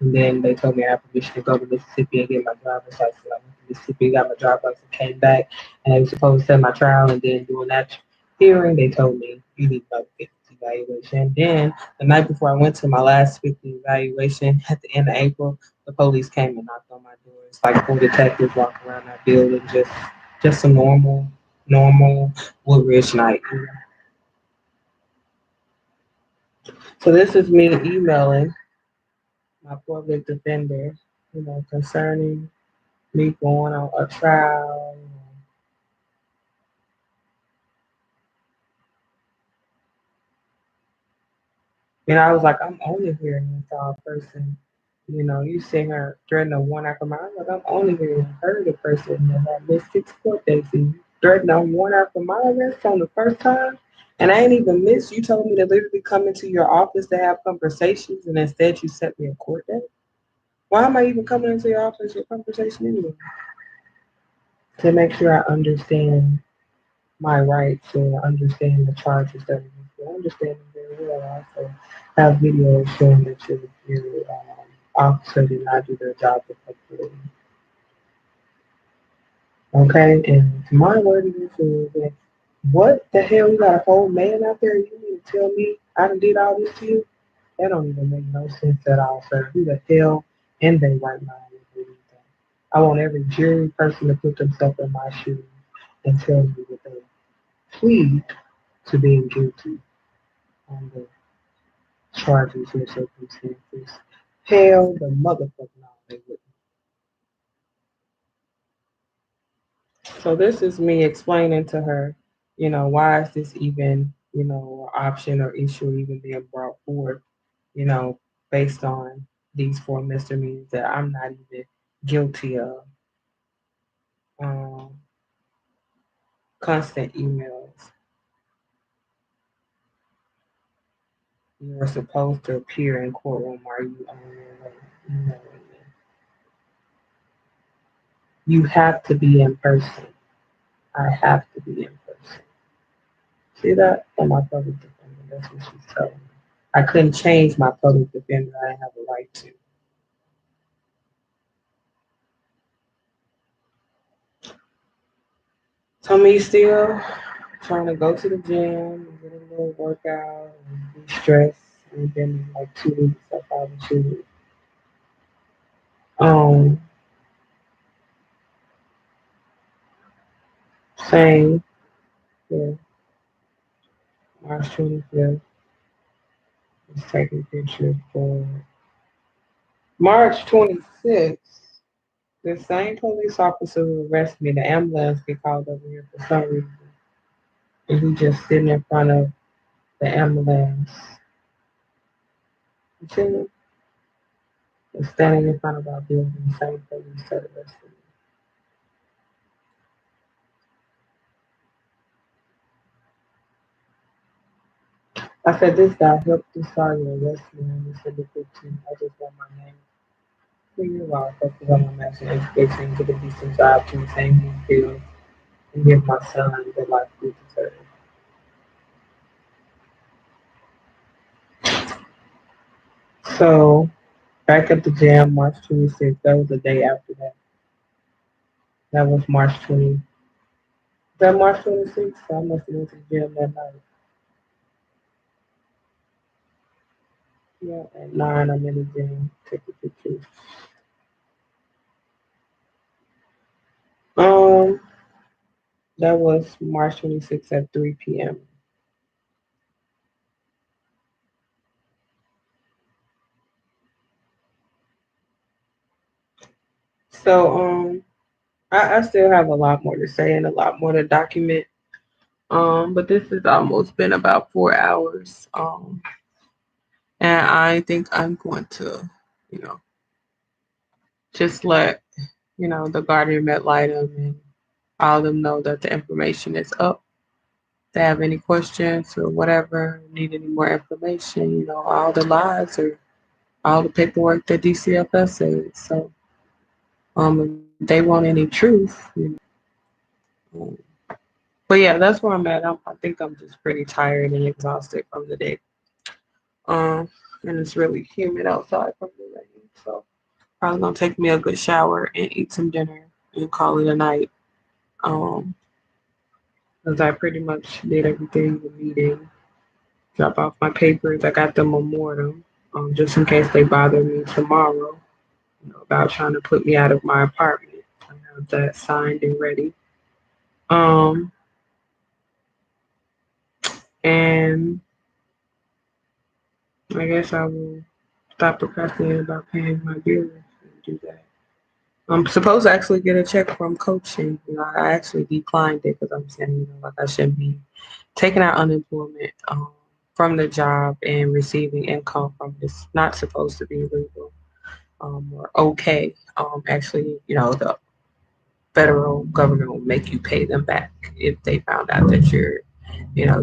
And then they told me I had permission to go to Mississippi and get my driver's license. I went to Mississippi, got my driver's license, came back, and they were supposed to set my trial. And then during that hearing, they told me you need to go get this evaluation. And then the night before I went to my last 50 evaluation at the end of April, the police came and knocked on my door. It's like four detectives walking around that building, just a normal Woodridge night. So this is me emailing my public defender, concerning me going on a trial. I was like, I'm only here to tell a person. You see her threatening a one after mine. Like, I'm only here to hurt the person that had missed 6 court dates. And you threatening on one after my arrest on the first time. And I ain't even missed. You told me to literally come into your office to have conversations, and instead you set me a court date. Why am I even coming into your office for conversation anyway? To make sure I understand my rights and understand the charges that are used. I understand them very well. I also have videos showing that your officer did not do their job effectively. Okay, and my word of this is that what the hell, you got a whole man out there, you mean to tell me I done did all this to you? That don't even make no sense at all, sir. Who the hell in their right mind would believe that? I want every jury person to put themselves in my shoes and tell me that they plead to being guilty on the charges or circumstances. Hell, the motherfucker, no, they wouldn't. So this is me explaining to her, why is this even, option or issue even being brought forward, you know, based on these four misdemeanors that I'm not even guilty of. Um, Constant emails. You are supposed to appear in courtroom. Are you on your way? No. You have to be in person. I have to be in person. See that? And my public defender. That's what she's telling me. I couldn't change my public defender. I didn't have a right to. So me still trying to go to the gym and get a little workout and be stressed. And been like 2 weeks. I probably should. Um, Same. Yeah, March 25th. Was taking pictures for March 26th. The same police officer who arrested me, the ambulance get called over here for some reason. And he just sitting in front of the ambulance. You see him? Just standing in front of our building, the same police that arrested me. I said, this guy helped this sergeant arrest me on December 15th. I just want my name. Figure out, focus on my master's education, get a decent job to the same field, and give my son the life he deserves. So, back at the gym, March 26th. That was the day after that. That was March 20. Is that March 26th? I must have went to the gym that night. Yeah, at 9, I'm in the gym, taking pictures. Um, that was March 26th at 3 p.m. So, I still have a lot more to say and a lot more to document. But this has almost been about 4 hours. And I think I'm going to, you know, just let, the Guardian Met Litem and all of them know that the information is up. If they have any questions or whatever, need any more information, all the lies or all the paperwork that DCFS says. So, if they want any truth, um, But yeah, that's where I'm at. I think I'm just pretty tired and exhausted from the day. Um, and it's really humid outside from the rain. So probably gonna take me a good shower and eat some dinner and call it a night. Um, because I pretty much did everything the meeting, drop off my papers. I got them on mortem, just in case they bother me tomorrow, about trying to put me out of my apartment. I have that signed and ready. Um, and I guess I will stop procrastinating about paying my bills and do that. I'm supposed to actually get a check from coaching. I actually declined it because I'm saying, like I shouldn't be taking out unemployment from the job and receiving income from it. It's not supposed to be legal or okay. Actually, the federal government will make you pay them back if they found out that you're,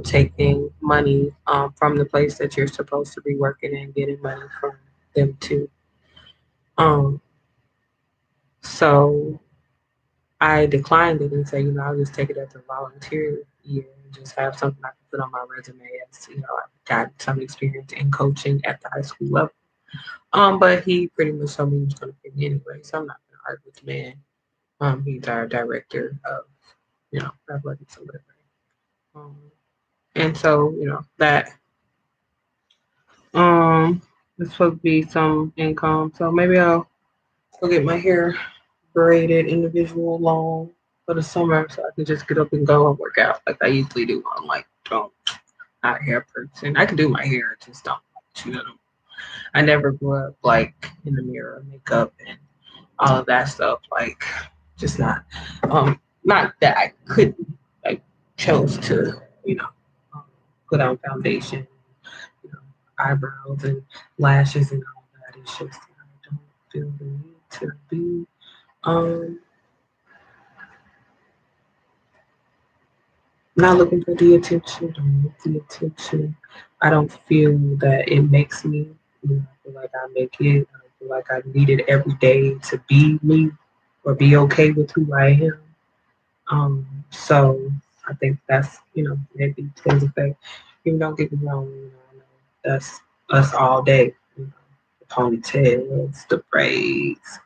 taking money from the place that you're supposed to be working and getting money from them too. Um, so I declined it and said, I'll just take it as a volunteer year and just have something I can put on my resume as, I've got some experience in coaching at the high school level. But he pretty much told me he was going to pay me anyway, so I'm not going to argue with the man. He's our director of, athletics or whatever. Um, and so, that um is supposed to be some income. So maybe I'll go get my hair braided individual long for the summer so I can just get up and go and work out like I usually do. I'm like, don't, not a hair person. I can do my hair, I just don't. I never grew up like in the mirror, makeup, and all of that stuff. Like, just not. Not that I couldn't. Like, chose to, you know, um, put on foundation, you know, eyebrows and lashes and all that. It's just I don't feel the need to be um not looking for the attention, don't want the attention. I don't feel that it makes me, I feel like I make it. I don't feel like I need it every day to be me or be okay with who I am. So I think that's, maybe plays effect. Even don't get me wrong, I know that's us all day, the ponytails, the braids,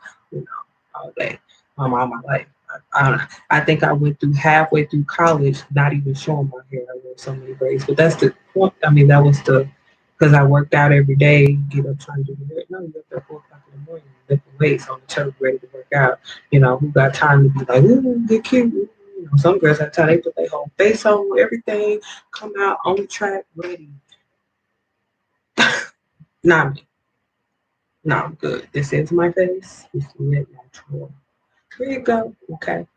all day, all my life. I think I went through halfway through college, not even showing my hair. I wore so many braids, but that's the point. I mean, that was because I worked out every day, get up trying to do the hair. No, you get up at 4 o'clock in the morning, lifting weights on the turf, ready to work out. Who got time to be like, ooh, get cute. Some girls have time, they put their whole face on, everything, come out on the track, ready. Nah, no, I'm good. This is my face. This is it, natural. Here you go. Okay.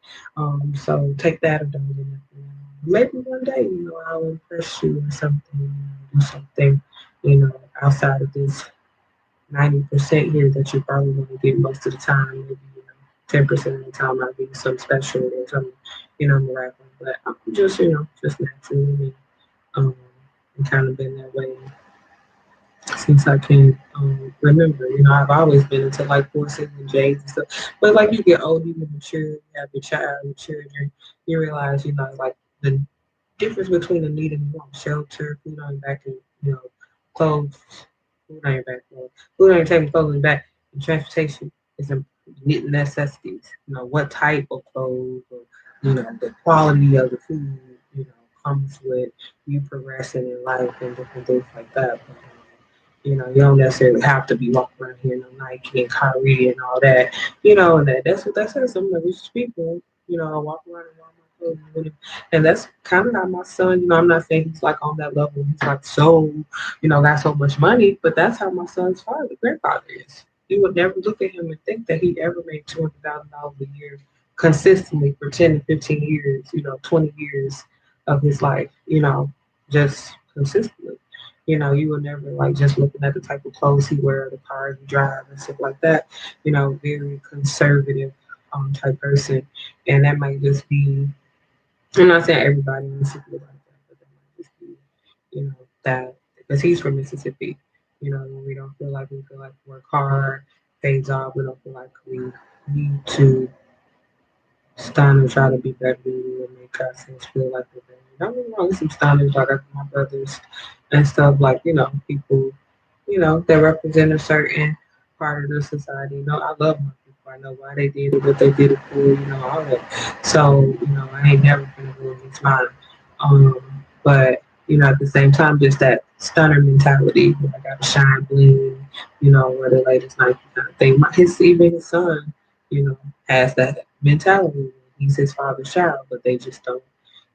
So take that or don't get nothing. Maybe one day, I'll impress you or something, do something, outside of this 90% here that you're probably going to get most of the time. Maybe, 10% of the time I'll be some special or something, miraculous. But I'm just, just naturally me. And kind of been that way since I can remember. I've always been into like horses and J's and stuff. But like you get older, you mature, you have your child, your children, you realize, like the difference between a need and a want. Shelter, food on your back, and clothes, food on your back, food on your table, clothes on your back, and transportation is a necessities. What type of clothes or the quality of the food, comes with you progressing in life and different things like that. But, you don't necessarily have to be walking around here in no Nike and Kyrie and all that. And that's what that says. Some of the richest people, walk around in Walmart clothes and that's kind of how my son, I'm not saying he's like on that level. He's like so, got so much money, but that's how my son's father, grandfather is. You would never look at him and think that he ever made $200,000 a year consistently for 10 to 15 years, 20 years of his life, just consistently. You will never like just looking at the type of clothes he wear, the cars he drives, and stuff like that. Very conservative type person, and that might just be. I'm not saying everybody in Mississippi is like that, but that might just be, that because he's from Mississippi. When we don't feel like work hard, pays off. We don't feel like we need to stunners try to be better than you and make ourselves feel like we're better. Don't get me wrong, there's some stunners like I got my brothers and stuff like, people, that represent a certain part of the society. I love my people. I know why they did it, what they did it for, all that. So, I ain't never gonna go against mine. But, at the same time, just that stunner mentality, where I gotta shine bling, where the latest Nike kind of thing. Even his son, you know, has that mentality. He's his father's child, but they just don't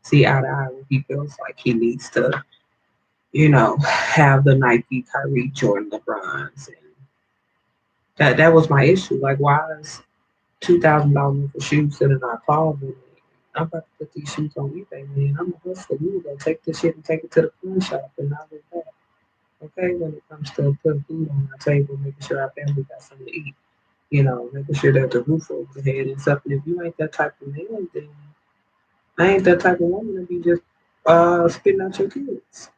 see eye to eye when he feels like he needs to, have the Nike, Kyrie, Jordan, LeBrons, and that was my issue. Like, why is $2,000 for shoes sitting in our closet? I'm about to put these shoes on eBay, man. I'm a hustler. You gonna take this shit and take it to the pawn shop and not look back. Okay, when it comes to putting food on our table, making sure our family got something to eat, making sure that the roof over the head and stuff. And if you ain't that type of man, then I ain't that type of woman to be just spitting out your kids.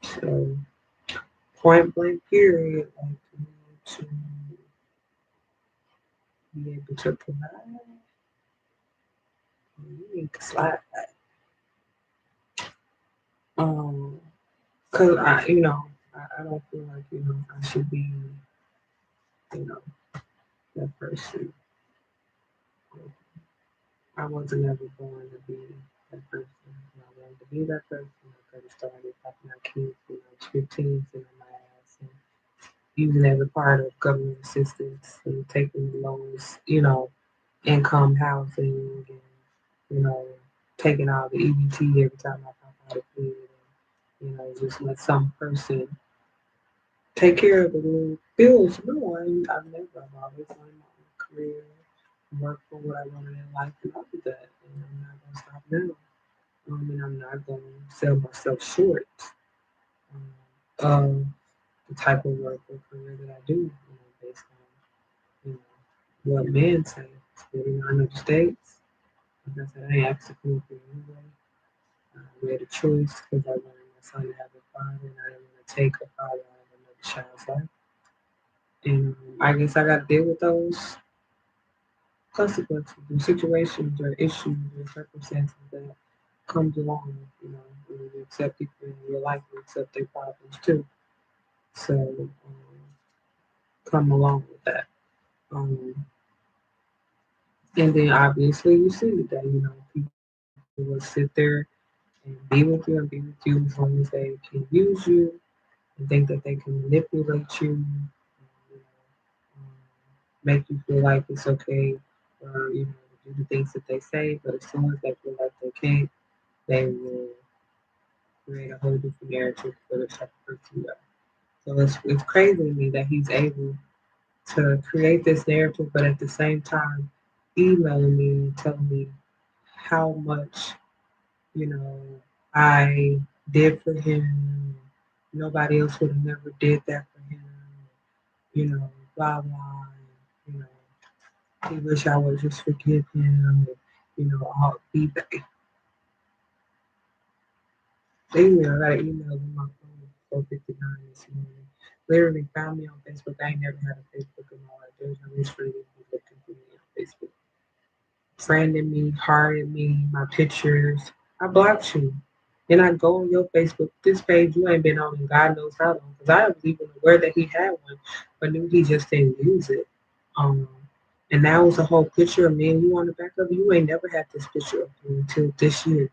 So point blank period, like to be able to provide, you need to slide back. Um, cause I don't feel like I should be you know that person. I wasn't ever born to be that person. When I wanted to be that person, I could have started popping out kids when I was 15, sitting on my ass and using every part of government assistance and taking the lowest, income housing and, you know, taking all the EBT every time I pop out a kid and, just let some person take care of the little bills. No, I've never. I've always wanted my own career, work for what I wanted in life, and I'll do that. And I'm not going to stop now. And I'm not going to sell myself short of the type of work or career that I do, based on, what men say. Living in the United States, like I said, I ain't asking for anything anyway. I made a choice because I wanted my son to have a father, and I didn't want to take a father out of another child's life. And I guess I got to deal with those consequences and situations or issues or circumstances that comes along. When you accept people in your life, you accept their problems too. So come along with that. Um, and then obviously you see that people will sit there and be with you and be with you as long as they can use you and think that they can manipulate you, um, make you feel like it's okay, or do the things that they say. But as soon as they feel like they can't, they will create a whole different narrative for the type of person you are. So it's crazy to me that he's able to create this narrative, but at the same time, emailing me, telling me how much you know I did for him. Nobody else would have never did that for him. Blah blah. You know, he wish I would just forgive him. And, all be email. I got an email on my phone 4:59 this morning. Literally found me on Facebook. I ain't never had a Facebook in my life. There's no reason to be looking for me on Facebook. Friending me, hearted me, my pictures. I blocked you. Then I go on your Facebook, this page you ain't been on in God knows how long. Because I was even aware that he had one, but knew he just didn't use it. Um, and that was a whole picture of me and you on the back of it. You ain't never had this picture of me until this year.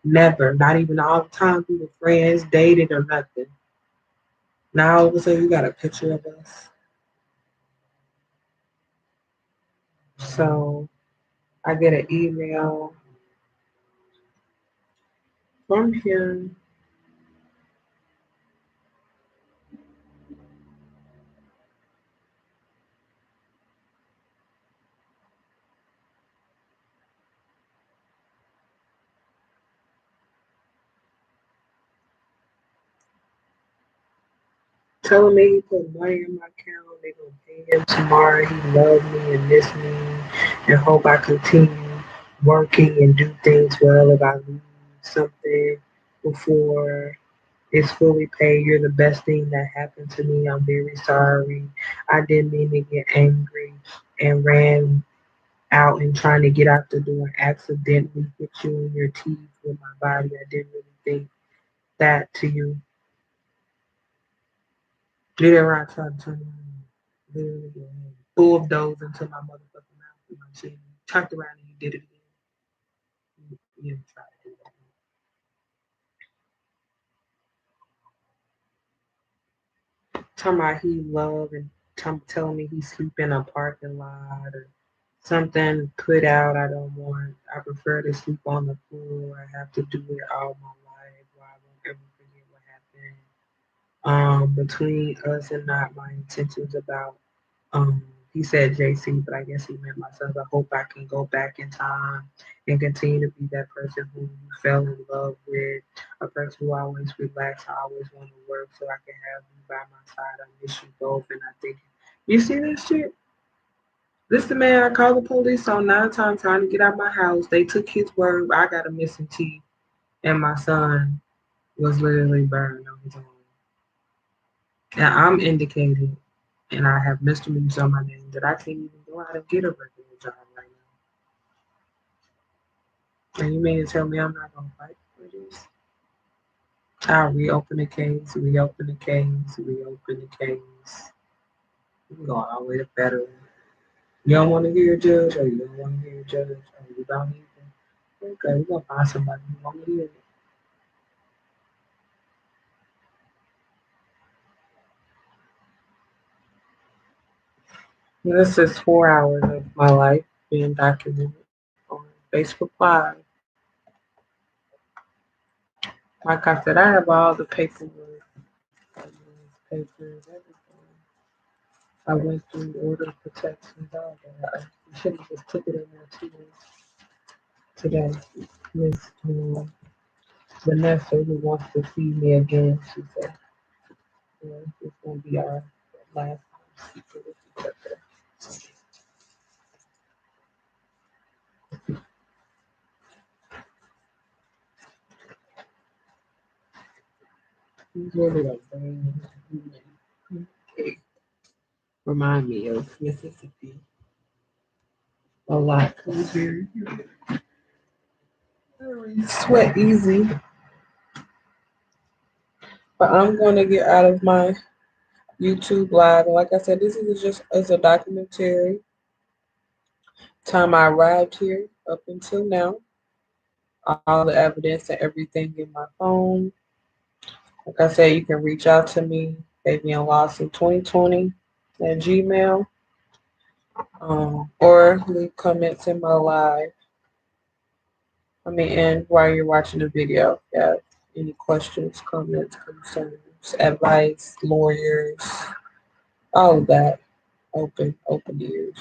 Never. Not even all the time we were friends, dated, or nothing. Now all of a sudden you got a picture of us. So I get an email from him telling me he put money in my account. They gonna pay him tomorrow. He loved me and missed me and hope I continue working and do things well if I lose something before. It's fully paid. You're the best thing that happened to me. I'm very sorry. I didn't mean to get angry and ran out and trying to get out the door and accidentally hit you in your teeth with my body. I didn't really think that to you. Later I tried to turn around and literally bulldoze into my motherfucking mouth with my chin. Turned around and you did it again. You didn't try to do that. Talking about he love and telling me he sleep in a parking lot or something put out I don't want. I prefer to sleep on the floor. I have to do it all my life. Why I won't ever forget what happened. Between us and not my intentions about he said JC, but I guess he meant myself. I hope I can go back in time and continue to be that person who you fell in love with, a person who always relaxed, I always want to work so I can have you by my side. I miss you both, and I think you see this shit. This the man I called the police on 9 times trying to get out my house. They took his word. I got a missing teeth, and my son was literally burned on his own. And I'm indicated, and I have misdemeanors on my name that I can't even go out and get a regular job right now. And you mean to tell me I'm not gonna fight for this? I'll reopen the case, reopen the case, reopen the case. We're going all the way to federal. You don't want to hear a judge, or you don't want to hear a judge, or you don't even. Okay, we're gonna find somebody who want to hear it. This is 4 hours of my life being documented on Facebook Live. Like I said, I have all the paperwork, papers, everything. I went through order of protections, all that. I should have just took it in there too today. Miss Vanessa, who wants to see me again, she said, yeah, it's gonna be our last time speaking with each other. He's really like okay. Remind me of Mississippi a lot because here you sweat easy. But I'm gonna get out of my YouTube live. And like I said, this is just as a documentary. Time I arrived here up until now, all the evidence and everything in my phone. Like I said, you can reach out to me, Fabian Lawson 2020 at Gmail, or leave comments in my live. And while you're watching the video, yeah, any questions, comments, concerns, advice, lawyers, all of that, open ears.